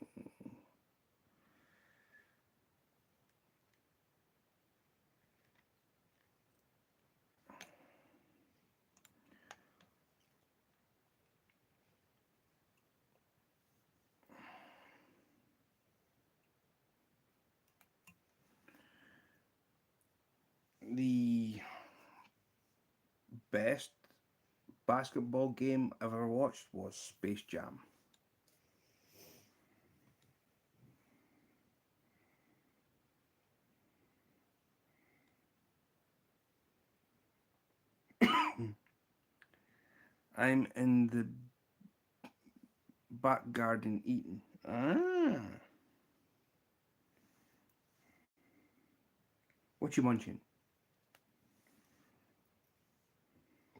The best basketball game I've ever watched was Space Jam. I'm in the back garden eating. Ah. What you munching?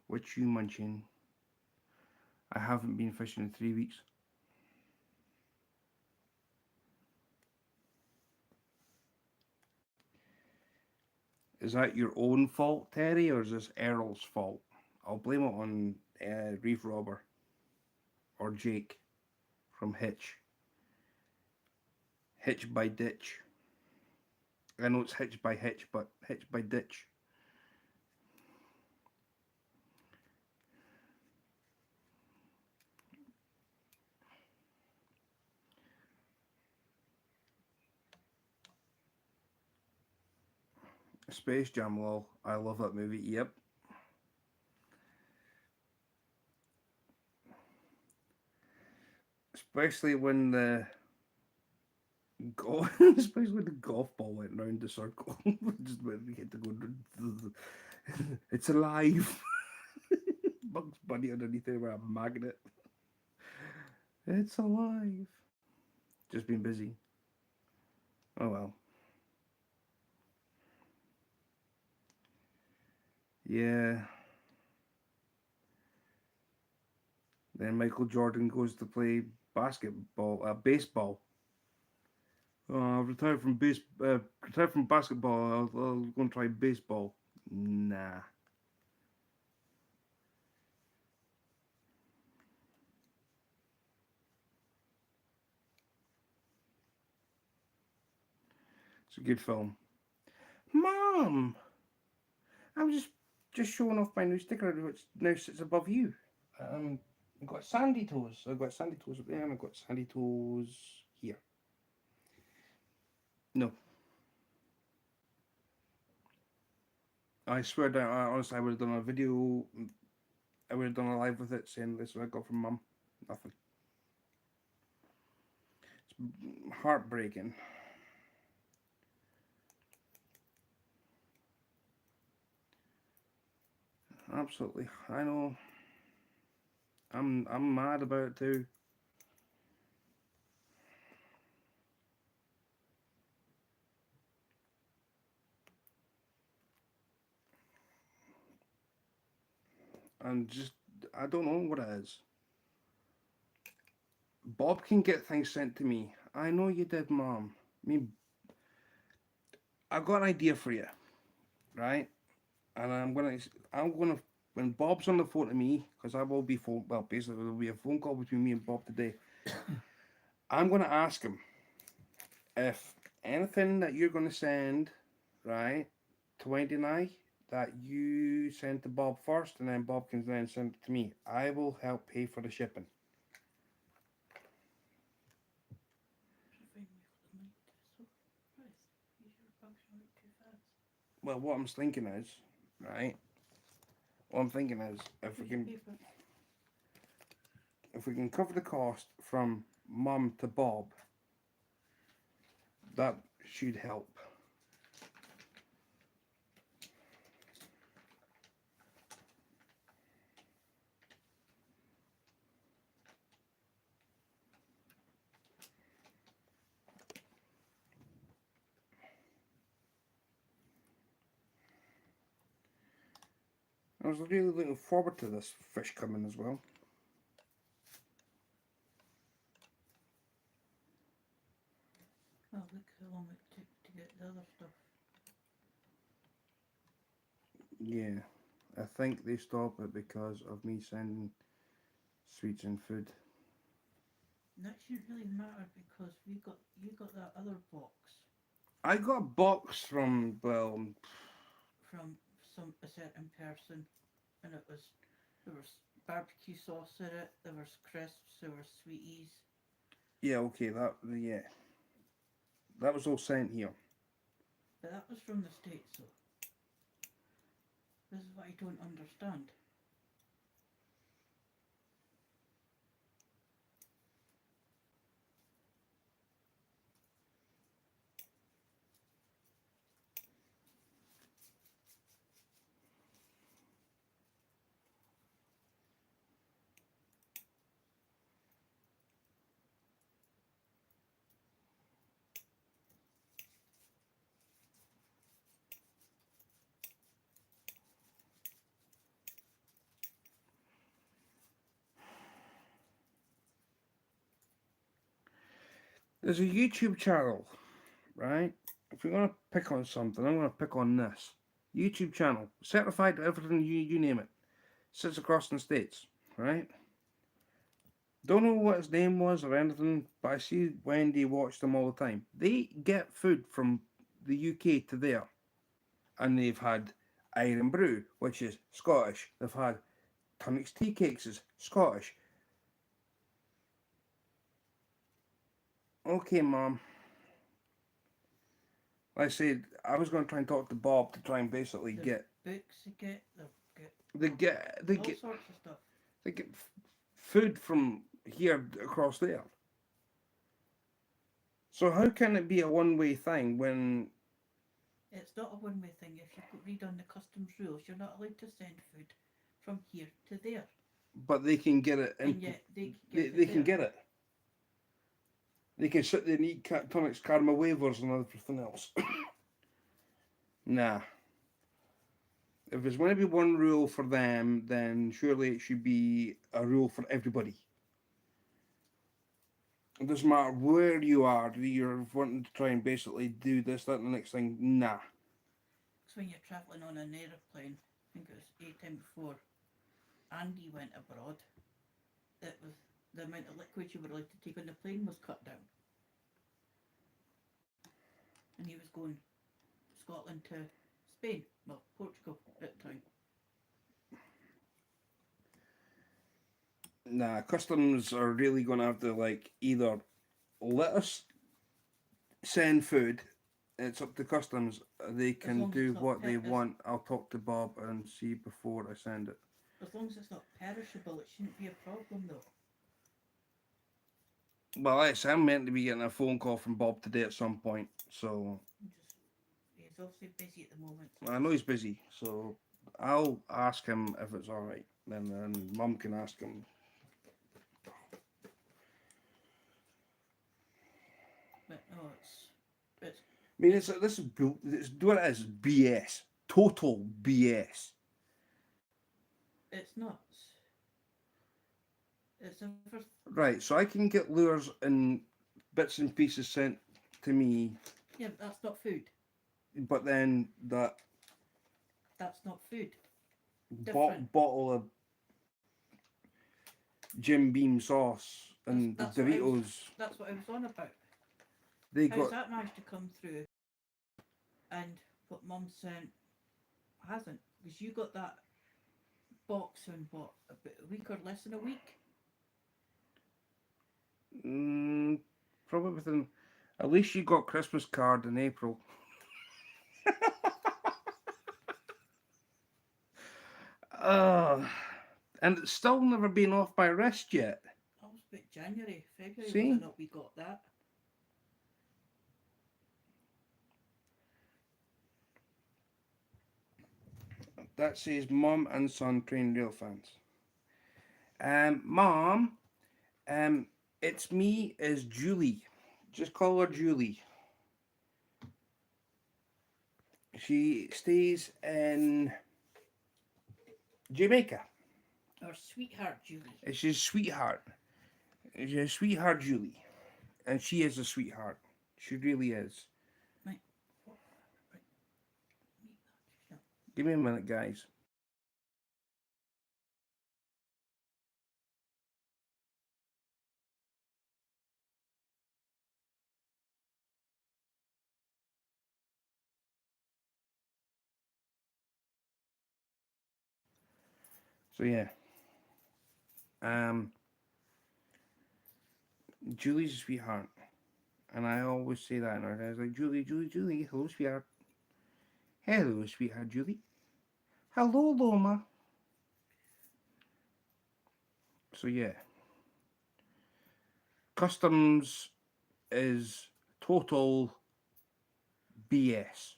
What you munching? I haven't been fishing in 3 weeks. Is that your own fault, Terry, or is this Errol's fault? I'll blame it on Reef Robber or Jake from Hitch. Hitch by Ditch. I know it's Hitch by Hitch, but Hitch by Ditch. Space Jam, lol. I love that movie. Yep. Especially when the especially when the golf ball went round the circle. Just when we had to go. It's alive. Bugs Bunny underneath there with a magnet. It's alive. Just been busy. Oh well. Yeah. Then Michael Jordan goes to play baseball. Retired from retired from basketball. I'll go and try baseball. Nah. It's a good film. Mom, I'm just showing off my new sticker, which now sits above you. I've got sandy toes. I've got sandy toes up there, and I've got sandy toes here. No, I swear down. Honestly, I would have done a video. I would have done a live with it, saying this is what I got from Mum. Nothing. It's heartbreaking. Absolutely. I know. I'm mad about it too. And just I don't know what it is. Bob can get things sent to me. I know you did, Mom. I mean, I've got an idea for you, right? And I'm gonna when Bob's on the phone to me, because I will be phone. Well, basically there'll be a phone call between me and Bob today. I'm gonna ask him if anything that you're gonna send, right, to Wendy and I, that you send to Bob first, and then Bob can then send it to me. I will help pay for the shipping.
Trying to find me for the mic. So, Christ, your bugs went too fast.
Well, what I'm thinking is, right? What I'm thinking is,
Piece of paper.
if we can cover the cost from Mum to Bob, that should help. I was really looking forward to this fish coming as well.
Oh, look how long it took to get the other stuff.
Yeah, I think they stopped it because of me sending sweets and food.
And that shouldn't really matter because you got that other box
I got a box from, well,
from a certain person, and there was barbecue sauce in it. There was crisps. There were sweeties.
yeah, okay, yeah, that was all sent here.
But that was from the States, though. This is what I don't understand.
There's a YouTube channel, right? If you're gonna pick on something, I'm gonna pick on this YouTube channel, certified to everything you name it. Sits across in the States, right? Don't know what his name was or anything, but I see Wendy watch them all the time. They get food from the UK to there, and they've had Iron Brew, which is Scottish. They've had Tunnock's Tea Cakes, is Scottish. Okay, Mom. Like I said, I was going to try and talk to Bob to try and basically
There's
get
books they get.
they
All
get
sorts of stuff.
they get food from here across there. So how can it be a one-way thing when?
It's not a one-way thing. If you read on the customs rules, you're not allowed to send food from here to there,
But they can get it,
and yet they can
they,
get
they
it
can
there.
get it. They can sit there and eat Tunnock's Karma Waivers and everything else. Nah. If there's going to be one rule for them, then surely it should be a rule for everybody. It doesn't matter where you are, you're wanting to try and basically do this, that, and the next thing. Nah.
Because when you're travelling on an aeroplane, I think it was 8 times before Andy went abroad, it was the amount of liquids you were allowed to take on the plane was cut down. And he was going Scotland to Spain, well, Portugal at the time.
Nah, customs are really going to have to, like, either let us send food, it's up to customs, they
As
can
long as
do
it's not
what they want. I'll talk to Bob and see before I send it.
as long as it's not perishable, it shouldn't be a problem though.
Well, I'm meant to be getting a phone call from Bob today at some point, so
He's obviously busy at the moment.
I know he's busy, so I'll ask him if it's alright. Then Mum can ask him.
But no, it's
I mean, it's what it is, BS. Total BS.
it's nuts. It's ever
Right, so I can get lures and bits and pieces sent to me,
yeah, but that's not food.
but then that
That's not food. Different.
bottle of Jim Beam sauce and
That's
the Doritos,
that's what I was on about.
they
How's
got.
that managed to come through? And what Mum sent hasn't, because you got that box in what a week or less than a week.
Probably within. At least you got Christmas card in April. Uh, and it's still never been off my wrist yet.
That was about January, February, was it
See?
not? We got that.
That says mom and son train real fans. Mom, um, it's me as Julie. Just call her Julie. She stays in Jamaica.
Our sweetheart Julie.
She's sweetheart. She's a sweetheart Julie. And she is a sweetheart. She really is.
Right. Right. Meet that.
Give me a minute, guys. So yeah. Um Julie's a sweetheart. And I always say that in her. I was like, Julie, Julie, Julie, hello, sweetheart. Hello, sweetheart Julie. Hello, Loma. So yeah. Customs is total BS.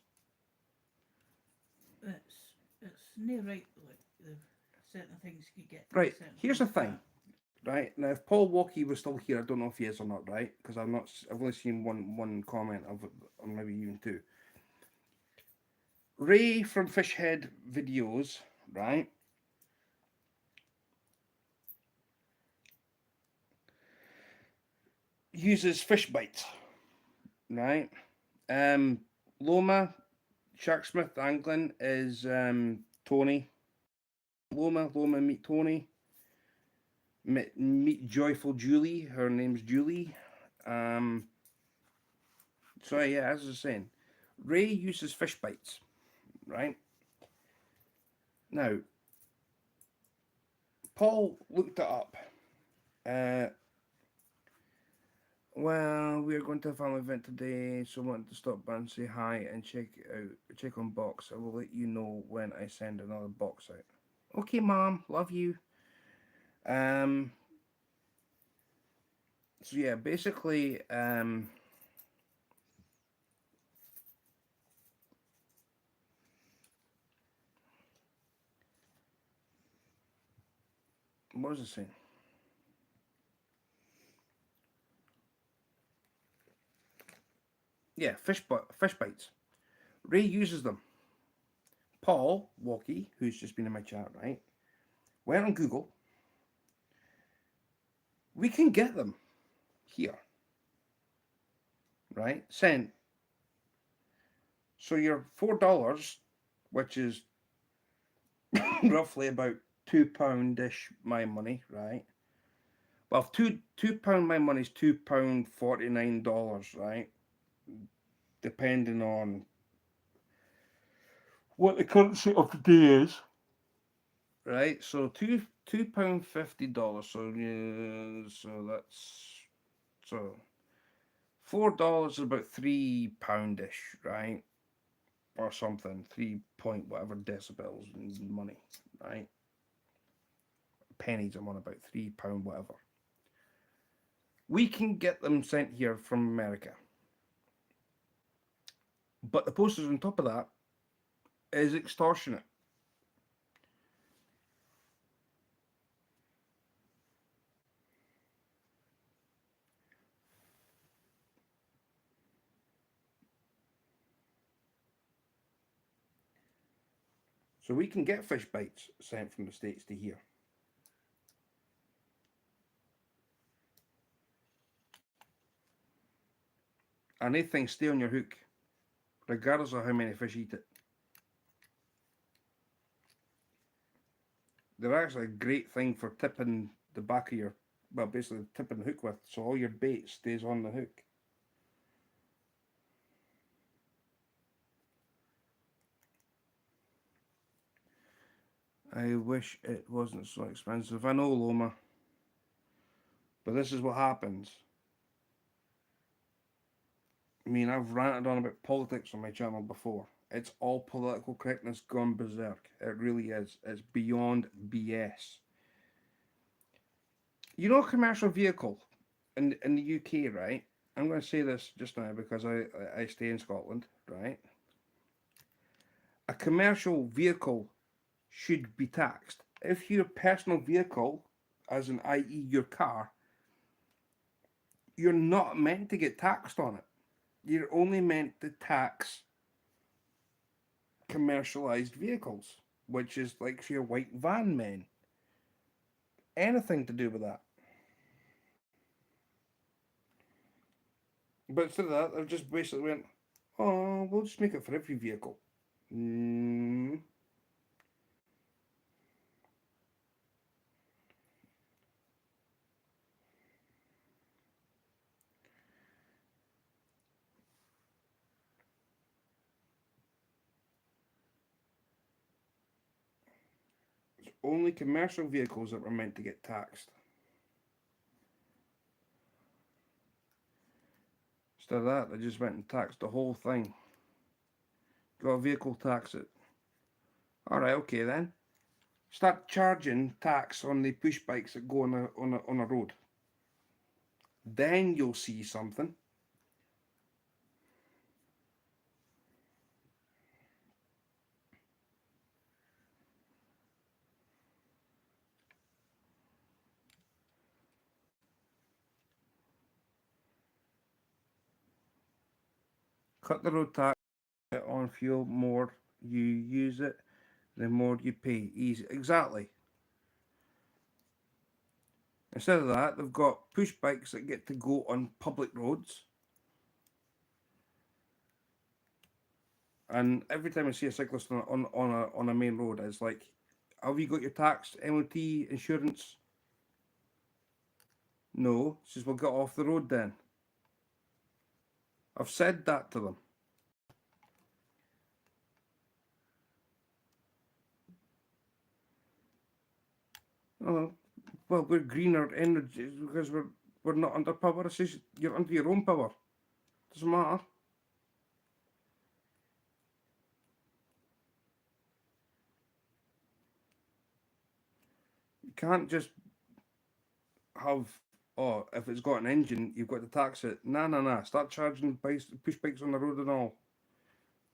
It's no right, like, the certain things you get.
Right,
Certain
here's the
things
thing. Right now, if Paul Walkie was still here, I don't know if he is or not. Right, because I've not. I've only seen one comment of, or maybe even two. Ray from Fishhead videos, right, uses fish bites, right. Um, Loma Sharksmith Angling is Tony. Loma meet Tony. Meet Joyful Julie. Her name's Julie. Um, so yeah, as I was saying, Ray uses fish bites, right? Now, Paul looked it up. Uh, well, we are going to a family event today, so I wanted to stop by and say hi and check on box. I will let you know when I send another box out. Okay, Mom, love you. Um, so yeah, basically, what was I saying? Yeah, fish bites. Ray uses them. Paul Walkie, who's just been in my chat, right, went on Google. We can get them here, right? Sent. So you're $4, which is roughly about £2 ish my money, right? Well, £2 my money is £2.49, right? Depending on what the currency of the day is, right? So £2.50. So that's so $4 is about £3 ish, right? Or something, 3 point whatever decibels in money, right? Pennies I'm on about, £3 whatever. We can get them sent here from America. But the postage on top of that is extortionate. So we can get fish bites sent from the States to here. And these things stay on your hook, regardless of how many fish eat it. They're actually a great thing for tipping the back of your, well, basically tipping the hook with, so all your bait stays on the hook. I wish it wasn't so expensive. I know, Loma. But this is what happens. I mean, I've ranted on about politics on my channel before. It's all political correctness gone berserk. It really is. It's beyond BS. You know, a commercial vehicle in the UK, right? I'm going to say this just now because I stay in Scotland, right? A commercial vehicle should be taxed. If your personal vehicle, as in i.e. your car, you're not meant to get taxed on it. You're only meant to tax commercialized vehicles, which is like your white van men. Anything to do with that. But instead of that, they've just basically went, oh, we'll just make it for every vehicle. Mm, it's only commercial vehicles that were meant to get taxed. Instead of that, they just went and taxed the whole thing. Got a vehicle tax it. Alright, okay then. Start charging tax on the push bikes that go on a road. Then you'll see something. Cut the road tax on fuel. More you use it, the more you pay. Easy. Exactly. Instead of that, they've got push bikes that get to go on public roads. And every time I see a cyclist on a main road, it's like, have you got your tax, MOT, insurance? No. Says, well, get off the road then. I've said that to them. Oh, well, we're greener energy because we're not under power. I says, you're under your own power. Doesn't matter. You can't just have, oh, if it's got an engine, you've got to tax it. Nah, nah, nah. Start charging push bikes on the road and all.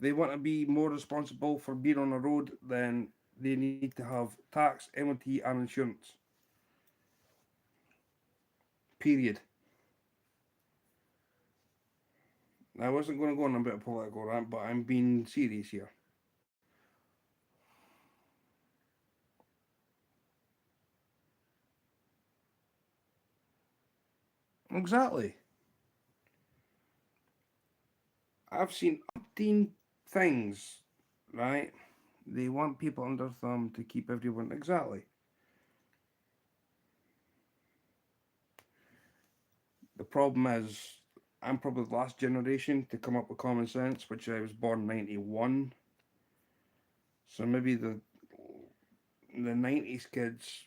They want to be more responsible for being on the road, then they need to have tax, MOT, and insurance. Period. I wasn't going to go on a bit of political rant, but I'm being serious here. Exactly. I've seen umpteen things, right? They want people under thumb to keep everyone. Exactly. The problem is, I'm probably the last generation to come up with common sense, which I was born 91. So maybe the 90s kids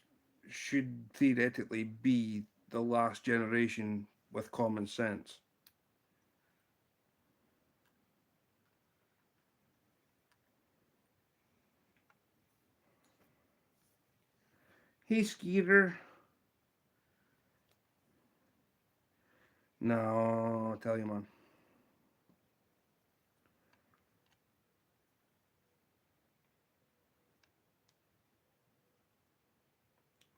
should theoretically be the last generation with common sense. Hey, Skeeter. No, I'll tell you, man.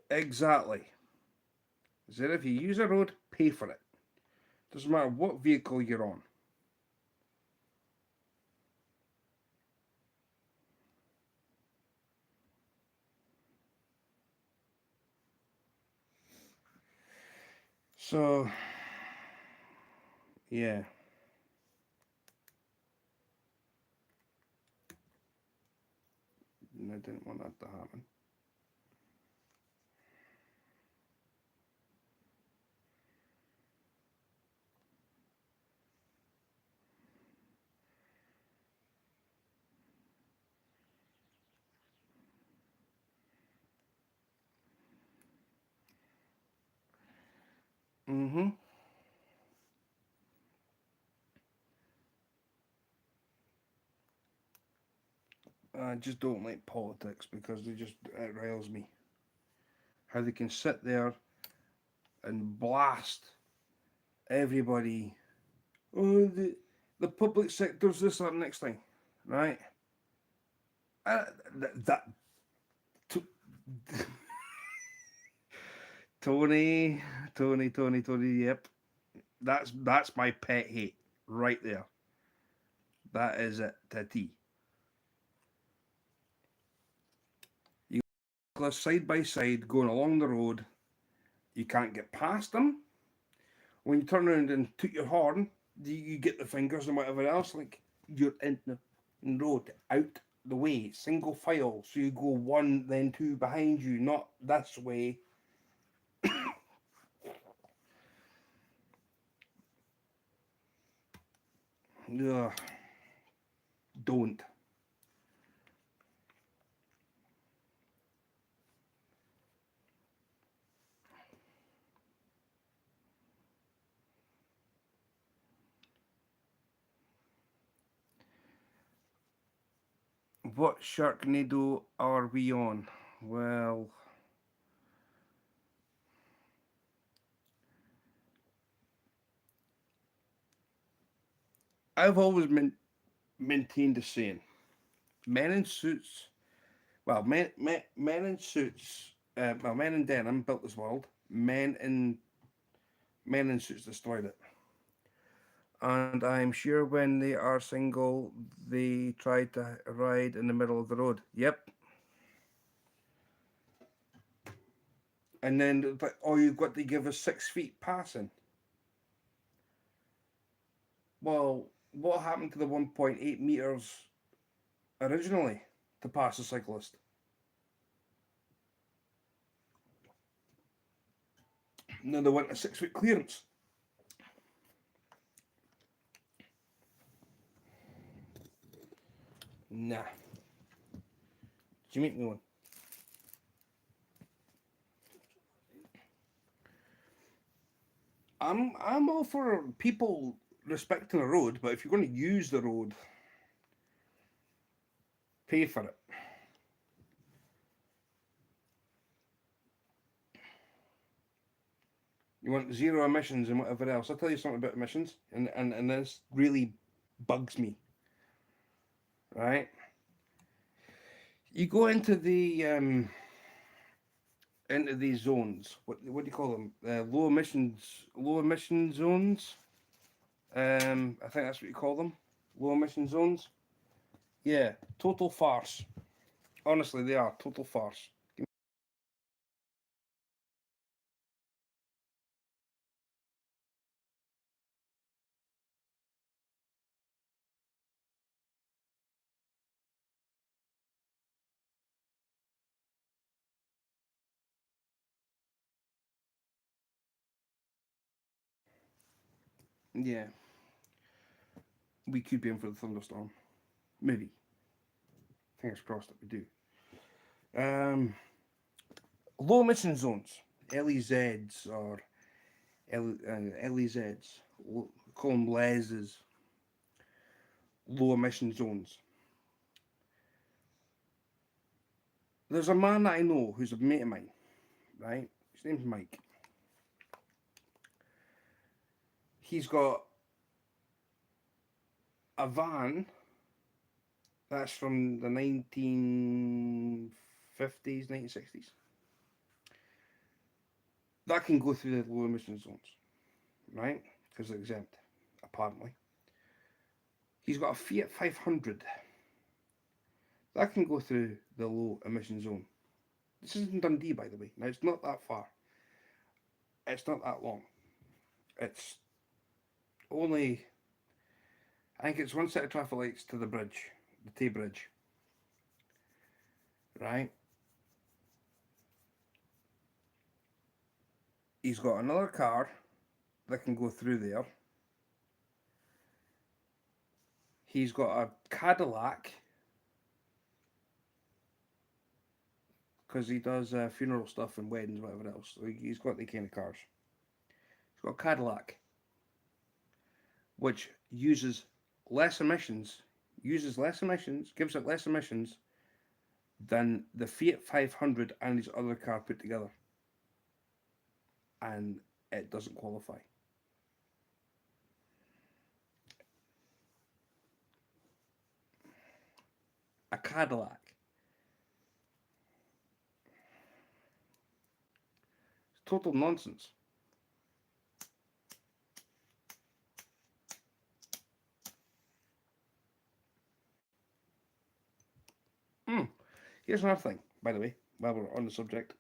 Exactly. Is that if you use a road, pay for it. Doesn't matter what vehicle you're on. So, yeah. I didn't want that to happen. Mm-hmm. I just don't like politics because it riles me. How they can sit there and blast everybody. Oh, the public sector's this or next thing, right? Uh, that t- Tony, Tony. Yep, that's my pet hate right there. That is it to a T. You go side by side going along the road. You can't get past them. When you turn around and toot your horn, you get the fingers and whatever else. Like you're in the road, out the way, single file. So you go one, then two behind you, not this way. Ugh, don't. What Sharknado are we on? Well, I've always maintained the saying: men in suits, well, men in suits, men in denim built this world. Men in suits destroyed it. And I'm sure when they are single, they try to ride in the middle of the road. Yep. And then, oh, you've got to give us 6 feet passing. Well, what happened to the 1.8 meters originally to pass a cyclist? No, they went a 6 foot clearance. Nah. Did you make me one? I'm all for people respecting the road, but if you're going to use the road, pay for it. You want zero emissions and whatever else. I'll tell you something about emissions, and this really bugs me. Right? You go into these zones. What do you call them? Low emission zones. I think that's what you call them. Low emission zones. Yeah, total farce. Honestly, they are total farce. Yeah, we could be in for the thunderstorm. Maybe. Fingers crossed that we do. Low emission zones, LEZs or LEZs, call them LEZs, low emission zones. There's a man that I know who's a mate of mine, right? His name's Mike. He's got a van that's from the 1950s, 1960s. That can go through the low emission zones, right? Because they're exempt, apparently. He's got a Fiat 500 that can go through the low emission zone. This isn't Dundee, by the way. Now, it's not that far. It's not that long. It's only, I think it's one set of traffic lights to the bridge, the Tay Bridge, right? He's got another car that can go through there. He's got a Cadillac because he does funeral stuff and weddings, whatever else. So he's got the kind of cars. He's got a Cadillac, which uses less emissions, gives it less emissions than the Fiat 500 and his other car put together, and it doesn't qualify. A Cadillac. It's total nonsense. Hmm. Here's another thing, by the way, while we're on the subject.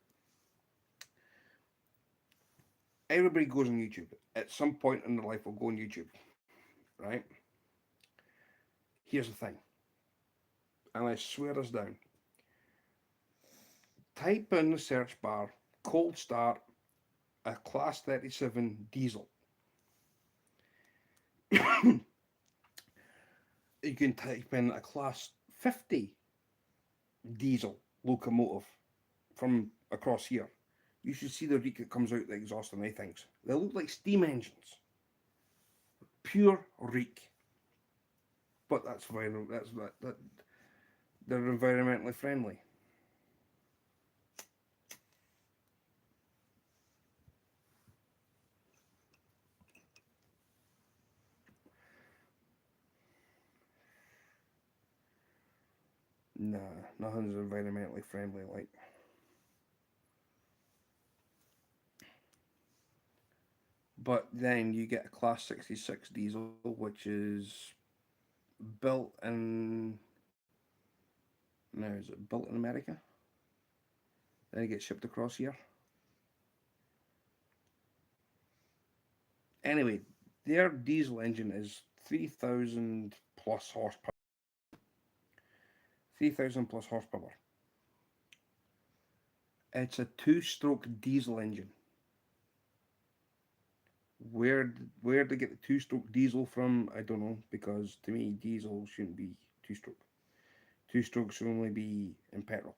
Everybody goes on YouTube. At some point in their life, will go on YouTube, right? Here's the thing, and I swear this down. Type in the search bar, cold start, a class 37 diesel. You can type in a class 50 diesel locomotive from across here. You should see the reek that comes out the exhaust on these things. They look like steam engines. Pure reek. But that's viral. That they're environmentally friendly. Nah, nothing's environmentally friendly like. But then you get a class 66 diesel, which is built in. Now, is it built in America? Then it gets shipped across here. Anyway, their diesel engine is 3,000 plus horsepower. 3,000 plus horsepower. It's a two-stroke diesel engine. Where they get the two-stroke diesel from, I don't know, because to me diesel shouldn't be two-stroke. Two-stroke should only be in petrol.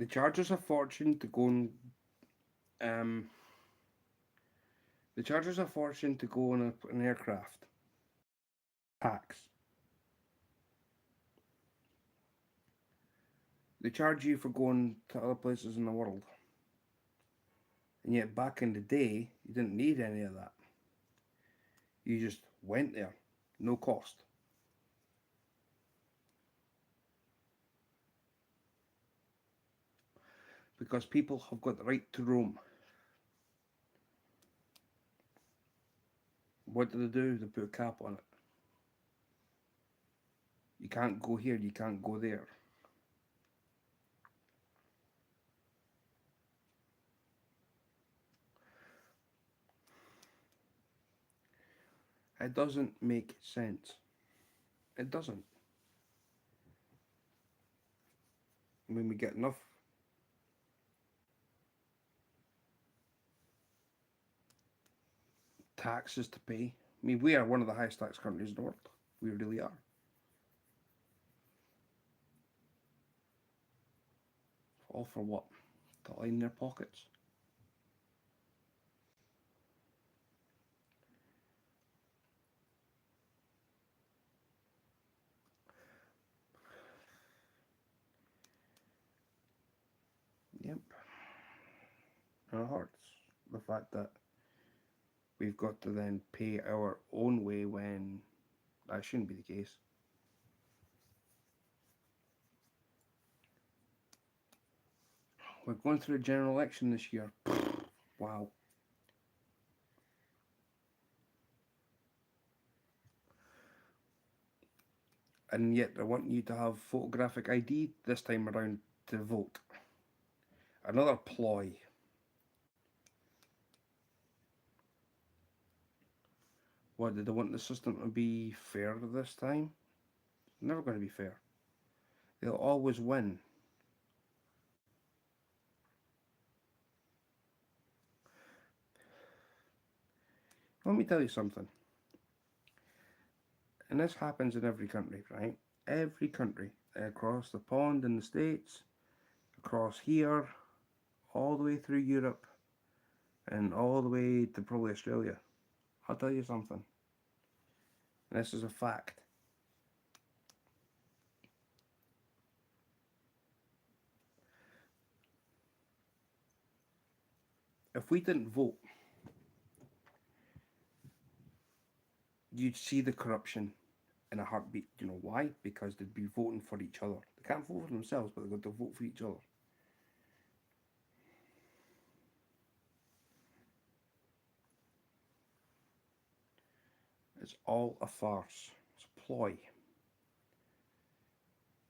They charge us a fortune to go and um, they charge us a fortune to go on an aircraft. Tax. They charge you for going to other places in the world. And yet back in the day, you didn't need any of that. You just went there, no cost. Because people have got the right to roam. What do? They put a cap on it. You can't go here, you can't go there. It doesn't make sense. It doesn't. When we get enough taxes to pay. I mean, we are one of the highest tax countries in the world. We really are. All for what? To line their pockets. Yep. And it hurts. The fact that we've got to then pay our own way when that shouldn't be the case. We're going through a general election this year. Wow. And yet they want you to have photographic ID this time around to vote. Another ploy. What, did they want the system to be fair this time? It's never going to be fair. They'll always win. Let me tell you something. And this happens in every country, right? Every country. Across the pond in the States, across here, all the way through Europe and all the way to probably Australia. I'll tell you something. And this is a fact. If we didn't vote, you'd see the corruption in a heartbeat. You know why? Because they'd be voting for each other. They can't vote for themselves, but they've got to vote for each other. It's all a farce. It's a ploy.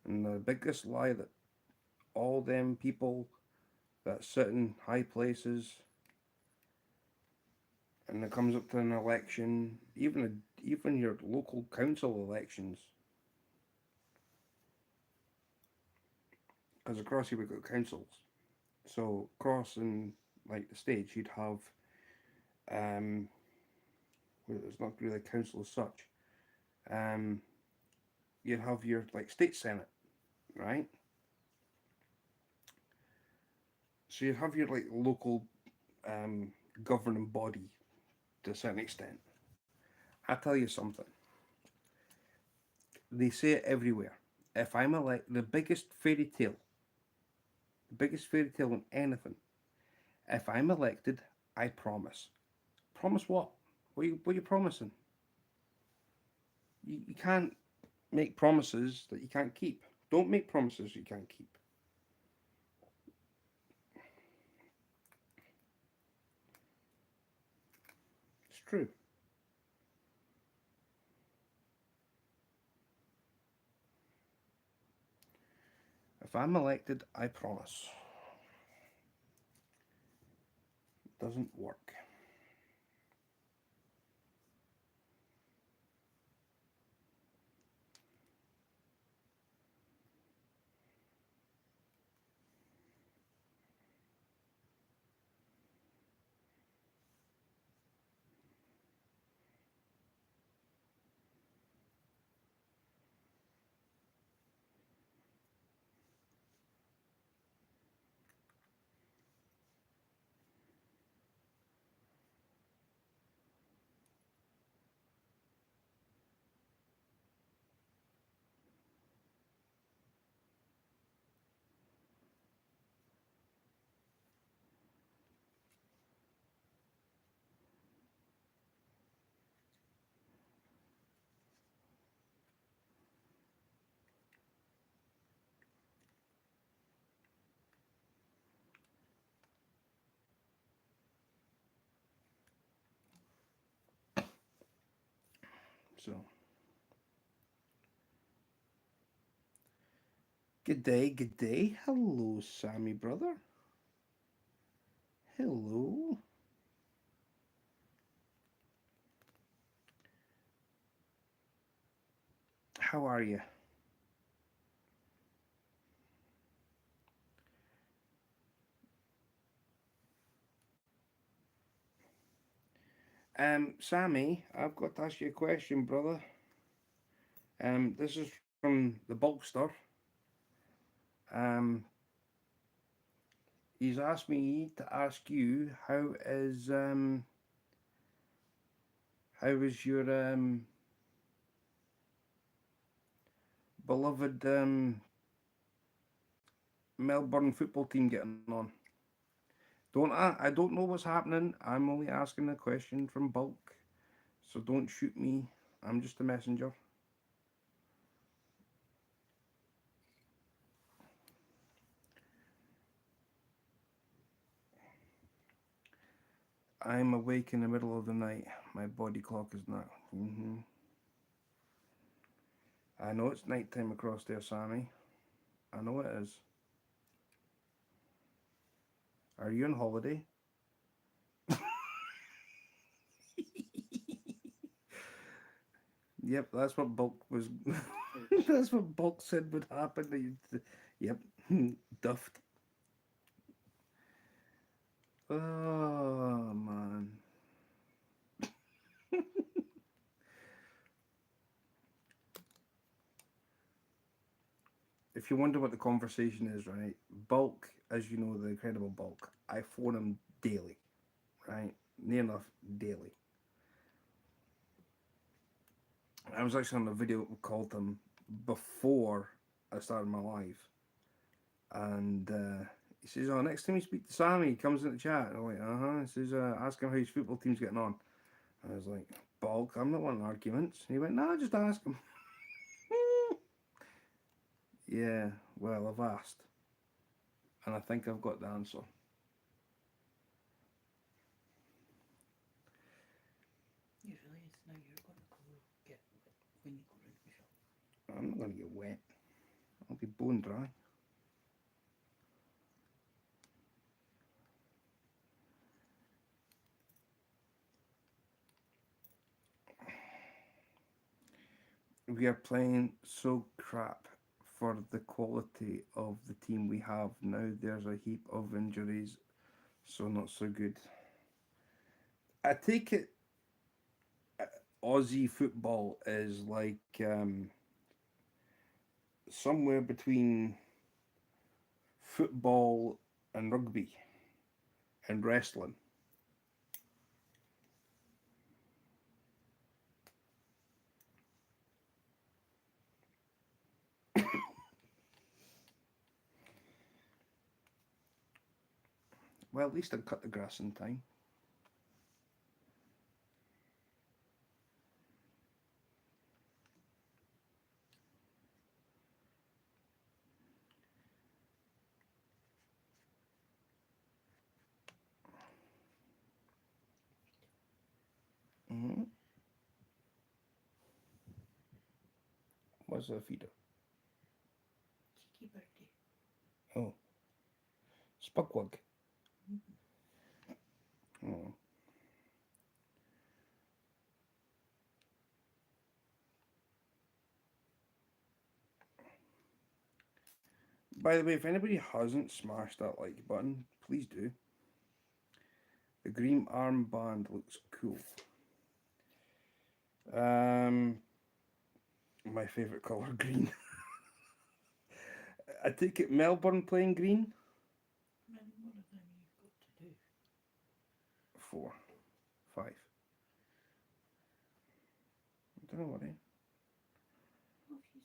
And the biggest lie that all them people that sit in high places and it comes up to an election, even your local council elections, because across here we've got councils. So across in like the States, you'd have um, well, it's not really a council as such. Um, you'd have your like state senate, right? So you'd have your like local um, governing body to a certain extent. I tell you something. They say it everywhere. If I'm the biggest fairy tale in anything. If I'm elected, I promise. Promise what? What are you promising? You can't make promises that you can't keep. Don't make promises you can't keep. It's true. If I'm elected, I promise. It doesn't work. So, good day, good day. Hello, Sammy brother. Hello. How are you? Sammy, I've got to ask you a question, brother. This is from the Bulkster. Um, he's asked me to ask you how is your beloved Melbourne football team getting on? I don't know what's happening. I'm only asking a question from Bulk, so don't shoot me. I'm just a messenger. I'm awake in the middle of the night. My body clock is not. I know it's nighttime across there, Sammy. I know it is. Are you on holiday? Yep, that's what Bulk was. That's what Bulk said would happen. Yep, duffed. Oh man. If you wonder what the conversation is, right? Bulk, as you know, the Incredible Bulk, I phone him daily, right? Near enough daily. I was actually on a video called him before I started my live, and he says, "Oh, next time you speak to Sammy, he comes in the chat." And I'm like, "Uh huh." He says, "Ask him how his football team's getting on." I was like, "Bulk, I'm not wanting arguments." And he went, "No, just ask him." Yeah, well, I've asked, and I think I've got the answer.
Usually it's now you're going to go get wet when you go round the shop.
I'm not going to get wet. I'll be bone dry. We are playing so crap for the quality of the team we have now. There's a heap of injuries, so not so good. I take it Aussie football is like somewhere between football and rugby and wrestling. Well, at least I cut the grass in time. Mm-hmm. What's a feeder?
Cheeky birdie.
Oh, spugwug.
Mm-hmm.
Oh. By the way, if anybody hasn't smashed that like button, please do. The green armband looks cool. My favourite colour, green. I take it Melbourne playing green?
How many more of them you've got to do?
4, 5. I don't know what
Oh, she's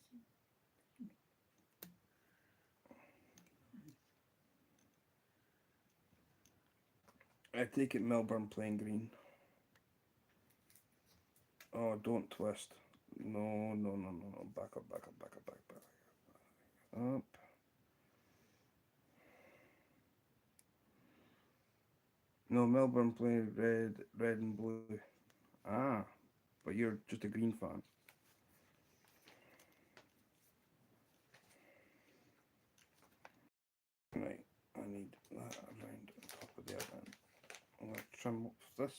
in.
I take it Melbourne playing green. Oh, don't twist. No, no, no, no, no. Back up, back up, back up, back up, back up. No, Melbourne playing red and blue. Ah, but you're just a green fan. Right, I need that around on top of there then. I'm going to trim up this.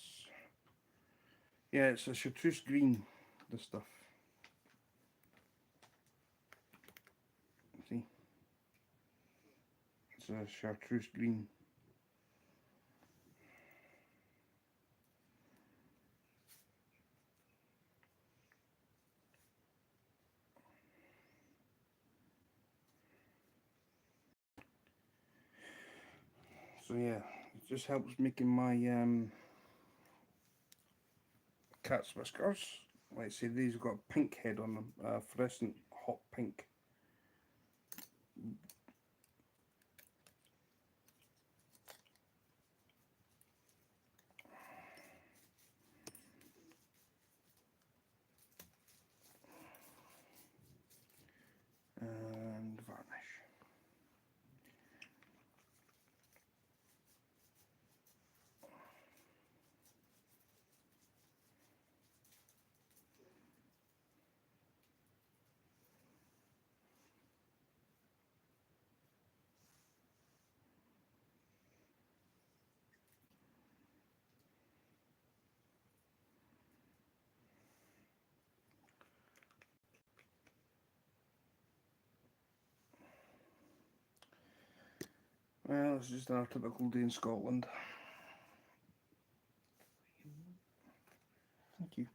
Yeah, it's a chartreuse green, this stuff. See? It's a chartreuse green. So yeah, it just helps making my cat's whiskers. Like I say, these have got a pink head on them, fluorescent hot pink. And varnish. Well, it's just our typical day in Scotland. Thank you.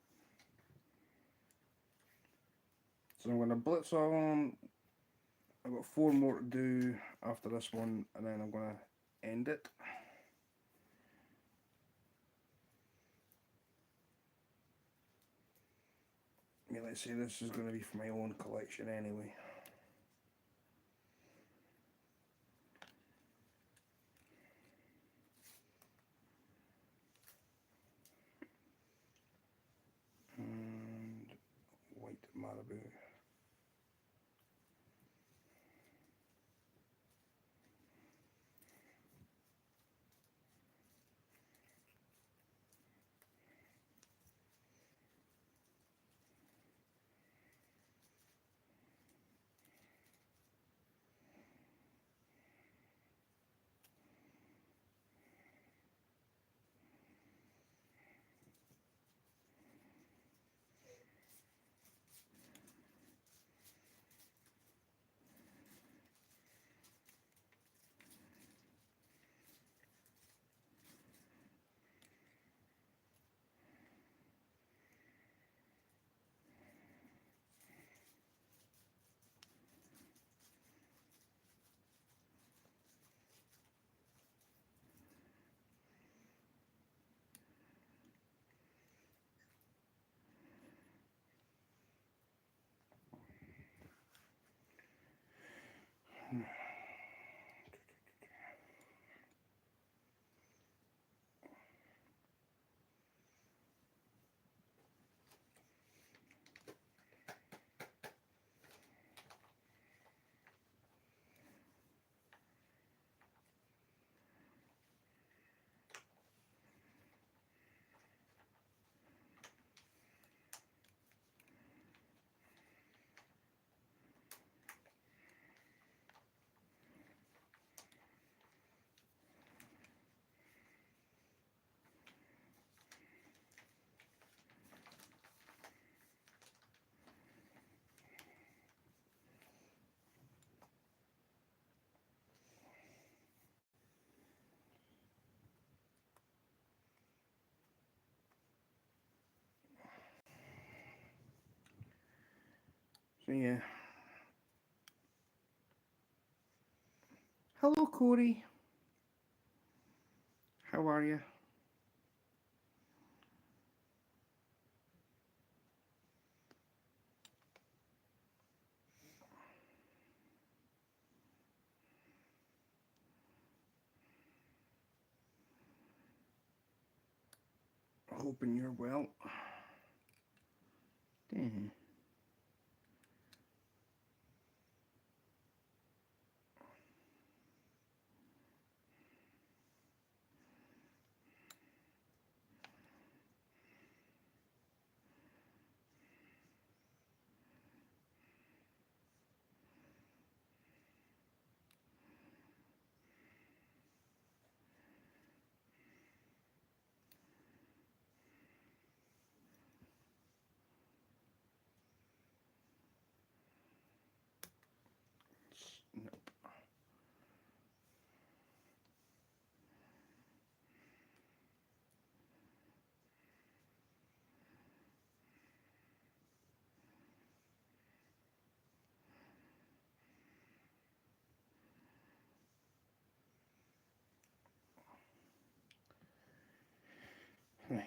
So I'm going to blitz on I've got 4 more to do after this one, and then I'm going to end it. I mean, let's say this is going to be for my own collection anyway. And white marabou. So yeah. Hello, Corey. How are you? Hoping you're well. Damn. Nope. Right.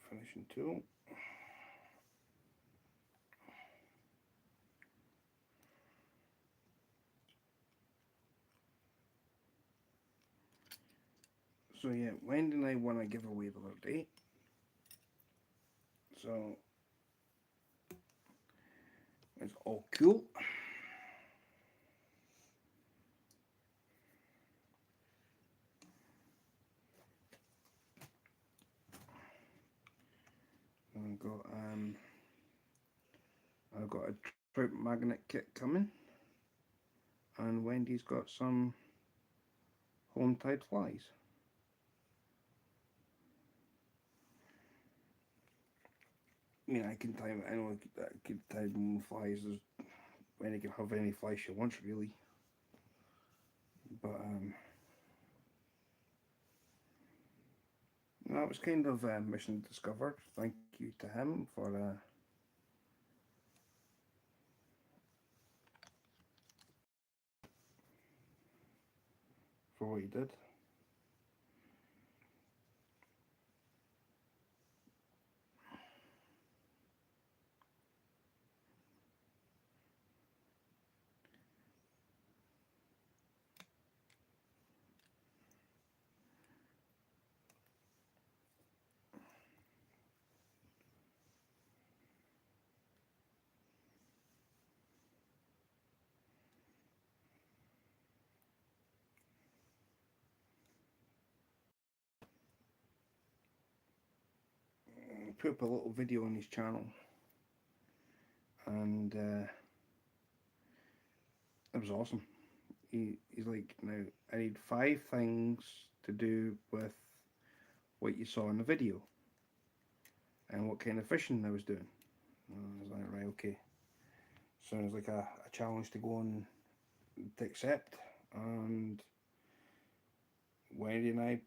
Finishing tool. So yeah, Wendy and I won a giveaway the other day. So it's all cool. I've got a trout magnet kit coming, and Wendy's got some home tide flies. I mean, I can time. I know I could tie them flies. Wendy can have any fly she wants, really. But that was kind of mission discovered. Thank you to him for what he did. He put up a little video on his channel, and it was awesome. He's like, now I need 5 things to do with what you saw in the video and what kind of fishing I was doing. And I was like, right, okay. Sounds like a challenge to go and to accept. And Wendy and I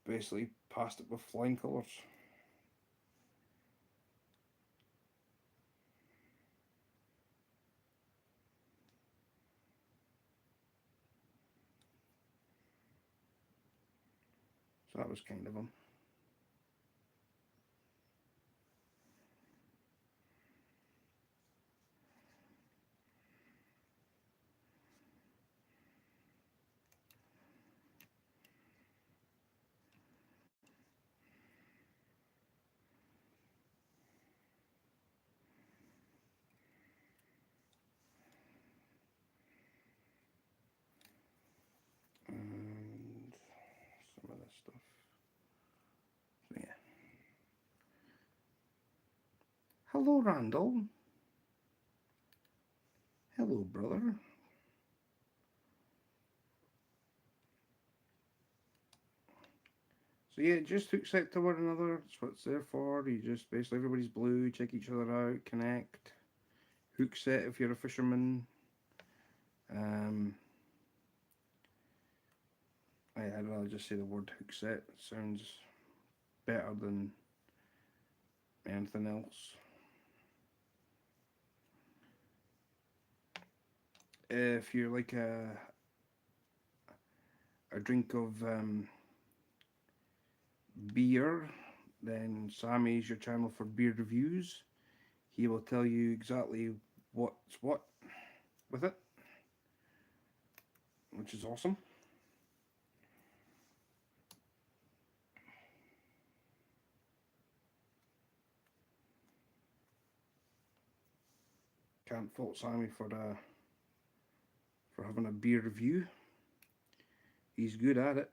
basically passed it with flying colours. So that was kind of him. And some of this stuff. So yeah. Hello, Randall. Hello, brother. So yeah, just hook set to one another. That's what it's there for. You just basically, everybody's blue, check each other out, connect. Hook set if you're a fisherman. I'd rather just say the word hook set. It sounds better than anything else. If you're like a drink of beer, then Sammy's your channel for beer reviews. He will tell you exactly what's what with it, which is awesome. Can't fault Sammy for having a beer review. He's good at it.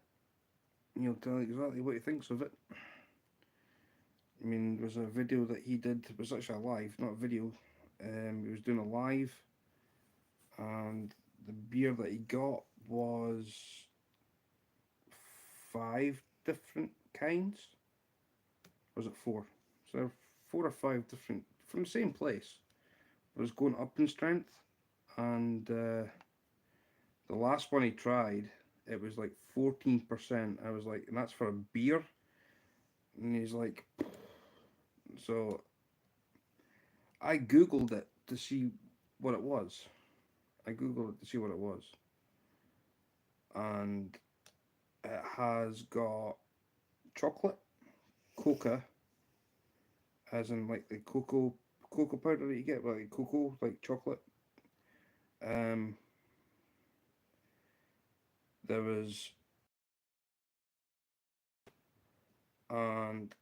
He'll tell you exactly what he thinks of it. I mean, there was a video that he did. It was actually a live, not a video. He was doing a live, and the beer that he got was 5 different kinds. Or was it 4? So 4 or 5 different from the same place. It was going up in strength, and the last one he tried, it was like 14%. I was like, and that's for a beer. And he's like, so I googled it to see what it was. And it has got chocolate, coca, as in like the cocoa powder that you get, like cocoa, like chocolate. There was, and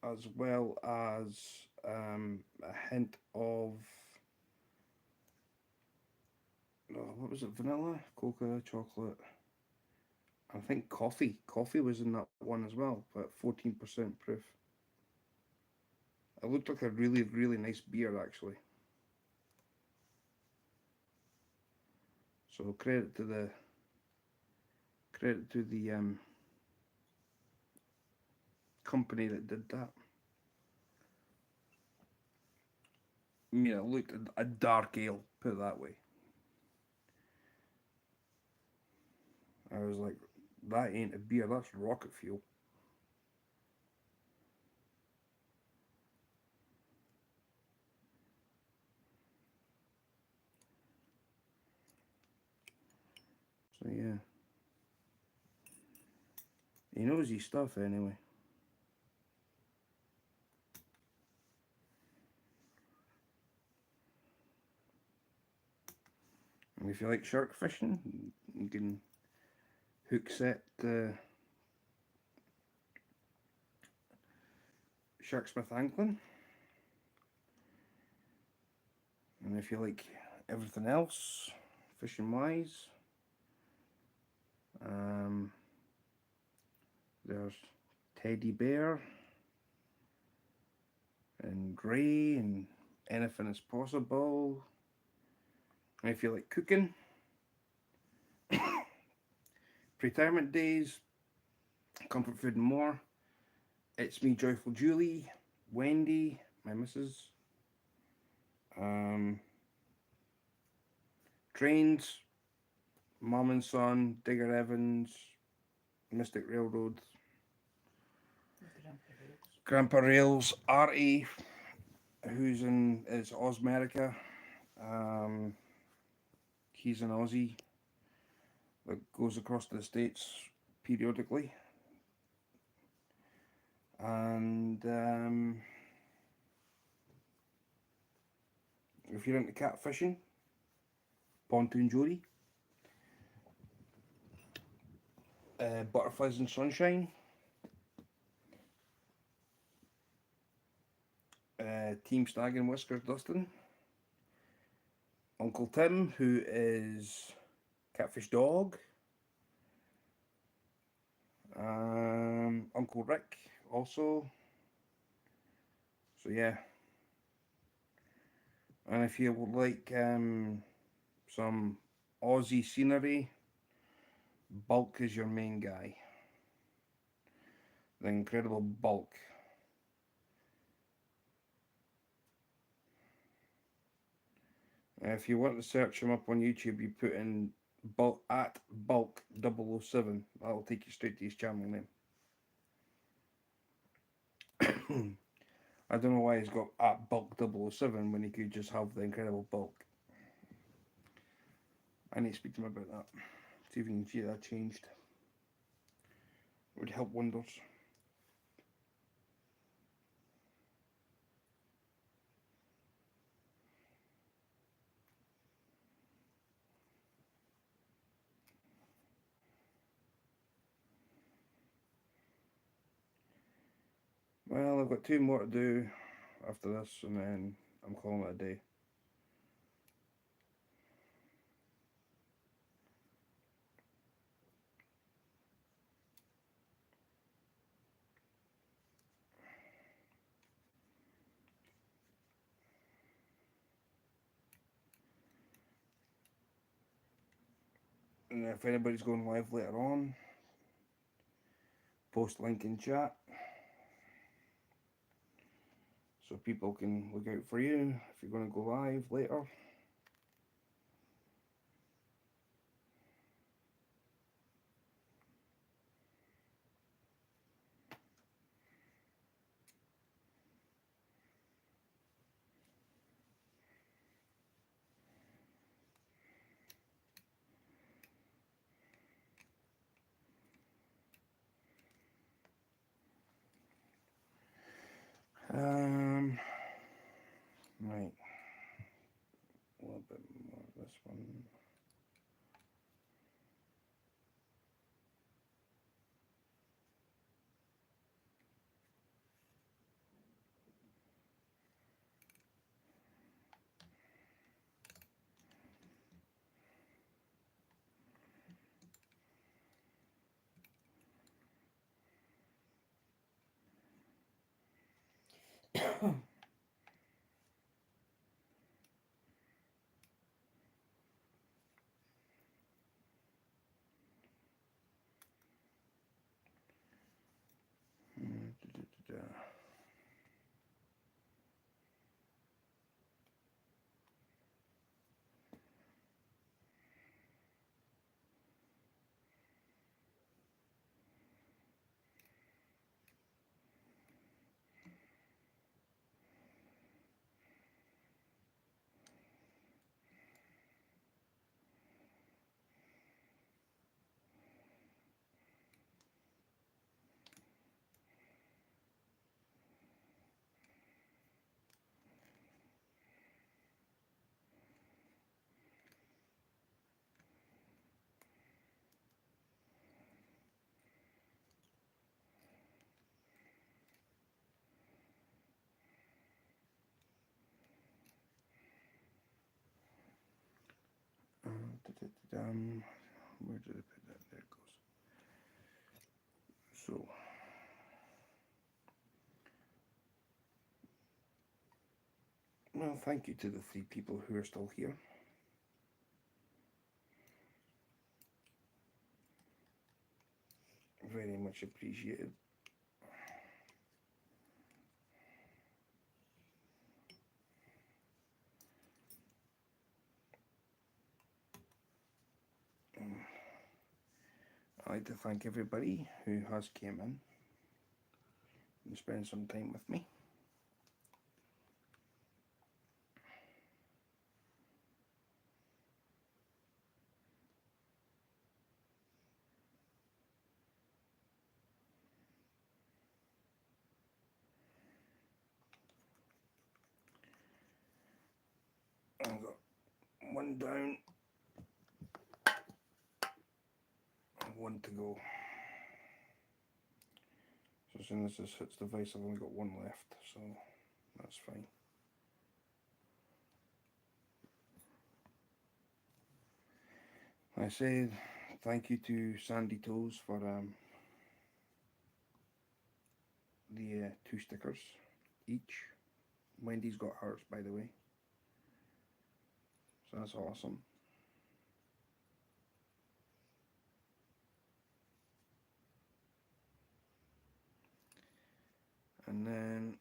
as well as a hint of, what was it? Vanilla, coca, chocolate. I think coffee. Coffee was in that one as well, but 14% proof. It looked like a really, really nice beer, actually. So credit to the company that did that. I mean, it looked a dark ale, put it that way. I was like, that ain't a beer, that's rocket fuel. He knows his stuff anyway. And if you like shark fishing, you can hook set Sharksmith Angling. And if you like everything else, fishing wise, there's Teddy Bear and Grey and anything is possible. And if you like cooking, retirement days, comfort food and more, it's me, Joyful Julie, Wendy, my missus, Trains, Mum and Son, Digger Evans, Mystic Railroad, Grandpa Rails, Artie, who's is Osmerica. He's an Aussie that goes across the States periodically. And if you're into catfishing, Pontoon Jody, Butterflies and Sunshine, Team Stag and Whiskers Dustin, Uncle Tim, who is Catfish Dog, Uncle Rick also. So yeah. And if you would like some Aussie scenery, Bulk is your main guy. The incredible Bulk. If you want to search him up on YouTube, you put in Bulk at Bulk 007. That'll take you straight to his channel name. I don't know why he's got at Bulk 007 when he could just have the incredible Bulk. I need to speak to him about that. See if we can get that changed. It would help wonders. Well, I've got 2 more to do after this, and then I'm calling it a day. And if anybody's going live later on, post link in chat so people can look out for you if you're going to go live later. Right. A little bit more of this one. Where did I put that? There it goes. So, well, thank you to the 3 people who are still here. Very much appreciated. I'd like to thank everybody who has came in and spent some time with me. I've got one down, one to go. So as soon as this hits the vise, I've only got one left, so that's fine. I said thank you to Sandy Toes for the 2 stickers each. Wendy's got hers, by the way, so that's awesome. And then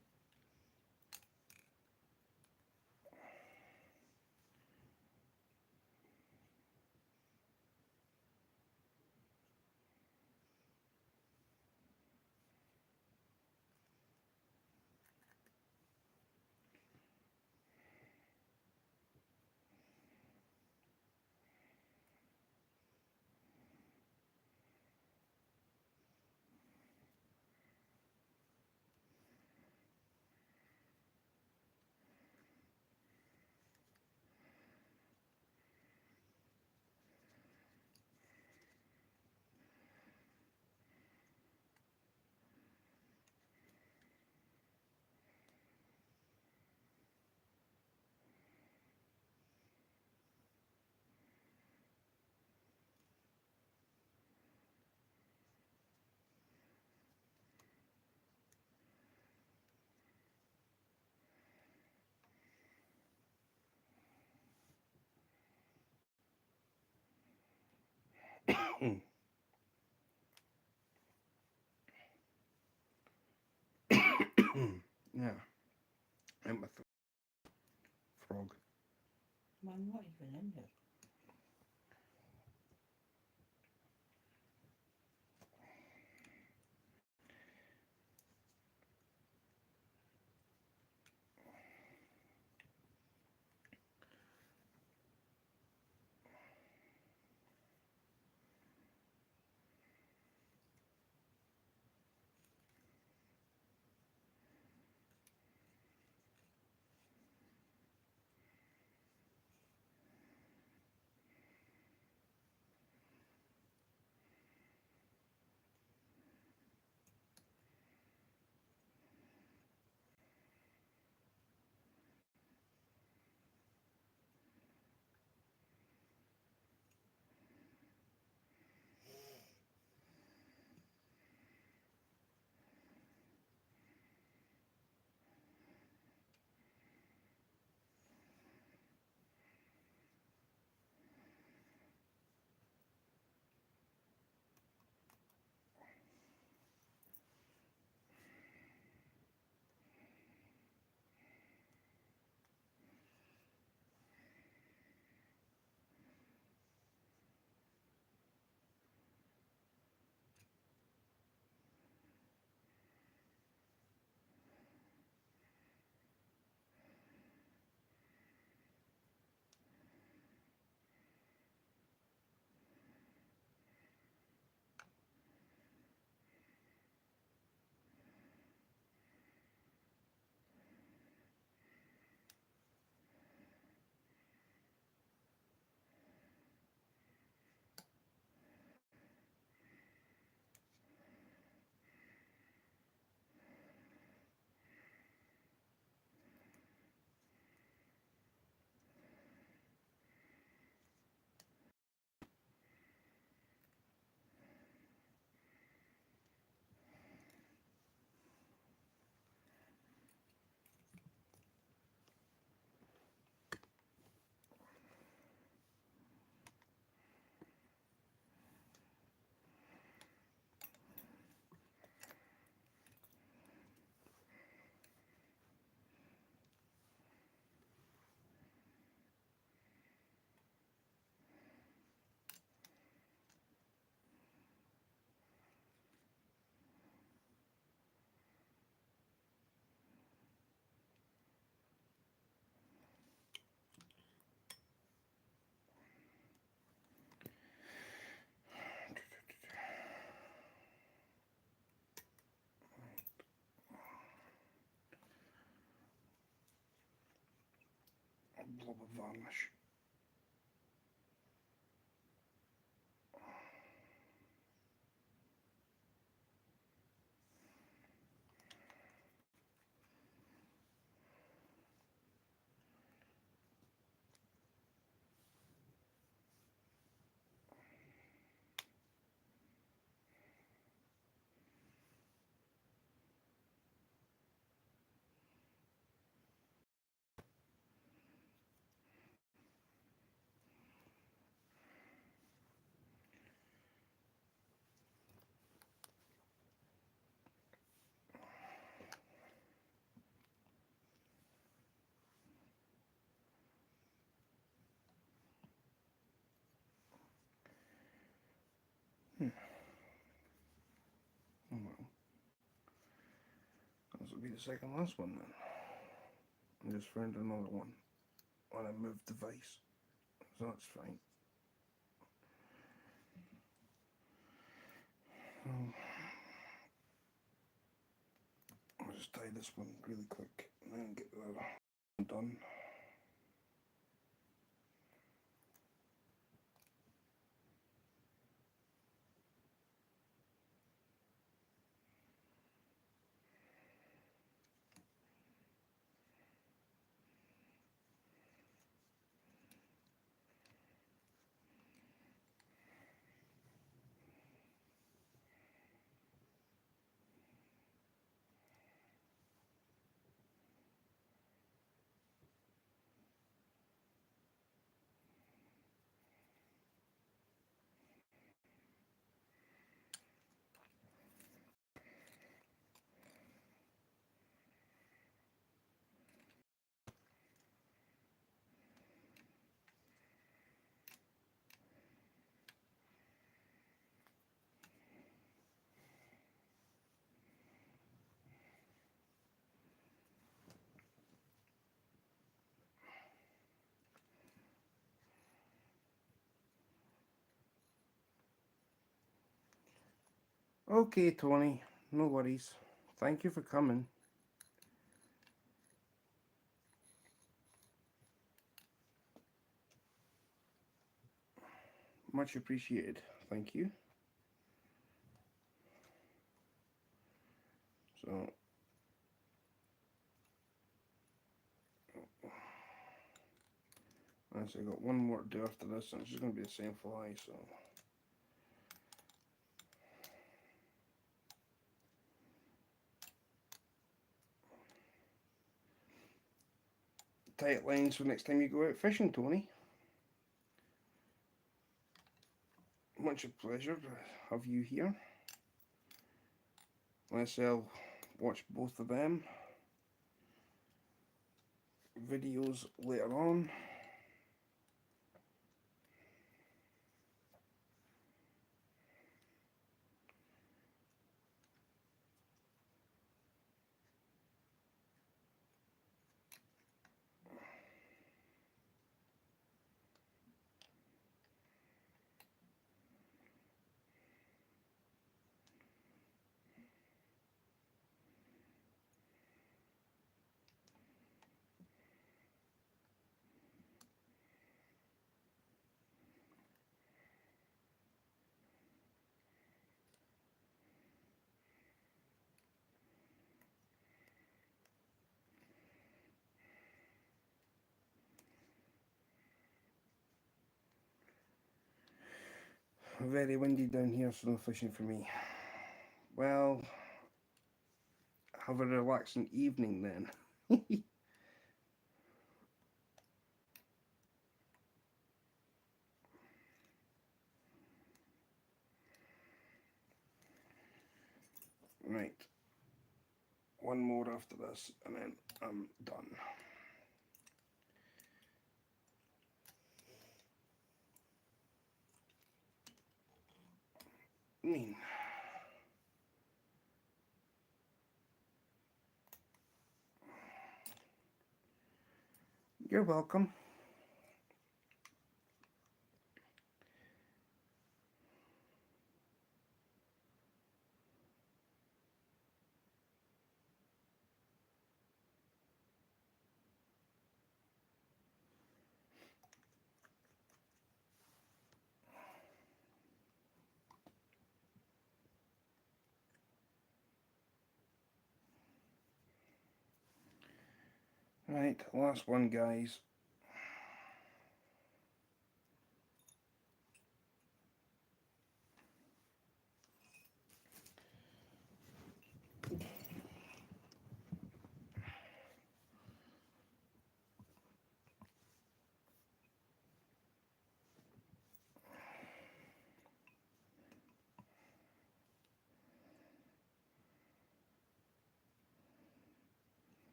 yeah, I'm with the frog.
Well, I'm not even in there.
blob of varnish. Oh well. This will be the second last one then. I just found another one when I moved the vise. So that's fine. I'll just tie this one really quick and then get the other one done. Okay, Tony, no worries. Thank you for coming. Much appreciated. Thank you. So, I got one more to do after this, and it's just going to be the same fly, so. Tight lines for next time you go out fishing, Tony. Much a pleasure to have you here. I'll watch both of them videos later on. Very windy down here, so no fishing for me. Well, have a relaxing evening then. Right. One more after this, and then I'm done. You're welcome. Right, last one, guys.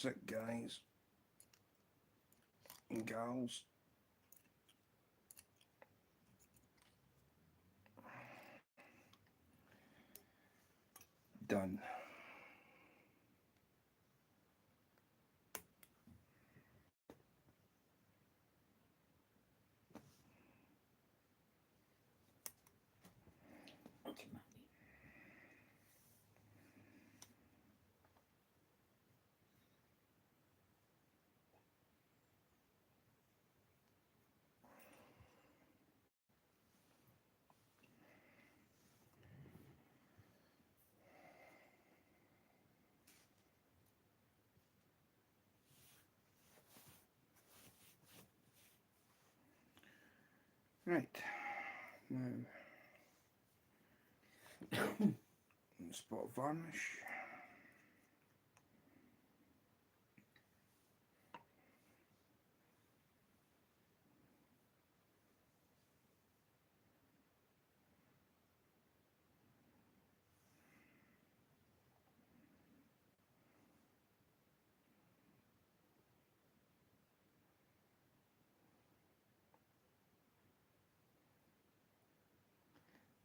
That's it, guys and gals. Done.
Okay, Mandy.
Right. Now, spot of varnish.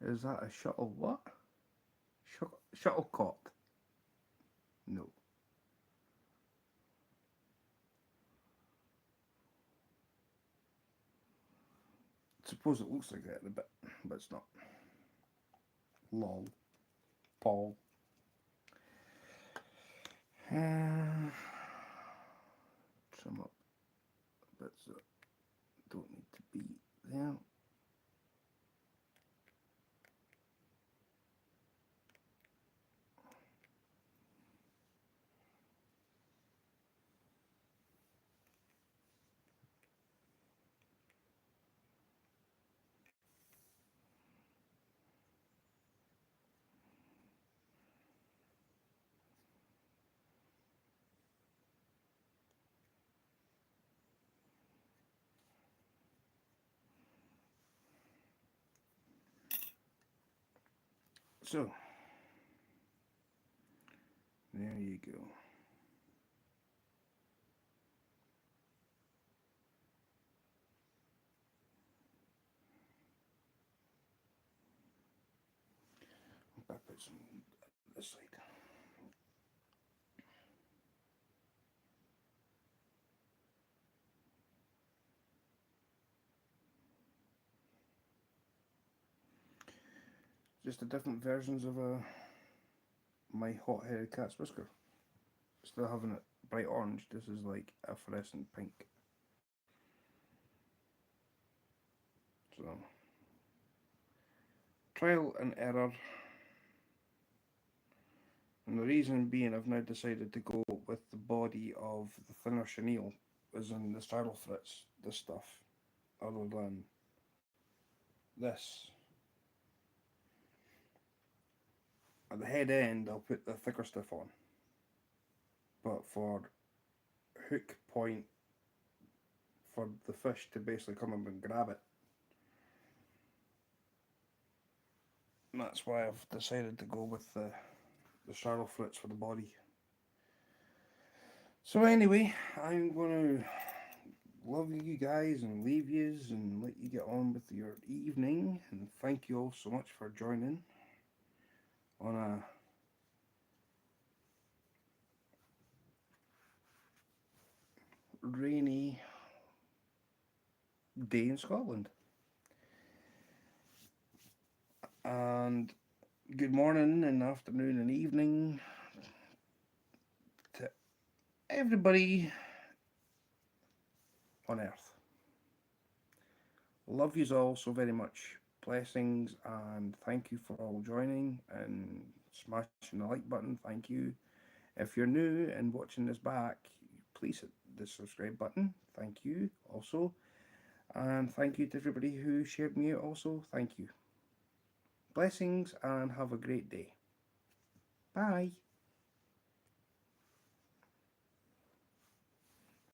Is that a shuttle what? Shuttlecock? No. Suppose it looks like that a bit, but it's not. Lol. Paul. Trim up bits that don't need to be there. So, there you go. I'll put some this side. Just the different versions of my hot-headed cat's whisker. Still having it bright orange. This is like a fluorescent pink. So, trial and error. And the reason being, I've now decided to go with the body of the thinner chenille, as in the straddle frits, this stuff, other than this. At the head end, I'll put the thicker stuff on. But for hook point, for the fish to basically come up and grab it, and that's why I've decided to go with the straddle frits for the body. So anyway, I'm going to love you guys and leave yous and let you get on with your evening. And thank you all so much for joining on a rainy day in Scotland. And good morning and afternoon and evening to everybody on earth. Love yous all so very much. Blessings and thank you for all joining and smashing the like button. Thank you. If you're new and watching this back, please hit the subscribe button. Thank you also. And thank you to everybody who shared me out also. Thank you. Blessings and have a great day. Bye.